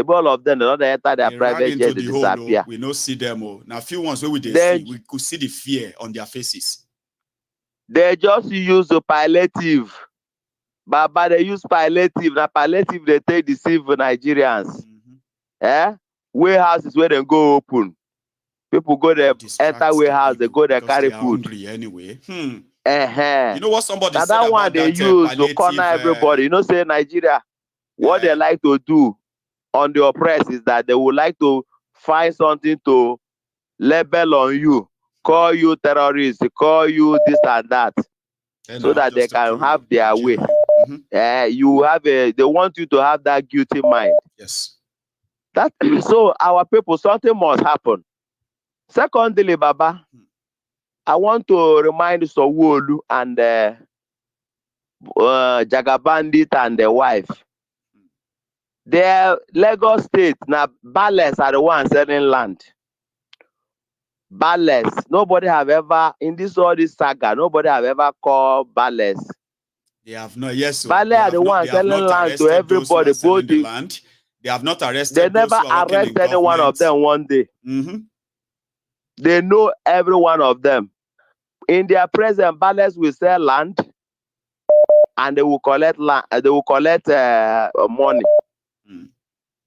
All of them, they don't enter their private jet, they disappear. We don't see them. Now, a few ones where we could see the fear on their faces. They just use the palliative. Baba, they use palliative. Now, palliative, they take deceive Nigerians. Warehouses where they go open. People go there, enter warehouse, they go there, carry food. Anyway. You know what somebody said that about one they use to corner everybody. You know, say Nigeria, what they like to do on the oppressed is that they would like to find something to label on you, call you terrorists, call you this and that, so that they can have their way. You have they want you to have that guilty mind. Yes. That so our people, something must happen. Secondly, Baba, I want to remind Sowolu and Jagabandit and their wife. Their Lagos State, now Bales are the ones selling land. Bales, nobody have ever, in all this saga, nobody have ever called Bales. They have not, yes. Bales are the ones selling land to everybody. Both the land. They have not arrested. They never arrested any one of them one day. They know every one of them. In their present, Bales will sell land, and they will collect land. They will collect money.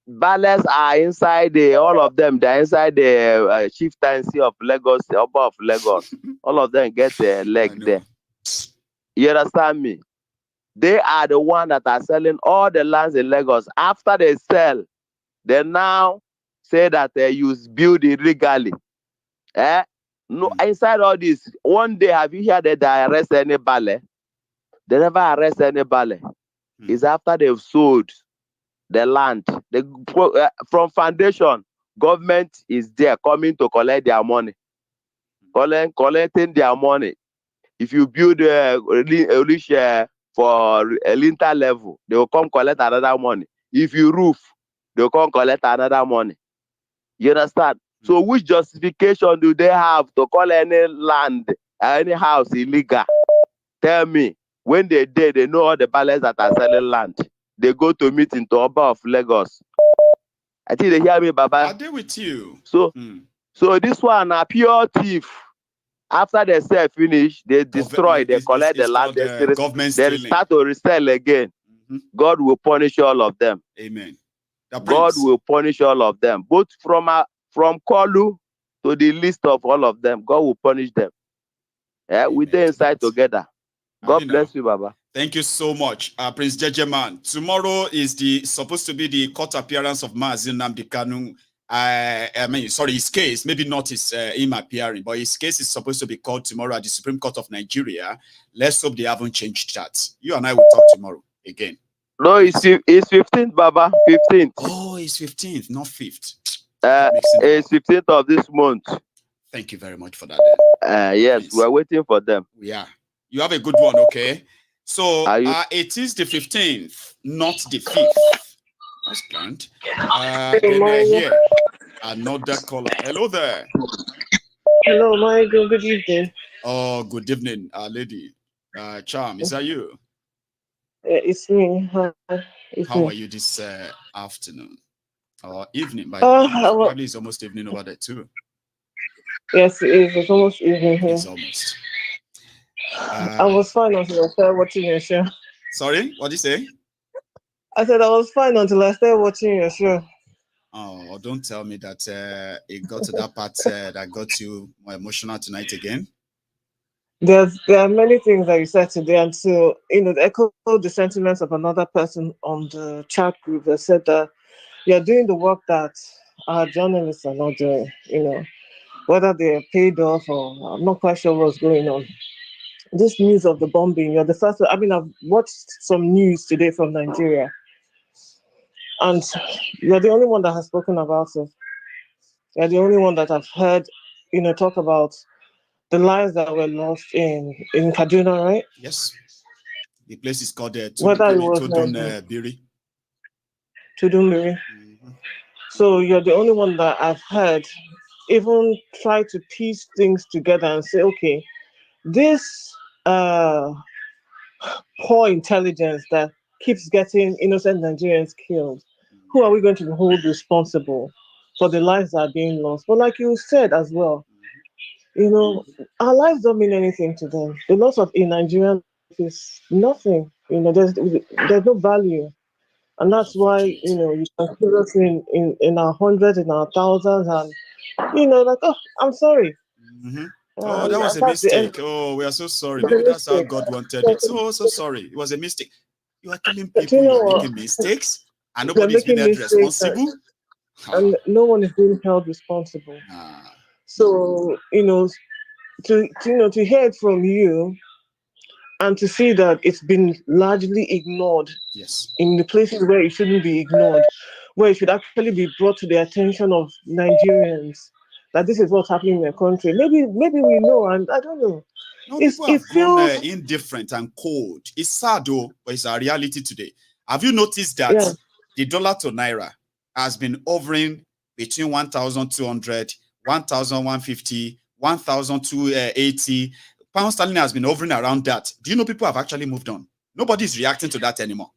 Bales are inside all of them. They're inside the chieftaincy of Lagos, above Lagos. All of them get their leg there. You understand me? They are the one that are selling all the lands in Lagos. After they sell, they now say that you build illegally. No, inside all this, one day have you heard that they arrest any Bale? They never arrest any Bale. It's after they've sold the land. From foundation, government is there coming to collect their money. Collecting their money. If you build a rich for a linter level, they will come collect another money. If you roof, they will come collect another money. You understand? So which justification do they have to call any land, any house illegal? Tell me. When they know all the ballets that are selling land. They go to meet in Oba of Lagos. I think they hear me, Baba. I deal with you. So this one a pure thief. After they sell finish, they destroy, they collect the land, they start to resell again. God will punish all of them. Amen. God will punish all of them, both from Kolu to the list of all of them. God will punish them. Yeah, we dey inside together. God bless you, Baba. Thank you so much, Prince Jejeman. Tomorrow is supposed to be the court appearance of Mazi Nnamdi Kanu. I mean, sorry, his case, maybe not him appearing, but his case is supposed to be called tomorrow at the Supreme Court of Nigeria. Let's hope they haven't changed that. You and I will talk tomorrow again. No, it's 15th, Baba. 15th. Oh, it's 15th, not 5th. It's 15th of this month. Thank you very much for that. Yes, we're waiting for them. Yeah. You have a good one, okay? So it is the 15th, not the 5th. That's grand. Here, another caller. Hello there. Hello, Michael. Good evening. Oh, good evening, lady. Charm, is that you? It's me. How are you this afternoon or evening? By probably it's almost evening over there too. Yes, it is. It's almost evening here. It's almost. I was fine until I started watching your show. Sorry, what did you say? I said I was fine until I started watching your show. Oh, don't tell me that it got to that part that got you more emotional tonight again. There are many things that you said today, and to echo the sentiments of another person on the chat group that said that you're doing the work that our journalists are not doing. Whether they're paid off or I'm not quite sure what's going on. This news of the bombing, you're the first. I mean, I've watched some news today from Nigeria, and you're the only one that has spoken about it. You're the only one that I've heard, talk about the lives that were lost in Kaduna, right? Yes. The place is called Tundun Biri. Tundun Biri. So you're the only one that I've heard even try to piece things together and say, okay, this poor intelligence that keeps getting innocent Nigerians killed, who are we going to hold responsible for the lives that are being lost? But like you said as well, our lives don't mean anything to them. The loss of a Nigerian is nothing. There's no value. And that's why, you can kill us in our hundreds, in our thousands, and, like, oh, I'm sorry. Oh, that was a mistake. Oh, we are so sorry. Maybe that's how God wanted it. So sorry. It was a mistake. You are killing people, you're making mistakes, and nobody's being held responsible. And no one is being held responsible. So, to hear it from you and to see that it's been largely ignored in the places where it shouldn't be ignored, where it should actually be brought to the attention of Nigerians that this is what's happening in their country. Maybe we know, and I don't know. No, people have grown indifferent and cold. It's sad though, but it's a reality today. Have you noticed that the dollar to naira has been hovering between 1,200, 1,150, 1,280? Pound sterling has been hovering around that. Do you know people have actually moved on? Nobody's reacting to that anymore.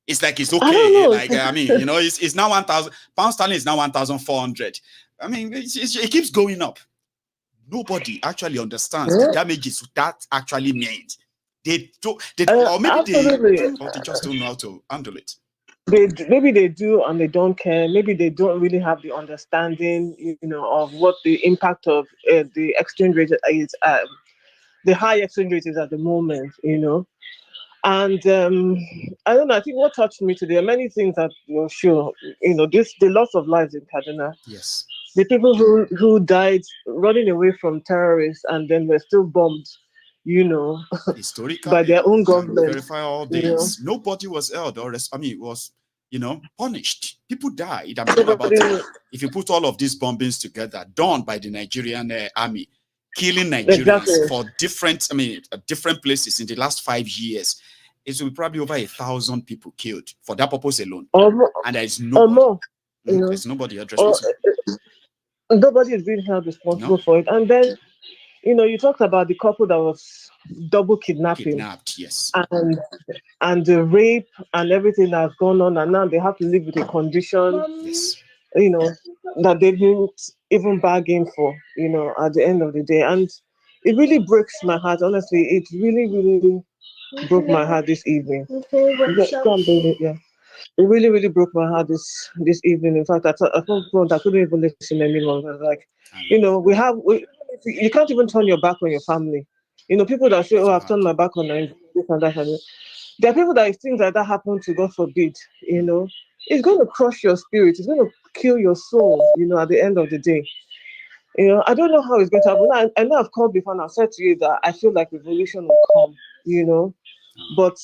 It's like it's okay. Like it's now 1,000. Pound sterling is now 1,400. I mean, it keeps going up. Nobody actually understands the damages that actually made. They just don't know how to handle it. Maybe they do and they don't care. Maybe they don't really have the understanding, of what the impact of the exchange rate is. The high exchange rate is at the moment, And I don't know. I think what touched me today are many things that you're sure, the loss of lives in Kaduna. Yes. The people who died running away from terrorists and then were still bombed, historically by their own government. Verify all this. Nobody was held or was punished. People died. I'm talking about it. If you put all of these bombings together, done by the Nigerian Army, killing Nigerians for different places in the last 5 years, it will be probably over 1,000 people killed for that purpose alone. And there is nobody. There's nobody held responsible. Nobody is being held responsible for it. And then You talked about the couple that was double kidnapping. Kidnapped, yes. And the rape and everything that's gone on, and now they have to live with a condition, yes, that they didn't even bargain for, at the end of the day. And it really breaks my heart, honestly. It really, really broke my heart this evening. Yeah. It really, really broke my heart this evening. In fact, I couldn't even listen any longer. Like, you can't even turn your back on your family. People that say, "Oh, I've turned my back on this and that." And there are people that if things like that happen to, God forbid, it's going to crush your spirit. It's going to kill your soul. At the end of the day, I don't know how it's going to happen. I know I've called before and I've said to you that I feel like revolution will come. But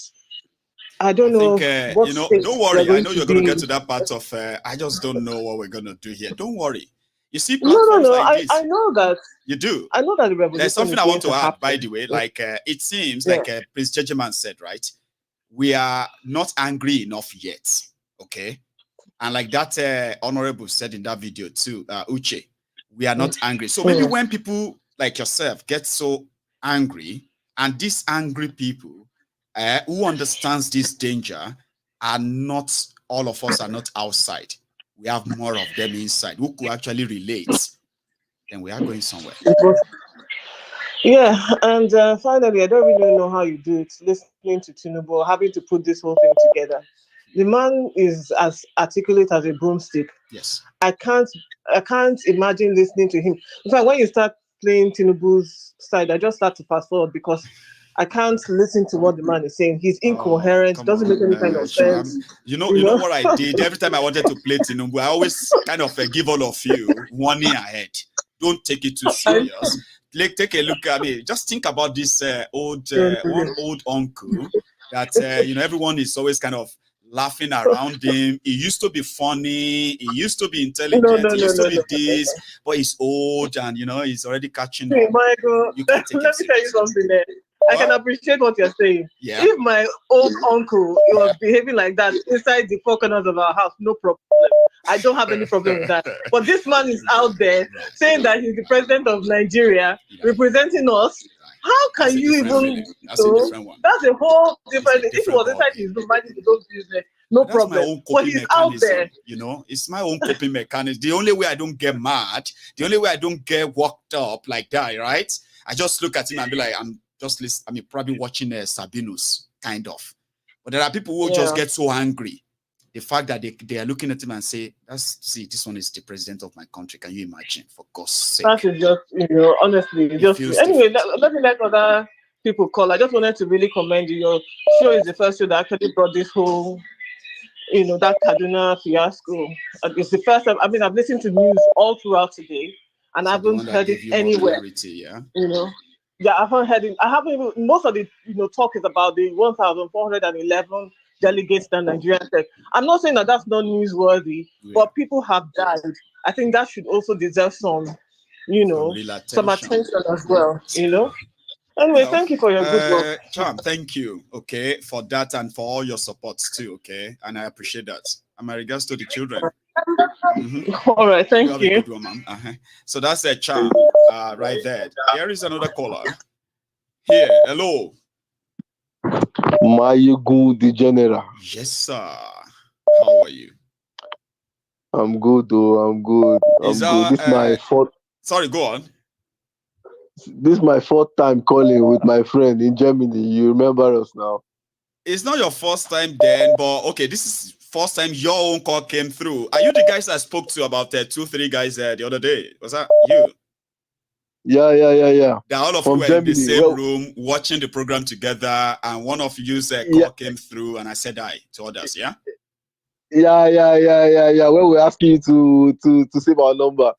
I don't know. Don't worry. I know you're going to get to that part of. I just don't know what we're going to do here. Don't worry. You see, platforms like this. I know that you do. I know that the revolution. There's something I want to add, by the way. Like it seems like Prince Jejeman said, right? We are not angry enough yet. Okay, and like that honorable said in that video too, Uche, we are not angry. So maybe when people like yourself get so angry, and these angry people who understands this danger are not, all of us are not outside. We have more of them inside who could actually relate. Then we are going somewhere. Yeah, and finally, I don't really know how you do it. Listening to Thiefnubu, having to put this whole thing together. The man is as articulate as a broomstick. Yes. I can't imagine listening to him. In fact, when you start playing Thiefnubu's side, I just start to fast forward because I can't listen to what the man is saying. He's incoherent, doesn't make any kind of sense. You know what I did? Every time I wanted to play Thiefnubu, I always kind of give all of you 1 year ahead. Don't take it too serious. Take a look at me. Just think about this one old uncle that everyone is always kind of laughing around him. He used to be funny. He used to be intelligent. He used to be this, but he's old and he's already catching up. Hey, Michael, let me tell you something there. I can appreciate what you're saying. Yeah. If my old uncle was behaving like that inside the four corners of our house, no problem. I don't have any problem with that. But this man is out there saying that he's the president of Nigeria, representing us. How can you even? That's a different one. That's a whole different. If he was inside his room minding his own business, no problem. But he's out there. It's my own coping mechanism. The only way I don't get mad, the only way I don't get worked up like that, right? I just look at him and be like, I'm probably watching Sabinus, kind of. But there are people who just get so angry. The fact that they are looking at him and say, this one is the president of my country. Can you imagine? For God's sake. That is just, honestly, just anyway. Let me let other people call. I just wanted to really commend you. Your show is the first show that actually brought this whole, that Kaduna fiasco. It's the first time. I mean, I've listened to news all throughout today, and I haven't heard it anywhere. Yeah, I haven't heard it. I haven't even. Most of the talk is about the 1,411 delegates that Nigerians said. I'm not saying that that's not newsworthy, but people have died. I think that should also deserve some attention as well. Anyway, thank you for your good work. Charm, thank you. Okay, for that and for all your supports too. Okay, and I appreciate that. And my regards to the children. All right, thank you. Good one, So that's a Charm right there. Here is another caller. Here, hello. Mayegun the General. Yes, sir. How are you? I'm good, though. I'm good. This is my fourth. Sorry, go on. This is my fourth time calling with my friend in Germany. You remember us now? It's not your first time then, but okay, this is first time your own call came through. Are you the guys I spoke to about 2-3 guys the other day? Was that you? Yeah. That all of you were in the same room watching the program together, and one of you's call came through, and I said hi to others. Yeah. Well, we're asking you to save our number.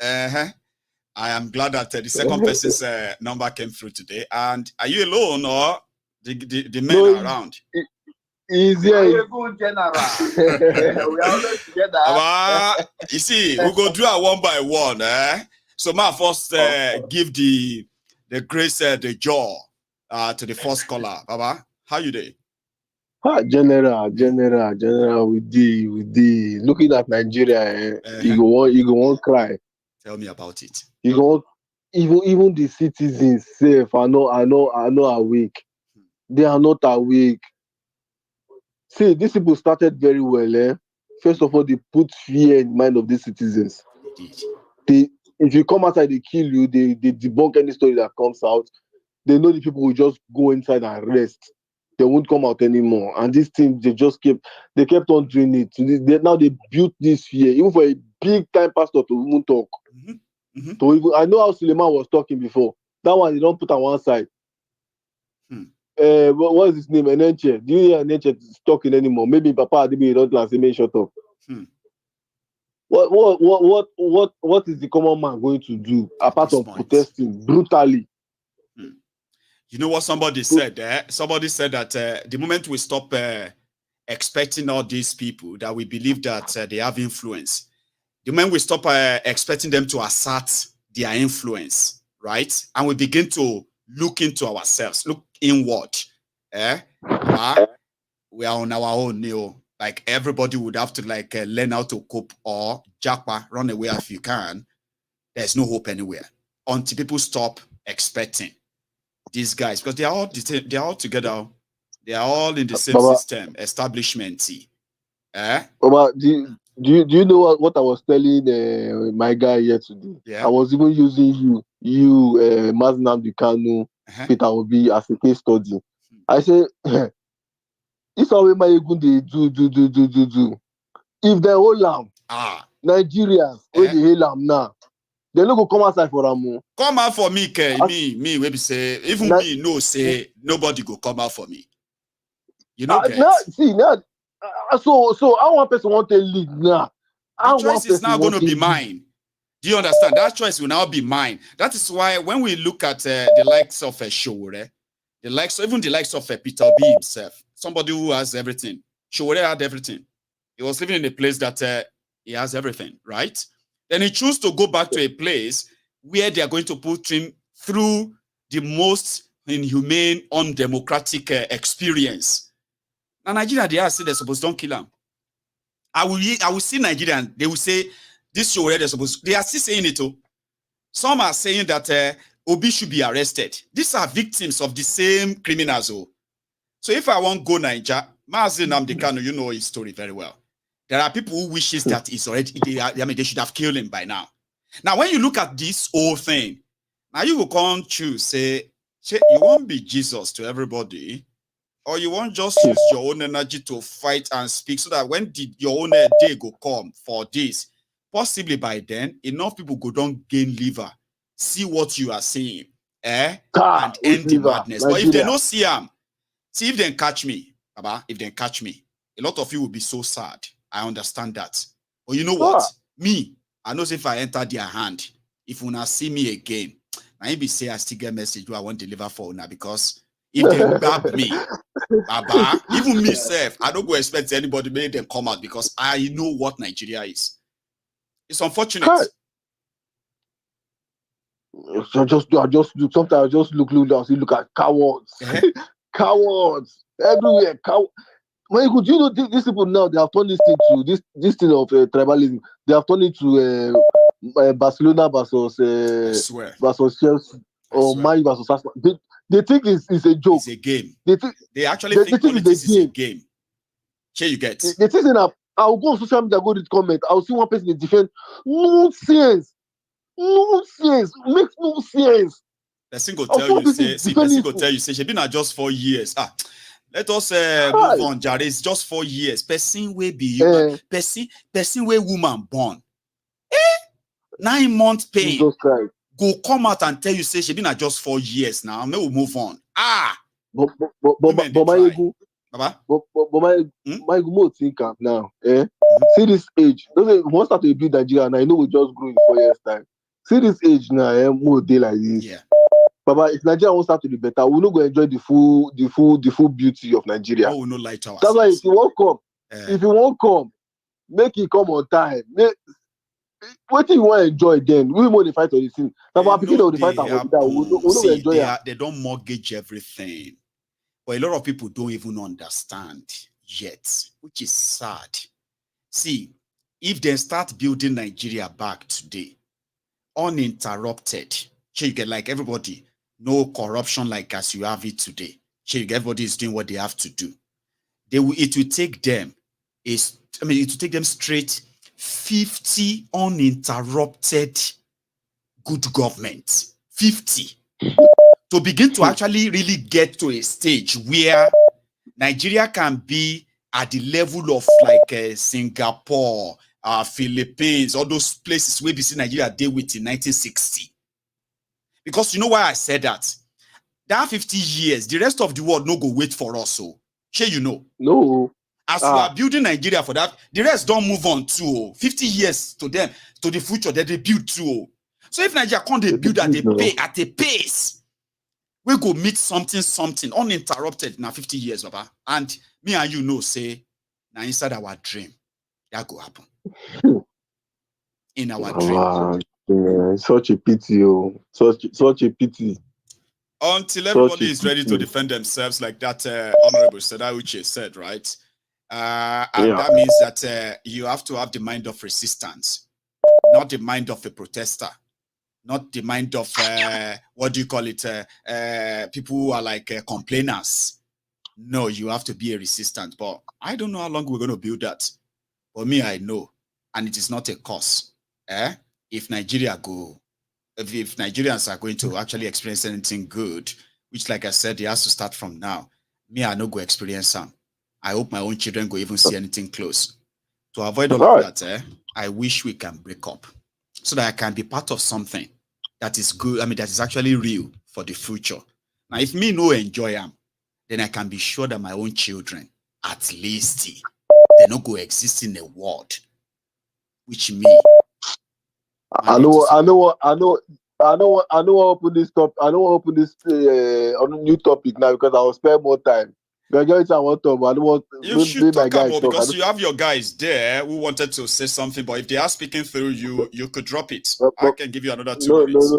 I am glad that the second person's number came through today. And are you alone or the men are around? He's here. We're good general. We are always together. You see, we go do it one by one. So my first give the grace, the jaw to the first caller. Baba, how you doing? General, we did. Looking at Nigeria, you go on cry. Tell me about it. You even the citizens self are not awake. They are not awake. See, these people started very well, eh? First of all, they put fear in the mind of these citizens. They, if you come outside, they kill you. They debunk any story that comes out. They know the people will just go inside and rest. They won't come out anymore. And this thing, they kept on doing it. Now they built this fear, even for a big time pastor to even talk. So even, I know how Suleiman was talking before. That one they don't put on one side. What is his name? Enenche. Do you hear Enenche talking anymore? Maybe Papa Adibi don't last. He may shut up. What is the common man going to do apart from protesting brutally? You know what somebody said there? Somebody said that the moment we stop expecting all these people that we believe that they have influence, the moment we stop expecting them to assert their influence, right? And we begin to look into ourselves, look inward. We are on our own, you know. Like everybody would have to learn how to cope or japa, run away if you can. There's no hope anywhere until people stop expecting these guys, because they are all together. They are all in the same system, establishment. Baba, do you know what I was telling my guy here today? Yeah. I was even using you, Maznam Dikanu, Peter Obi as a case study. I say, it's always my they do. If they hold them, Nigerians, when they hold them now, they no go come outside for them. Come out for me, me, maybe say, even me, no, say, nobody go come out for me. You know, so how one person want to lead now? The choice is now going to be mine. Do you understand? That choice will now be mine. That is why when we look at the likes of Showore, even the likes of Peter Obi himself, somebody who has everything. Showore had everything. He was living in a place that he has everything, right? Then he chose to go back to a place where they are going to put him through the most inhumane, undemocratic experience. Now, Nigeria, they are saying they're supposed to don't kill him. I will see Nigerian, they will say, this show where they're supposed, they are still saying it too. Some are saying that Obi should be arrested. These are victims of the same criminals. So if I want to go Niger, Mazi Nnamdi Kanu, you know his story very well. There are people who wishes that he's already, they should have killed him by now. Now, when you look at this whole thing, now you will come choose, say you won't be Jesus to everybody, or you won't just use your own energy to fight and speak so that when your own day go come for this, possibly by then, enough people go don't gain liver, see what you are saying, and end the madness. But if they don't see him, see if they catch me, Baba, if they catch me, a lot of you will be so sad. I understand that. But you know what? Me, I know if I enter their hand, if you not see me again, I be say I still get message who I want to deliver for now, because if they grab me, Baba, even myself, I don't go expect anybody make them come out, because I know what Nigeria is. It's unfortunate. I just do sometimes. I just look at cowards, cowards everywhere. Do you know these people now? They have turned this thing to this thing of tribalism. They have turned it to Barcelona versus Chelsea or Man U versus Arsenal. They think it's a joke. It's a game. They actually think politics is a game. Here you get. They think I'll go on social media, go read comment. I'll see one person in defense. Nonsense. Makes no sense. Person go tell you, say, she been at just 4 years. Let us move on, Jare. It's just 4 years. Person will be human. Person will woman born. 9 months pain. Go come out and tell you, say she been at just 4 years now. May we move on. But my more think up now. See this age. Once start to build Nigeria, and I know we just grow in 4 years time. See this age now, more day like this. Yeah. Baba, if Nigeria won't start to be better, we're not going to enjoy the full beauty of Nigeria. Oh, we no light ourselves. That's why if you won't come, make it come on time. What do you want to enjoy then? We want to fight on this thing. They don't mortgage everything. But a lot of people don't even understand yet, which is sad. See, if they start building Nigeria back today, uninterrupted, You get like everybody, no corruption like as you have it today. You get everybody is doing what they have to do. It will take them it will take them straight 50 uninterrupted good government. 50 to begin to actually really get to a stage where Nigeria can be at the level of like Singapore, Philippines, all those places where we see Nigeria deal with in 1960. Because you know why I said that? That 50 years, the rest of the world no go wait for us. So, sure you know. No. As we are building Nigeria for that, the rest don't move on too. 50 years to them, to the future, that they build too. So if Nigeria can't they build at a pace, we go meet something uninterrupted now 50 years, Baba. And me and you know, say, now inside our dream, that go happen. In our dream. Yeah, such a pity, oh. Such a pity. Until everybody is ready to defend themselves, like that Honorable Sedauche said, right? And that means that you have to have the mind of resistance, not the mind of a protester, not the mind of what do you call it? People who are like complainers. No, you have to be a resistant. But I don't know how long we're going to build that. For me, I know, and it is not a cause. If Nigeria go, if Nigerians are going to actually experience anything good, which, like I said, it has to start from now. Me, I no go experience some. I hope my own children go even see anything close. To avoid all of that, I wish we can break up so that I can be part of something that is good. I mean, that is actually real for the future. Now, if me no enjoy them, then I can be sure that my own children, at least, they no go exist in a world which me. I know. Open this topic. I don't want to open this on a new topic now because I will spend more time. You should talk about because you have your guys there who wanted to say something, but if they are speaking through you, you could drop it. I can give you another 2 minutes.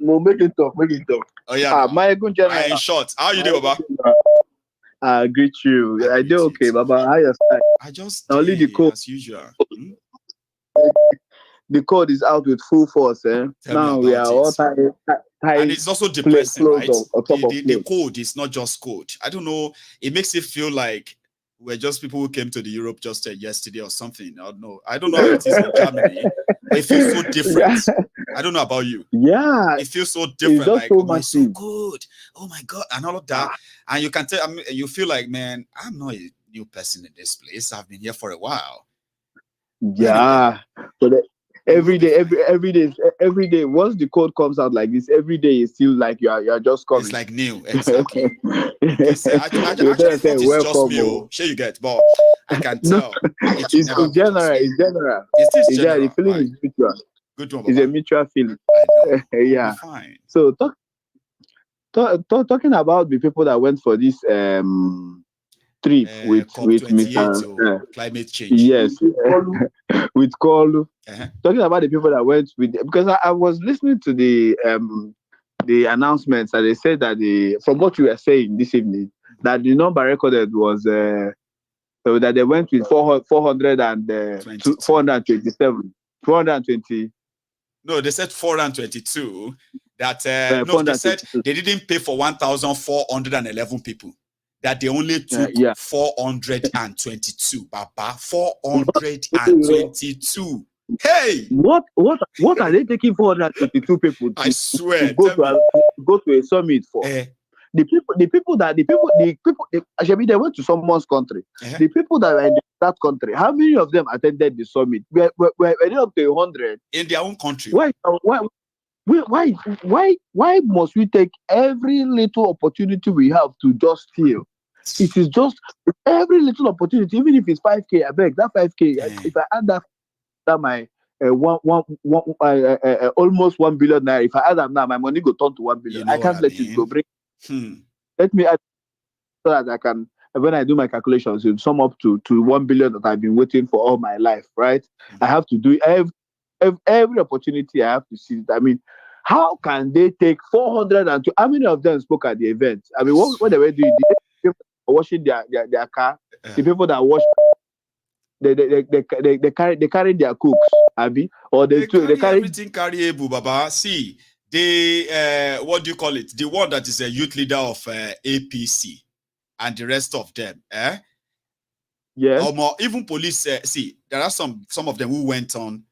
No, make it talk. Oh yeah. My good general. In short, how you do, Baba? I greet you. I do okay, Baba. How you start? I just only the code as usual. The code is out with full force. Now we are all tied. And it's also depressing, right? The code is not just code. I don't know. It makes it feel like we're just people who came to the Europe just yesterday or something. I don't know. I don't know how it is in Germany. It feels so different. I don't know about you. Yeah. It feels so different. Like, oh, it's so good. Oh my God. And all of that. And you can tell, I mean, you feel like, man, I'm not a new person in this place. I've been here for a while. Yeah. Anyway. Every day. Once the code comes out like this, every day it feels like you're just coming. It's like new, exactly. I actually thought it's just me. Sure you get, but I can tell. It's general. It's general. The feeling is mutual. Good one, it's a mutual feeling. I know. Yeah. Fine. So talking about the people that went for this trip with Mr. Climate change. Yes, with Kolu. Talking about the people that went with, because I was listening to the announcements and they said that from what you were saying this evening, that the number recorded was so that they went with 420. No, they said 422. That no, they said they didn't pay for 1,411 people. That they only took 422, Baba. 422. Hey! What are they taking 422 people to, I swear, to go to a summit for? The people they went to someone's country. The people that were in that country, how many of them attended the summit? Were they up to 100? In their own country. Why must we take every little opportunity we have to just steal? It is just every little opportunity, even if it's 5K. I beg that 5K. If I add that my almost 1 billion naira. If I add them now, my money go turn to 1 billion. I can't let it go. Let me add so that I can, when I do my calculations, it will sum up to 1 billion that I've been waiting for all my life. Right? I have to do every opportunity I have to see. I mean, how can they take 402? How many of them spoke at the event? I mean, what they were doing? People washing their car. The people that wash. They carry their cooks, Abby, or they carry everything carryable, Baba. See, the what do you call it? The one that is a youth leader of APC and the rest of them, Yes. Even police. See, there are some of them who went on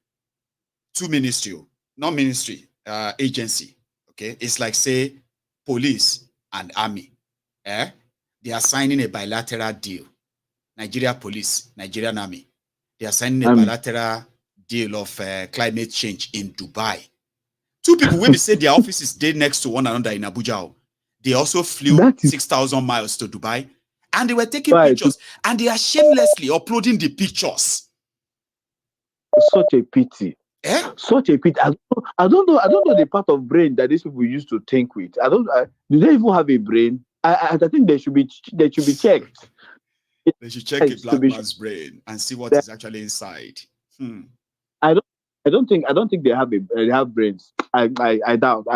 to ministry, not ministry, agency. Okay, it's like say police and army. They are signing a bilateral deal. Nigeria police, Nigerian army. They are signing a bilateral deal of climate change in Dubai. Two people, when they say their offices stay next to one another in Abuja, they also flew 6,000 miles to Dubai, and they were taking pictures, and they are shamelessly uploading the pictures. Such a pity. Such a pity. I don't know the part of brain that these people used to think with. Do they even have a brain? I think they should be checked. They should check a black man's brain and see what is actually inside. I don't think they have brains. I doubt.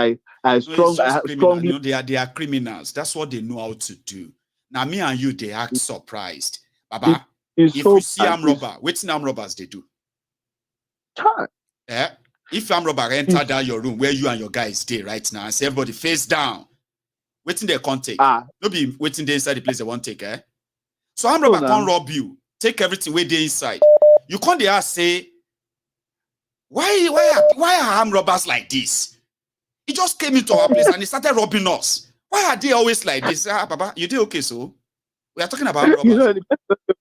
Strongly. You know, they are criminals. That's what they know how to do. Now me and you, they act surprised. Baba, if you see armed robber, what's armed robbers they do? If armed robber enter down your room where you and your guys stay right now and say everybody face down, waiting they can't take. No be waiting there inside the place they won't take. So armed robber can't rob you. Take everything where they inside. You can't there say, why are armed robbers like this? He just came into our place and he started robbing us. Why are they always like this? Baba, you did okay, so we are talking about robbers.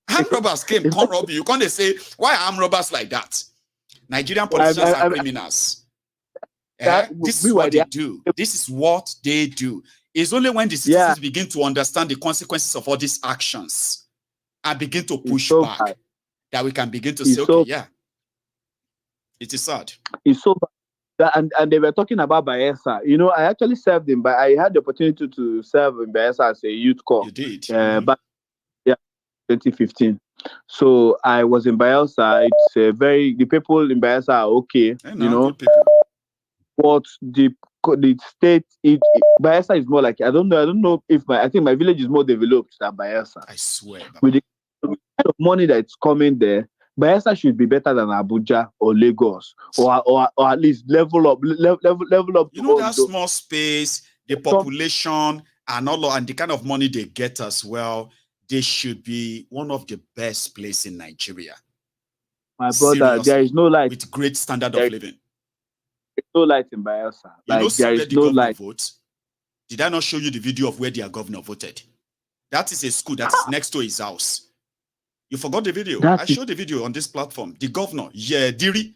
Armed robbers can't rob you. You can't say, why are armed robbers like that? Nigerian politicians are criminals. This is what they do. This is what they do. It's only when the citizens begin to understand the consequences of all these actions and begin to push back that we can begin to say, okay, it is sad. It's so bad. And they were talking about Bayelsa. You know, I actually served in, but I had the opportunity to serve in Bayelsa as a youth corps. You did. But 2015. So I was in Bayelsa. It's the people in Bayelsa are okay. You know, but the state, Bayelsa is more like, I don't know if I think my village is more developed than Bayelsa. I swear. With the kind of money that's coming there, Bayelsa should be better than Abuja or Lagos, or at least level up. You know, that small space, the population, and the kind of money they get as well. They should be one of the best places in Nigeria. My brother, there is no light. With great standard of living. There's no light in Bayelsa. There is no light. Vote? Did I not show you the video of where their governor voted? That is a school that is next to his house. You forgot the video. I showed the video on this platform. The governor, Diri,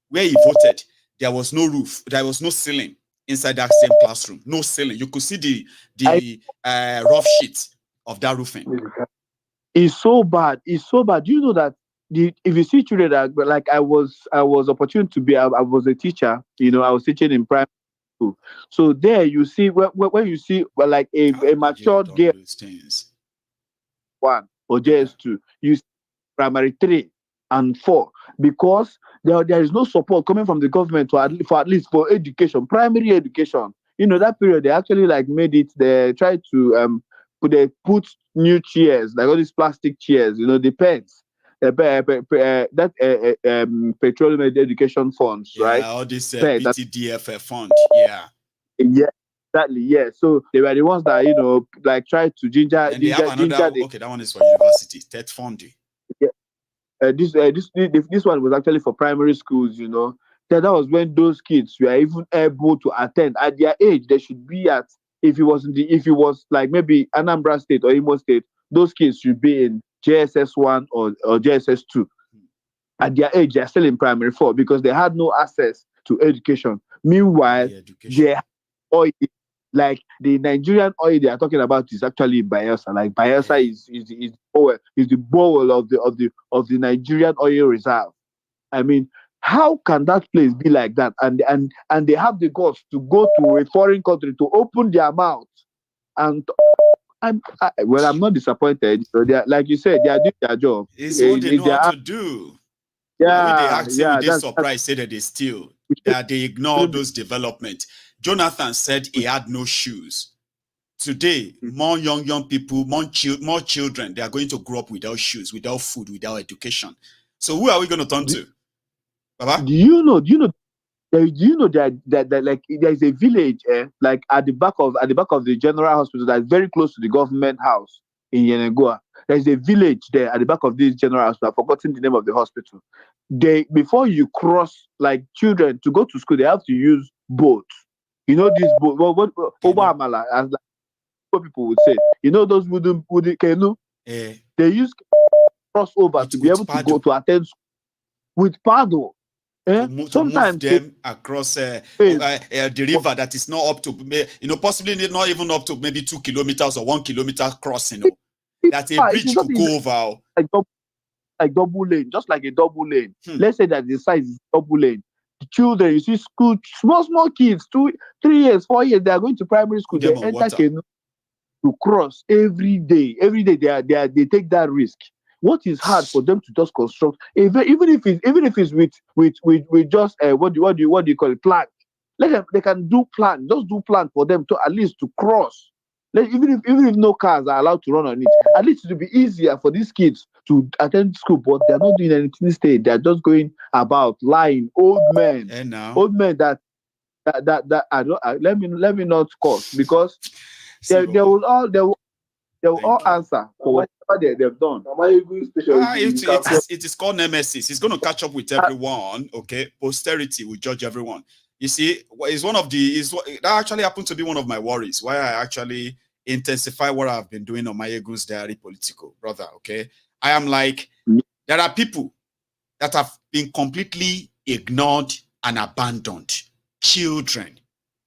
where he voted, there was no roof. There was no ceiling inside that same classroom. No ceiling. You could see the rough sheet of that roofing. It's so bad. It's so bad. You know that if you see children that, like I was opportune to be, I was a teacher. You know, I was teaching in primary school. So there you see when you see like a matured girl, 1 or JS2, you see primary 3 and 4, because there is no support coming from the government for at least for education, primary education. You know, that period they actually like made it. They tried to put new chairs, like all these plastic chairs, you know, the pens, petroleum education funds, right? All this PTDF fund, yeah, exactly, yeah. So they were the ones that, you know, like tried to ginger. Okay, that one is for university, TED funding. Yeah, this one was actually for primary schools, you know. That was when those kids were even able to attend at their age. They should be at. If it was like maybe Anambra State or Imo State, those kids should be in JSS 1 or JSS 2. At their age, they're still in primary 4 because they had no access to education. Meanwhile, like the Nigerian oil they are talking about is actually Bayelsa. Like Bayelsa is the bowl of the Nigerian oil reserve. I mean, how can that place be like that? And they have the guts to go to a foreign country to open their mouth. And I'm not disappointed. So they are, like you said, they are doing their job. It's what they know how to do. Yeah, they actually this surprise say that they steal, that they ignore those developments. Jonathan said he had no shoes. Today, more young people, more children, they are going to grow up without shoes, without food, without education. So who are we going to turn to? Baba? Do you know Do you know that like there is a village like at the back of the general hospital that's very close to the government house in Yenagoa. There's a village there at the back of this general hospital. I've forgotten the name of the hospital. Before you cross, like children to go to school, they have to use boats. You know this boat. What Obamala, as like what people would say. You know those wooden canoe. They use crossover to be able to go to attend school with paddle. Sometimes to move them across the river that is not up to, possibly not even up to maybe 2 kilometers or 1 kilometer crossing. That's a bridge to go over. Like double lane, just like a double lane. Let's say that the size is double lane. The children, you see, school, small kids, 2, 3 years, 4 years, they are going to primary school. They enter canoe to cross every day. Every day they take that risk. What is hard for them to just construct, even if it's with just what do you call it, plan? They can do plan, just do plan for them to at least to cross. Even if no cars are allowed to run on it, at least it will be easier for these kids to attend school. But they're not doing anything instead. They're just going about lying. Old men that let me not curse because they will all answer for whatever they've done. It is called nemesis. It's going to catch up with everyone. Okay, posterity will judge everyone. You see, it's that actually happened to be one of my worries. Why I actually intensify what I've been doing on Mayegun's Diary Political, brother. Okay, I am like, there are people that have been completely ignored and abandoned, children.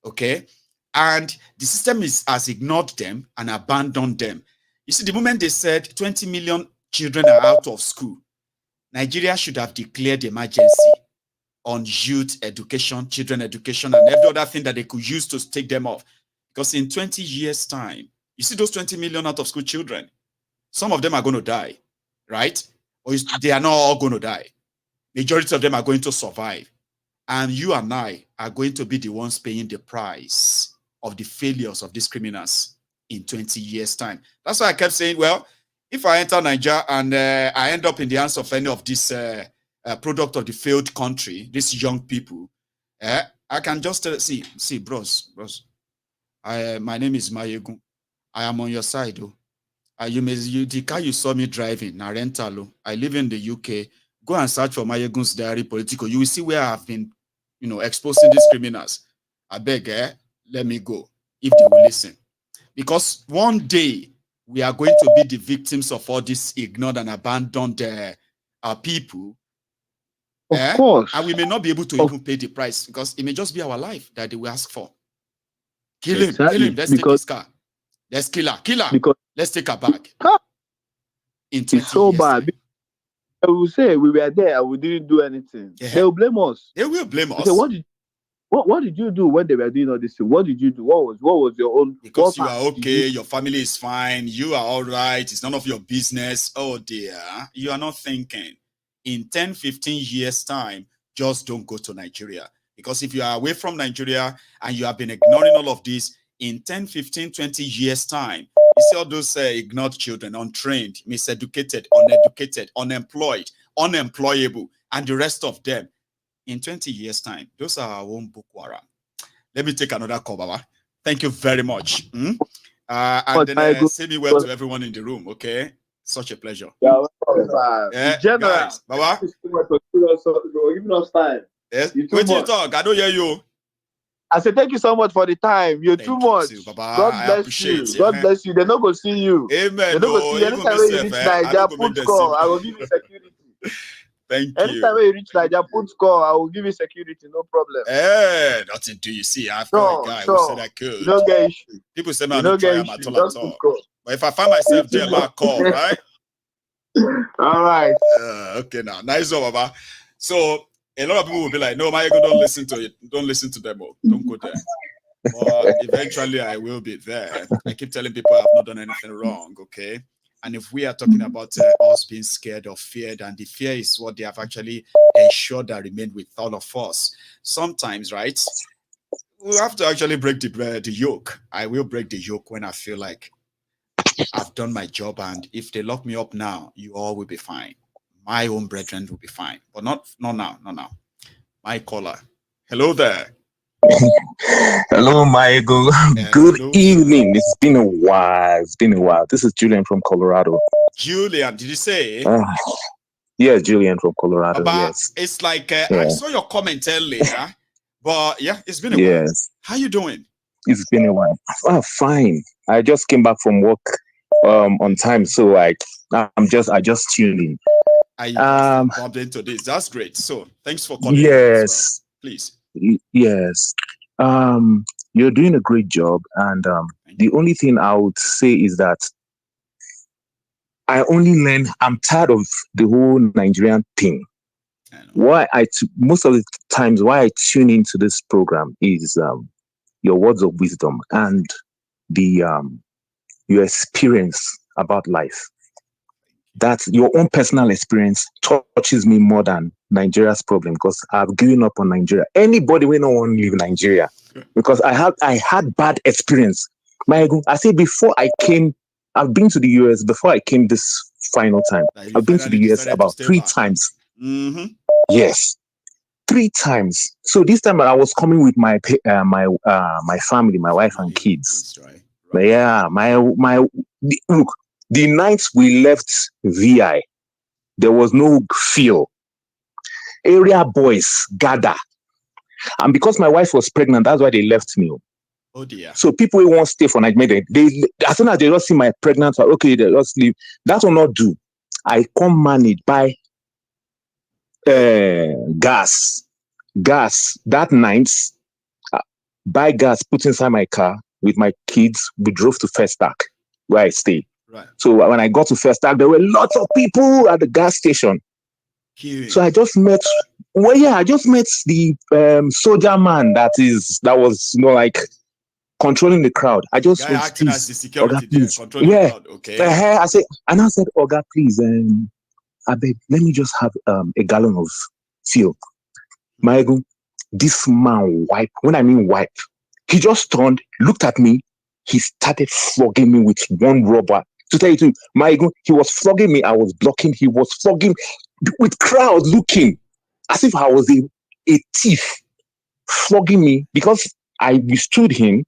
Okay. And the system has ignored them and abandoned them. You see, the moment they said 20 million children are out of school, Nigeria should have declared emergency on youth education, children education, and every other thing that they could use to take them off. Because in 20 years' time, you see those 20 million out of school children, some of them are going to die, right? Or they are not all going to die. Majority of them are going to survive. And you and I are going to be the ones paying the price of the failures of these criminals in 20 years' time. That's why I kept saying, well, if I enter Nigeria and I end up in the hands of any of this product of the failed country, these young people, I can just see, bros, my name is Mayegun. I am on your side. The car you saw me driving, na rental. I live in the UK. Go and search for Mayegun's Diary Political. You will see where I've been, exposing these criminals. I beg, let me go if they will listen. Because one day we are going to be the victims of all these ignored and abandoned people. Of course. And we may not be able to even pay the price because it may just be our life that they will ask for. Kill him. Let's take his car. Let's kill her. Because let's take her back. In 20 it's so years bad. Time. I will say we were there and we didn't do anything. Yeah. They will blame us. They will blame us. Say, what did you do when they were doing all this thing? What did you do? What was your own? Because you are okay, your family is fine, you are all right, it's none of your business. Oh dear, you are not thinking. In 10, 15 years' time, just don't go to Nigeria. Because if you are away from Nigeria and you have been ignoring all of this, in 10, 15, 20 years' time, you see all those ignored children, untrained, miseducated, uneducated, unemployed, unemployable, and the rest of them. In 20 years' time, those are our own Boko Haram. Let me take another call, Baba. Thank you very much. And then say me well to everyone in the room, okay? Such a pleasure. Yeah, guys, Baba. Giving us time. Yes. Wait till you talk. I don't hear you. I said thank you so much for the time. You're too much. Too, Baba. God bless you. God bless you. They're not going to see you. Amen. They're not going to see you. Anytime you reach Nigeria, put score. I will give you security. Thank you. Anytime you reach Nigeria, put score. I will give you security. No problem. Nothing do you see? I've got a guy who said I could. You don't get issue. People say, man, I don't try at all. But if I find myself there, I'll call, right? All right. Okay, now. Nice one, Baba. So, a lot of people will be like, no, Mayegun, don't listen to it. Don't listen to them. Don't go there. But eventually, I will be there. I keep telling people I've not done anything wrong, okay? And if we are talking about us being scared or feared, and the fear is what they have actually ensured that remain with all of us. Sometimes, right, we have to actually break the yoke. I will break the yoke when I feel like I've done my job, and if they lock me up now, you all will be fine. My own brethren will be fine, but not now. My caller. Hello there. Hello, Michael. Good hello, evening. It's been a while. This is Julian from Colorado. Julian, did you say? Yeah, Julian from Colorado. But yes. It's like I saw your comment earlier, but yeah, it's been a while. Yes. How you doing? It's been a while. Oh, fine. I just came back from work on time, so I just tuned in. I bumped into this. That's great. So thanks for calling. Yes. Please. Yes. You're doing a great job, and the only thing I would say is that I'm tired of the whole Nigerian thing. Most of the times why I tune into this program is your words of wisdom and your experience about life. That your own personal experience touches me more than Nigeria's problem, because I've given up on Nigeria. Anybody will not want to leave Nigeria, because I had bad experience. I say before I came, I've been to the US before I came this final time. I've been to the US about 3 times. Mm-hmm. Yes, 3 times. So this time I was coming with my family, my wife and kids. Right. But yeah, look. The night we left VI, there was no feel. Area boys gather. And because my wife was pregnant, that's why they left me. Oh dear. So people who won't stay for Nigeria, they as soon as they just see my pregnant, okay, they just leave. That will not do. I come manage by gas. That night, buy gas, put inside my car with my kids. We drove to First Stack, where I stay. Right. So when I got to First Stack, there were lots of people at the gas station. Curious. So I just met the soldier man that was like controlling the crowd. I just was acting as the security there, controlling the crowd. Okay. I said, Oga, please, I beg, let me just have a gallon of fuel. This man wipe. When I mean wipe, he just turned, looked at me. He started flogging me with one rubber. To tell you the truth, he was flogging me. I was blocking. He was flogging with crowd looking as if I was a thief, flogging me because I withstood him.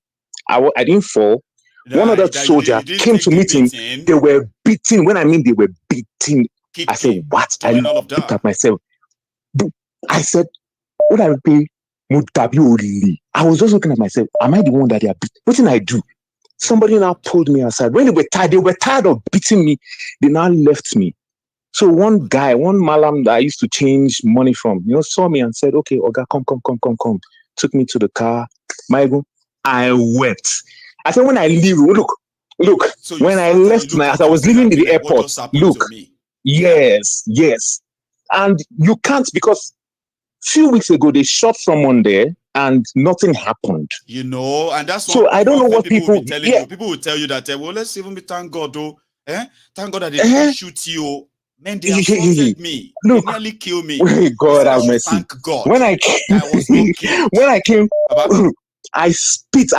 I didn't fall. One other soldier came to meet him. They were beating. When I mean they were beating, I said, what? I looked at myself. I said, what I pay? I was just looking at myself. Am I the one that they are beating? What did I do? Somebody now pulled me aside. When they were tired of beating me, they now left me. So one malam that I used to change money from, saw me and said, okay, Oga, come. Took me to the car. I wept. I said, when I leave, look. So when I left, as I was leaving the airport, look. Yes. And you can't, because a few weeks ago, they shot someone there, and nothing happened. And that's so I don't know what people will tell you. People will tell you that, well, let's even be thank God, though. Thank God that they didn't shoot you. Man, they assaulted me. Look, they nearly killed me. God have mercy. Thank God. When I came, I spit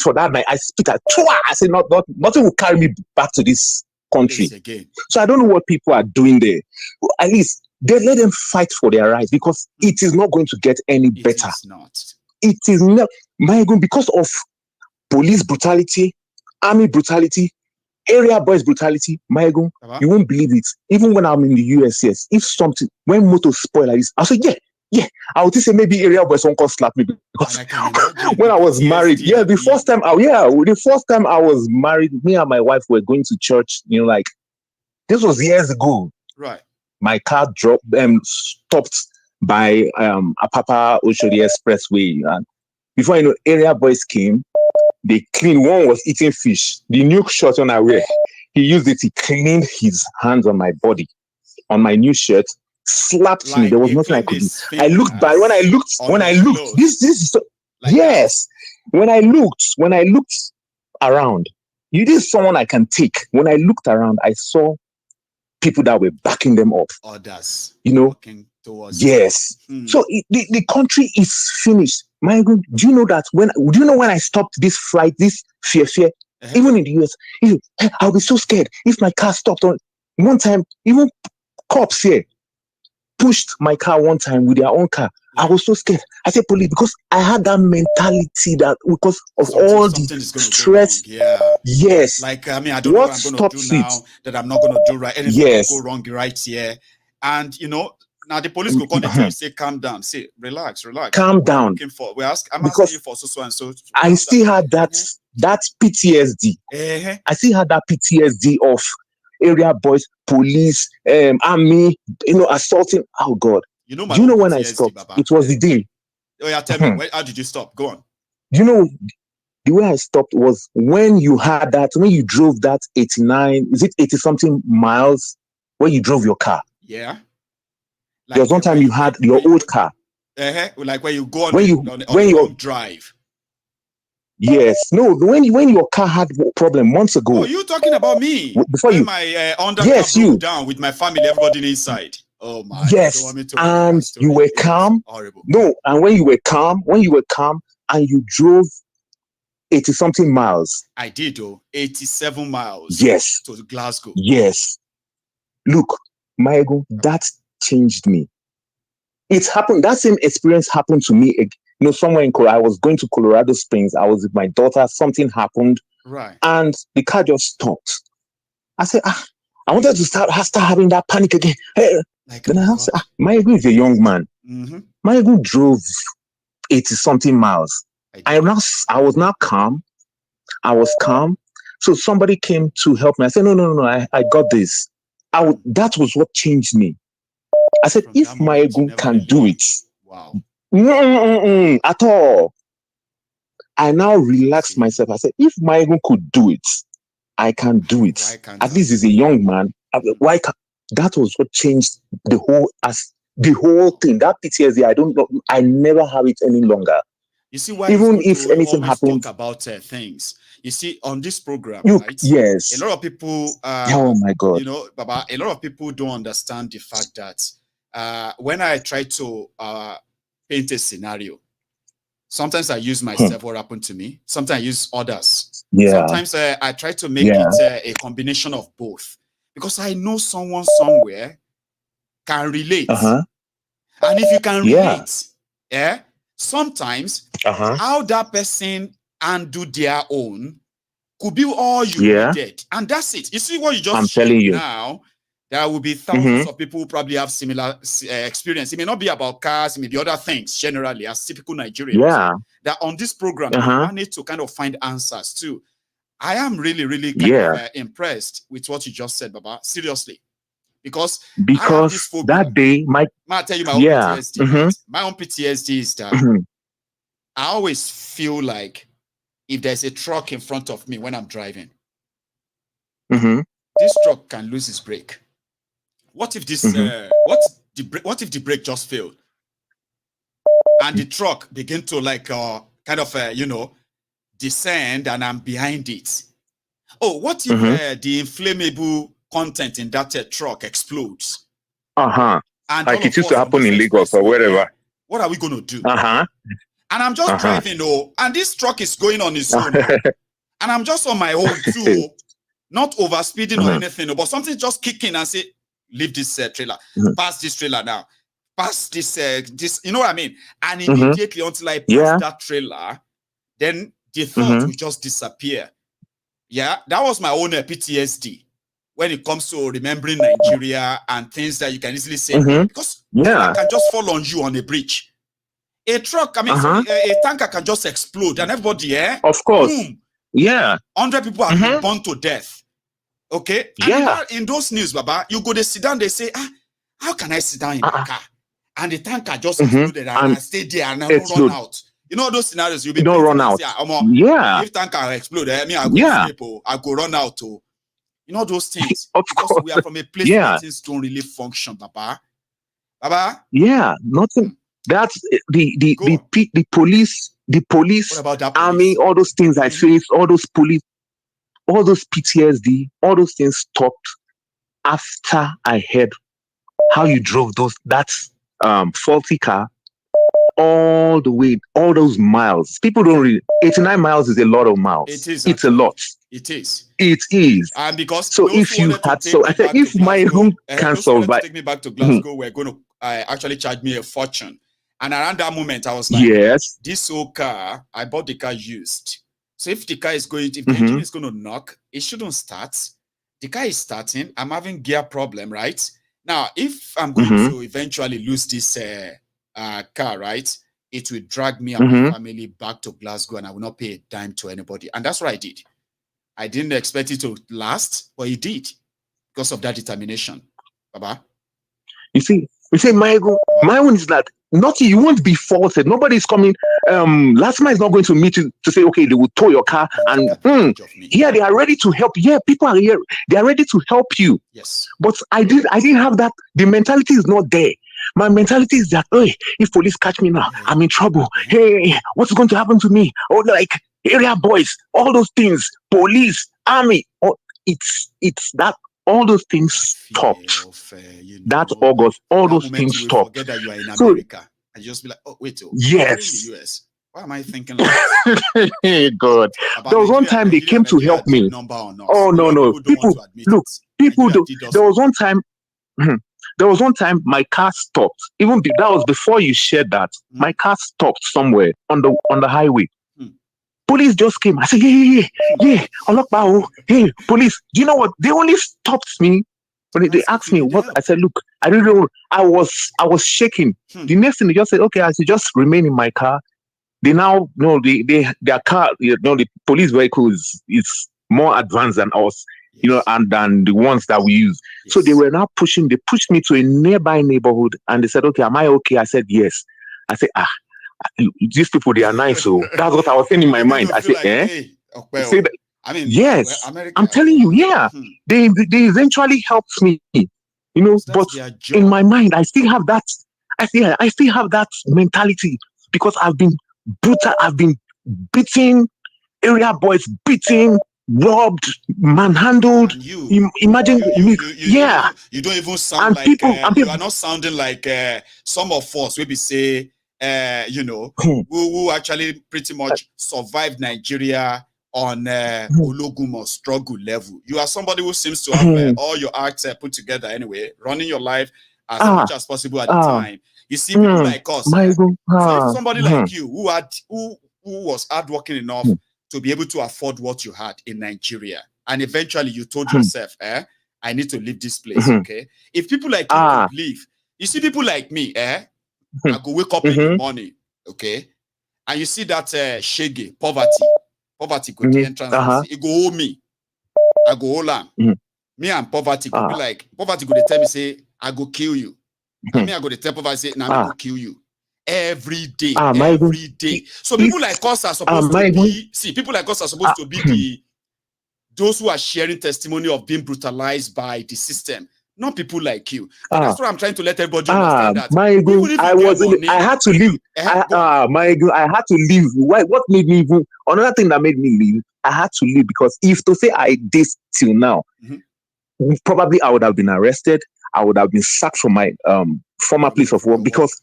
for that night. I spit at twice. I said, nothing will carry me back to this country. So I don't know what people are doing there. At least they let them fight for their rights, because it is not going to get any better. It is not. Because of police brutality, army brutality, area boys brutality, you won't believe it. Even when I'm in the US, yes, when motor spoil like this, I'll say, yeah. I would say maybe area boys won't come slap me, because when I was married, the first time I was married, me and my wife were going to church, this was years ago. Right. My car stopped by Apapa Oshodi Expressway. And before I know, area boys came. They cleaned. One was eating fish. The new shirt on I wear, he used it. He cleaned his hands on my body, on my new shirt, slapped me. There was nothing I could do. I looked back. When I looked, this is so, yes. When I looked around, this is someone I can take. When I looked around, I saw people that were backing them up. Others. Yes. So the country is finished. My God, do you know when I stopped this flight, this fear, even in the US, I'll be so scared if my car stopped on one time, even cops here pushed my car one time with their own car. I was so scared. I said police because I had that mentality that because of all the stress. Yeah. Yes. Like I mean, I don't know what I'm going to do now that I'm not going to do right. Anything will go wrong right here. And you know, now the police will come and tell you, say, calm down, say, relax. Calm down. I'm asking you for so and so. I still had that PTSD. I still had that PTSD of area boys, police, army, assaulting. Oh God. Do you know when I stopped? Baba? It was the day. Oh yeah, tell me, how did you stop? Go on. You know, the way I stopped was when you drove that 89, is it 80 something miles when you drove your car? Yeah. Like there was one time you had your old car. Like when you go on when you drive. Yes. No, when your car had a problem months ago. Oh, you talking about me? Before when my undercar broke down with my family, everybody inside. Oh my! Yes, and you were calm. Horrible. No, and when you were calm, and you drove 80 something miles. I did, 87 miles. Yes, to Glasgow. Yes. Look, Maego, that changed me. It happened. That same experience happened to me. Somewhere in Colorado. I was going to Colorado Springs. I was with my daughter. Something happened, right? And the car just stopped. I said, I wanted to start having that panic again. Hey. Then I said, Maegu is a young man. Maegu drove 80 something miles. I was now calm. I was calm. So somebody came to help me. I said, no, I got this. That was what changed me. I said, if Maegu can do it, wow, at all. I now relaxed myself. I said, if Maegu could do it, I can do it. At least he's a young man. Why can't? That was what changed the whole thing. That PTSD, I don't know. I never have it any longer. You see why? Even if anything happens, talk about things. You see on this program, right? Yes. A lot of people. Oh my God. Baba, a lot of people don't understand the fact that when I try to paint a scenario, sometimes I use myself. What happened to me? Sometimes I use others. Yeah. Sometimes I try to make it a combination of both. Because I know someone somewhere can relate. And if you can relate, sometimes how that person undo their own could be all you needed. And that's it. You see what you just shared now? There will be thousands of people who probably have similar experience. It may not be about cars, it may be other things generally as typical Nigerians. That on this program, I need to kind of find answers too. I am really, really kind of impressed with what you just said, Baba. Seriously. Because that day, I tell you my own PTSD. Right? My own PTSD is that I always feel like if there's a truck in front of me when I'm driving, this truck can lose its brake. What if this? What if the brake just failed, and the truck begin to kind of descend, and I'm behind it? Oh, what if the inflammable content in that truck explodes? And like it used to happen in Lagos or wherever. What are we going to do? And I'm just driving, and this truck is going on its own, and I'm just on my own too, not overspeeding or anything, but something just kicking and say, leave this trailer, pass this trailer now, pass this, you know what I mean? And immediately until I pass that trailer, then the thought will just disappear. Yeah, that was my own PTSD when it comes to remembering Nigeria and things that you can easily say, because I can just fall on you on a bridge. A truck, a tanker can just explode and everybody, of course, boom, 100 people have been burned to death. Okay, and in those news, Baba, you go to sit down, they say, how can I sit down in my car? And the tanker just exploded and I stayed there and I don't run out. You know those scenarios you'll be don't run out. If tanker explode, I go sleep, I go run out. You know those things. Because we are from a place where things don't really function, Baba. Yeah, nothing. That's the police, army, all those things I faced, all those police, all those PTSD, all those things stopped after I heard how you drove that faulty car all the way, all those miles. People don't really. 89 miles is a lot of miles. It is. It's a lot. It is. It is. And because so if you had, so I said, if my home can survive, take me back to Glasgow, we're going to actually charged me a fortune. And around that moment, I was like, yes, this old car, I bought the car used. So if the car is going, if the engine is going to knock, it shouldn't start. The car is starting. I'm having gear problem, right? Now, if I'm going to eventually lose this car, right, it will drag me and my family back to Glasgow, and I will not pay a dime to anybody. And that's what I did. I didn't expect it to last, but it did because of that determination. Baba. You see, my own is that not you won't be faulted. Nobody's coming. Last man is not going to meet you to say, okay, they will tow your car, and here they are ready to help. Yeah, people are here. They are ready to help you. Yes. But I didn't have that. The mentality is not there. My mentality is that, hey, if police catch me now, I'm in trouble. Hey, what's going to happen to me? Or like area boys, all those things, police, army. Oh, it's that. All those things stopped. That August, all those things stopped. Forget that you are in America and just be like, oh wait, yes, in the US. Why am I thinking like that? God, there was one time they came to help me. Oh no, people look, people do. There was one time. There was one time my car stopped. Even that was before you shared that. My car stopped somewhere on the highway. Police just came. I said, yeah. Hey, police. Do you know what? They only stopped me when they asked me what. I said, look, I didn't know. I was shaking. The next thing they just said, okay, I should just remain in my car. They now their car, the police vehicle is more advanced than us, and than the ones that we use. Yes. So they were now pushing. They pushed me to a nearby neighborhood, and they said, okay, am I okay? I said, yes. I said, these people, they are nice. So that's what I was saying in my mind. I said, like, I mean, yes, America, I'm telling you, yeah. They eventually helped me, but in my mind, I still have that. I still have that mentality because I've been brutal. I've been beaten, area boys beaten, robbed, manhandled. Imagine, you don't even sound like people, you are not sounding like some of us. Maybe say. Who actually pretty much survived Nigeria on Ologumo struggle level. You are somebody who seems to have all your acts put together anyway, running your life as much as possible at the time. You see people like us. So if somebody like you who was hardworking enough to be able to afford what you had in Nigeria, and eventually you told yourself, I need to leave this place, okay? If people like you could leave, you see people like me, I go wake up in the morning, okay? And you see that shege, poverty go the entrance, it go hold me. I go hold on. Me and poverty go be like, poverty go tell me, say, I go kill you. And me, I go to tell poverty, say, I go kill you. Every day, every day. So people like us are supposed to be, people like us are supposed to be those who are sharing testimony of being brutalized by the system. Not people like you. And that's what I'm trying to let everybody understand. That I had to leave. I had to leave. What made me even? Another thing that made me leave. I had to leave because if to say I did till now, probably I would have been arrested. I would have been sacked from my former place of work because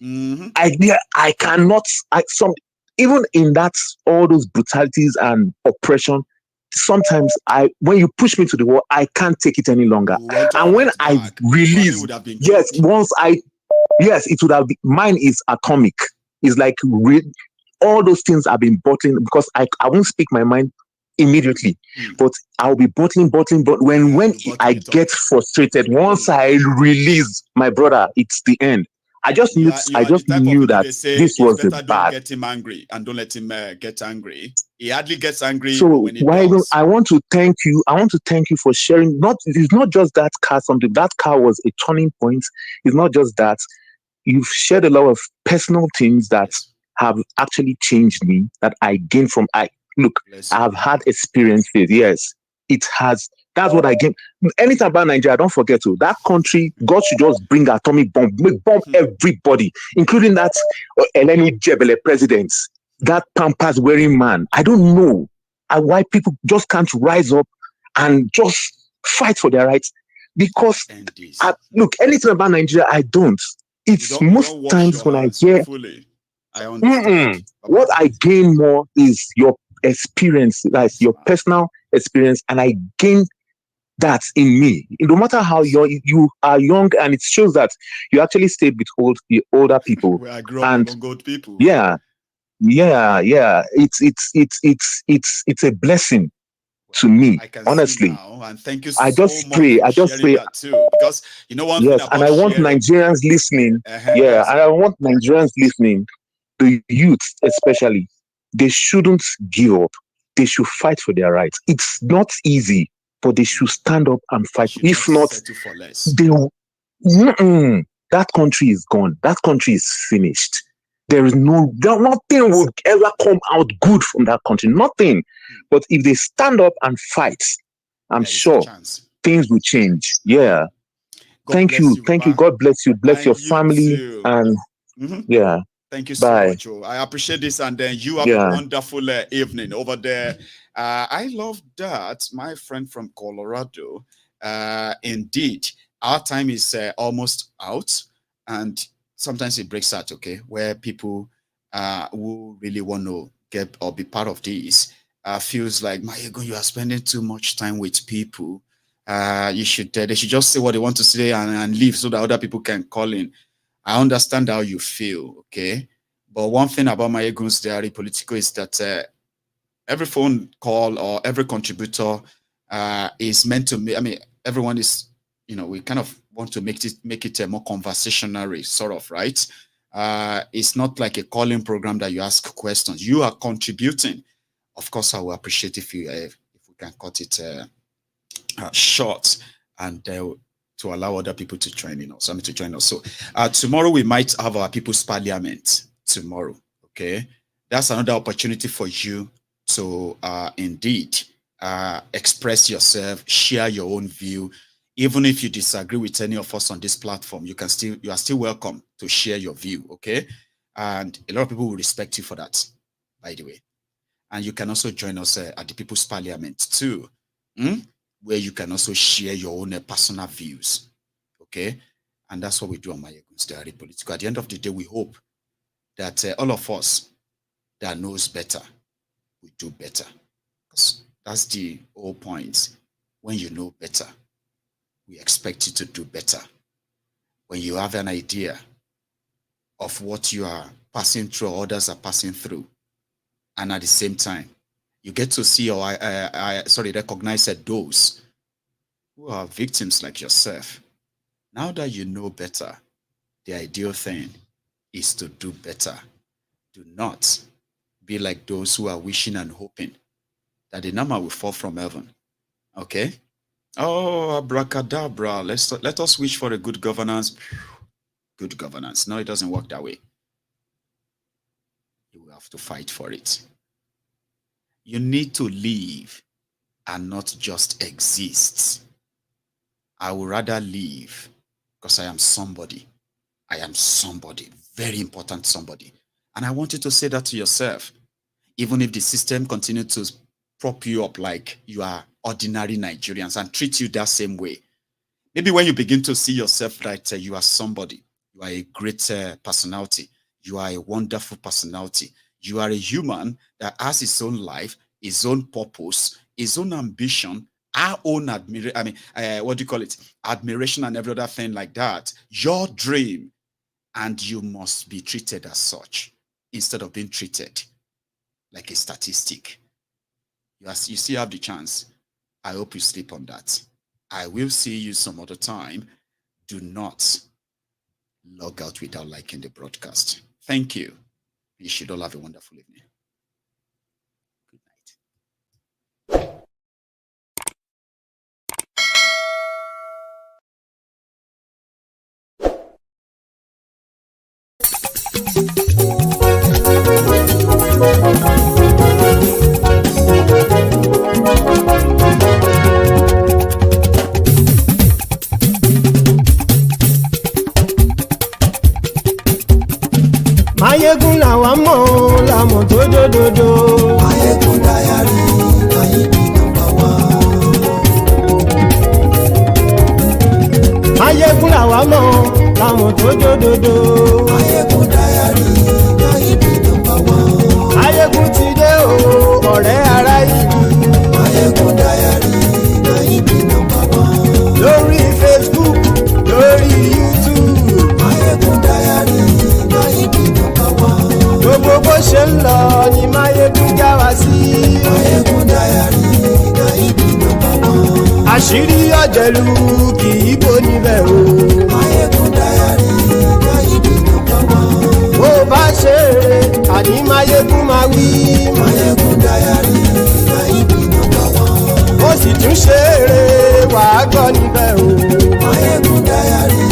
I cannot. Even in that all those brutalities and oppression. Sometimes when you push me to the wall, I can't take it any longer. And when I release, it would have been, mine is atomic. It's like all those things have been bottling because I won't speak my mind immediately, but I'll be bottling. But when I get frustrated, once I release my brother, it's the end. I just knew that this was the bad. Don't get him angry and don't let him get angry. He hardly gets angry. So I want to thank you. I want to thank you for sharing. It's not just that car. That car was a turning point. It's not just that. You've shared a lot of personal things that have actually changed me. That I gained from. I have had experiences. Yes, it has. That's what I gain. Anything about Nigeria, don't forget to. That country, God should just bring atomic bomb, bomb everybody, including that Eleni Jebele president, that Pampas wearing man. I don't know why people just can't rise up and just fight for their rights. Because, look, anything about Nigeria, I don't. It's most times when I hear, what I gain more is your experience, like your personal experience, and I gain that in me. No matter how young you are young, and it shows that you actually stayed with older people. Where I grew up among old people. Yeah. It's a blessing to me, honestly. And thank you I so just much pray. for I just sharing pray. that too. Because you know one thing about and I want sharing, Nigerians listening. yes. And I want Nigerians listening, the youth especially, they shouldn't give up. They should fight for their rights. It's not easy, but they should stand up and fight. If not, for less. That country is gone. That country is finished. There is nothing will ever come out good from that country. Nothing. But if they stand up and fight, I'm sure things will change. Yeah. Thank you. Thank you. God bless you. Bless your family. Too. And yeah. Thank you so much. I appreciate this. And then you have a wonderful evening over there. I love that. My friend from Colorado. Indeed, our time is almost out. And sometimes it breaks out, okay, where people who really want to get or be part of this feels like, my ego, you are spending too much time with people. They should just say what they want to say and leave so that other people can call in. I understand how you feel, okay? But one thing about my ego's diary political is that every phone call or every contributor is meant to, everyone is, we kind of want to make it a more conversational sort of, right? It's not like a calling program that you ask questions. You are contributing. Of course, I will appreciate if we can cut it short and to allow other people to join in us. So tomorrow we might have our People's Parliament tomorrow. Okay, that's another opportunity for you to indeed express yourself, share your own view. Even if you disagree with any of us on this platform, you are still welcome to share your view. Okay, and a lot of people will respect you for that, by the way. And you can also join us at the People's Parliament too. Where you can also share your own personal views, okay? And that's what we do on My Ego's Diary Political. At the end of the day, we hope that all of us that knows better, we do better. Because that's the whole point. When you know better, we expect you to do better. When you have an idea of what you are passing through or others are passing through, and at the same time, you get to see or recognize those who are victims like yourself. Now that you know better, the ideal thing is to do better. Do not be like those who are wishing and hoping that the number will fall from heaven. Okay? Oh, abracadabra. Let us wish for a good governance. Good governance. No, it doesn't work that way. You will have to fight for it. You need to live and not just exist. I would rather live because I am somebody. I am somebody, very important somebody. And I want you to say that to yourself. Even if the system continues to prop you up like you are ordinary Nigerians and treat you that same way. Maybe when you begin to see yourself that you are somebody, you are a great personality, you are a wonderful personality, you are a human that has his own life, his own purpose, his own ambition, our own admiration, admiration and every other thing like that, your dream, and you must be treated as such instead of being treated like a statistic. You still have the chance. I hope you sleep on that. I will see you some other time. Do not log out without liking the broadcast. Thank you. You should all have a wonderful evening. Mayegun làwa mọ̀ ọ́ làmọ̀ tó dòdòdò. Mayegun Diary Nayibi #1. Mayegun làwa mọ̀ ọ́ làmọ̀ tó dòdòdò. Mayegun Diary Nayibi #1. Mayegun ti dé o ọ̀rẹ́ ará ìlú. Mayegun Diary Nayibi #1. ṣe ń lọ ni Máyégún já wa sí. Máyégún Diary na ibi nọ́mbà 1. àṣírí ọ̀jẹ̀lú kì í bò níbẹ̀ o. Máyégún Diary na ibi nọ́mbà 1. bó bá ṣe eré àní Máyégún máa wí. Máyégún Diary na ibi nọ́mbà 1. ó sì tún ṣe eré wàá gbọ́ níbẹ̀ o. Máyégún Diary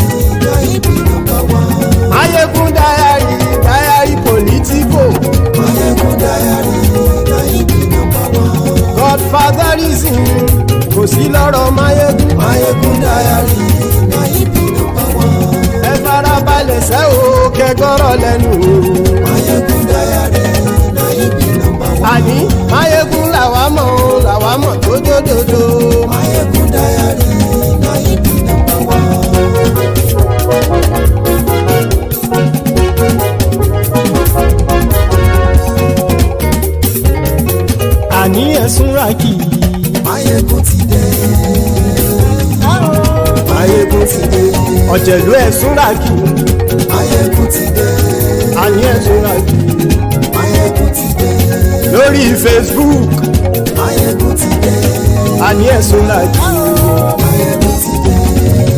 na ibi nọ́mbà 1. Máyégún Diary politico. Máyégún Diary na ibi nọ́mbà 1. Godfatherism kò sí lọ́rọ̀ Máyégún. Máyégún Diary na ibi nọ́mbà 1. ẹ farabalẹ̀ sẹ́ o kẹgọ́rọ̀ lẹ́nu o. Máyégún Diary na ibi nọ́mbà 1. àní Máyégún làwa mọ̀ tó dódòdó. Máyégún Diary na ibi nọ́mbà 1. àní ẹ̀sùn ràkì. Máyégún ti dé. Máyégún ti dé. ọ̀jẹ̀lú ẹ̀sùn ràkì. Máyégún ti dé. àní ẹ̀sùn ràkì. Máyégún ti dé. lórí Facebook. Máyégún ti dé. àní ẹ̀sùn ràkì. Máyégún ti dé.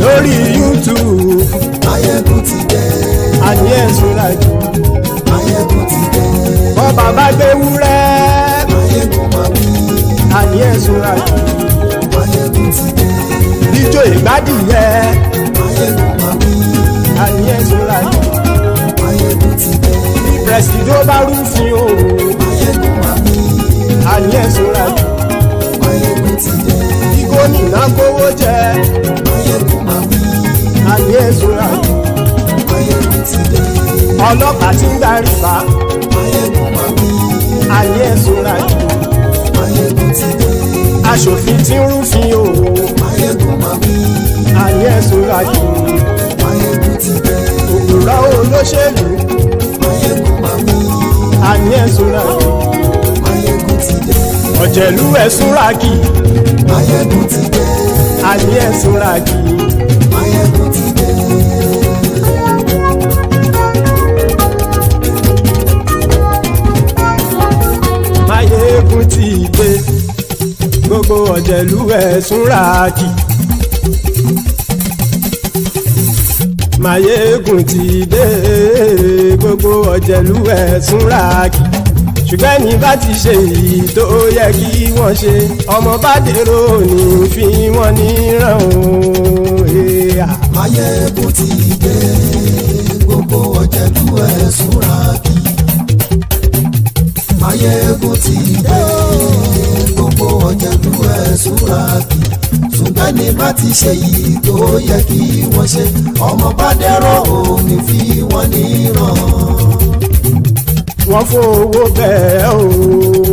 lórí YouTube. Máyégún ti dé. àní ẹ̀sùn ràkì. Máyégún ti dé. bọ́ bàbá gbé wúrẹ́. Máyégún máa wí. àní ẹ̀sùn ràkì. Máyégún ti dé. ijó ìgbádìyẹ. Máyégún máa wí. àní ẹ̀sùn ràkì. Máyégún ti dé. pẹ̀sìdó bá rúfin o. Máyégún máa wí. àní ẹ̀sùn ràkì. Máyégún ti dé. kí gómìnà kówó jẹ. Máyégún máa wí. àní ẹ̀sùn ràkì. Máyégún ti dé. ọlọ́pàá tí ń darí bá. Máyégún máa wí. àní ẹ̀sùn ràkì. Máyégún ti dé. aṣòfin tí ń rúfin o. Máyégún máa wí. àní ẹ̀sùn ràkì. Máyégún ti dé. òpùrọ́ olóṣèlú. Máyégún máa wí. àní ẹ̀sùn ràkì. Máyégún ti dé. ọ̀jẹ̀lú ẹ̀sùn ràkì. Máyégún ti dé. àní ẹ̀sùn ràkì. Máyégún ti dé. Máyégún ti dé. gbogbo ọ̀jẹ̀lú ẹ̀sùn ràkì. Máyégún ti dé. gbogbo ọ̀jẹ̀lú ẹ̀sùn ràkì. ṣùgbọ́n ní bá ti ṣe èyí tó yẹ kí wọ́n ṣe ọmọ bá dèrò ní fi wọ́n níran o. Máyégún ti dé. Gbogbo ọ̀jẹ̀lú ẹ̀sùn ràkì. Máyégún ti dé. Gbogbo ọ̀jẹ̀lú ẹ̀sùn ràkì. ṣùgbọ́n ní bá ti ṣe yìí tó yẹ kí wọ́n ṣe ọmọ bá dẹ́rọ̀ òní fi wọ́n níran. wọ́n fowó bẹ́ẹ̀ o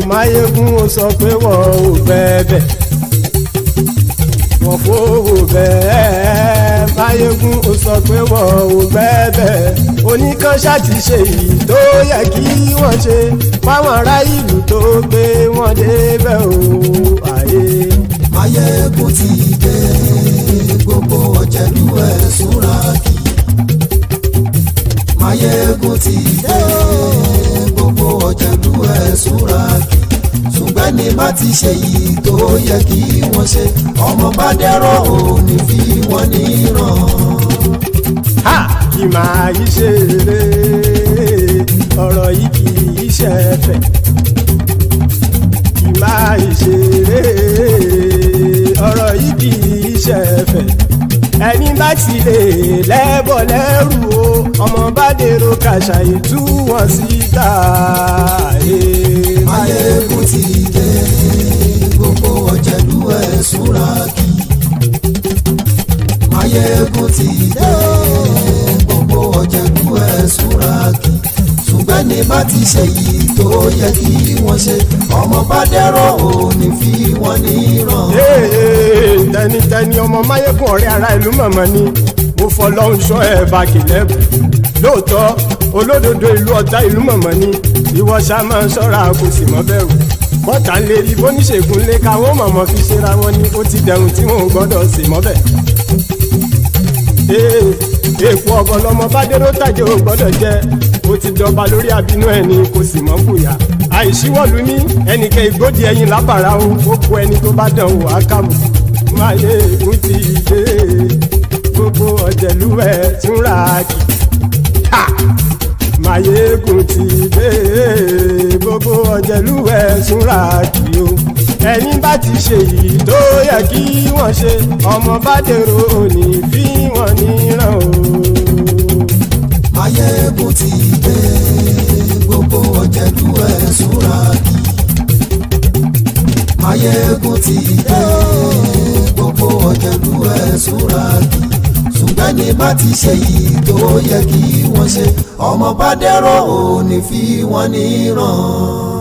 Máyégún ó sọ pé wọ́n ò bẹ́ẹ̀ wọ́n fowó bẹ́ẹ̀ Máyégún ó sọ pé wọ́n ò bẹ́ẹ̀ oníkanṣá ti ṣe èyí tó yẹ kí wọ́n ṣe fáwọn ará ìlú tó gbé wọn débẹ̀ o àyè. Máyégún ti dé gbogbo ọ̀jẹ̀lú ẹ̀sùn ràkì. Máyégún ti dé gbogbo ọ̀jẹ̀lú ẹ̀sùn ràkì. ṣùgbọ́n ní bá ti ṣe yìí tó yẹ kí wọ́n ṣe ọmọ bá dẹ́rọ̀ òní fi wọ́n níran. ha kì máa yí ṣe eré ọ̀rọ̀ yìí kì í ṣe ẹ̀fẹ̀ kì máa yí ṣe eré ọ̀rọ̀ yìí kì í ṣe ẹ̀fẹ̀ ẹni bá ti lè lẹ́bọ̀ lẹ́rù o ọmọ bá dèrò kàṣàyè tú wọn síta. Máyégún ti dé gbogbo ọ̀jẹ̀lú ẹ̀sùn ràkì. Máyégún ti dé gbogbo ọ̀jẹ̀lú ẹ̀sùn ràkì. ṣùgbọ́n ní bá ti ṣe yìí tó yẹ kí wọ́n ṣe ọmọ bá dẹ́rọ̀ òní fi wọ́n níran. tẹnitẹni ọmọ Máyégún ọ̀rẹ́ ara ìlú mọ̀mọ́ ni mo fọlọ́run ṣọ́ ẹ̀ bá kìlẹ́bù lóòótọ́ olódodo ìlú ọ̀tá ìlú mọ̀mọ́ ni ìwọ ṣá máa ń ṣọ́ra kò sì mọ́ bẹ̀rù bọ́tà ń lè rí bóníṣègùn lé káwọn mọ̀mọ́ fi ṣera wọn ni ó ti dẹrùn tí wọn ò gbọ́dọ̀ sè mọ́bẹ̀. èèpo ọ̀gọ̀ lọmọ bá dérò tàjẹ́ ò gbọ́dọ̀ jẹ ó ti jọba lórí àbínú ẹni kò sì mọ́ bóyá àìsíwọ́lu ní ẹnìkẹ́ ìgbódi ẹyin lábàrá o ó kó ẹni tó bá dán o àkàmù Máyégún ti dé gbogbo ọ̀jẹ̀lúwẹ̀ túnra kì Máyégún ti dé gbogbo ọ̀jẹ̀lúwẹ̀ túnra kì o ẹni bá ti ṣe yìí tó yẹ kí wọ́n ṣe ọmọ bá dèrò òní fi wọ́n níran o. Máyégún ti dé gbogbo ọ̀jẹ̀lúwẹ̀ túnra kì Máyégún ti dé gbogbo ọ̀jẹ̀lúwẹ̀ túnra kì ṣùgbọ́n ní bá ti ṣe yìí tó yẹ kí wọ́n ṣe ọmọ bá dèrò òní fi wọ́n níran.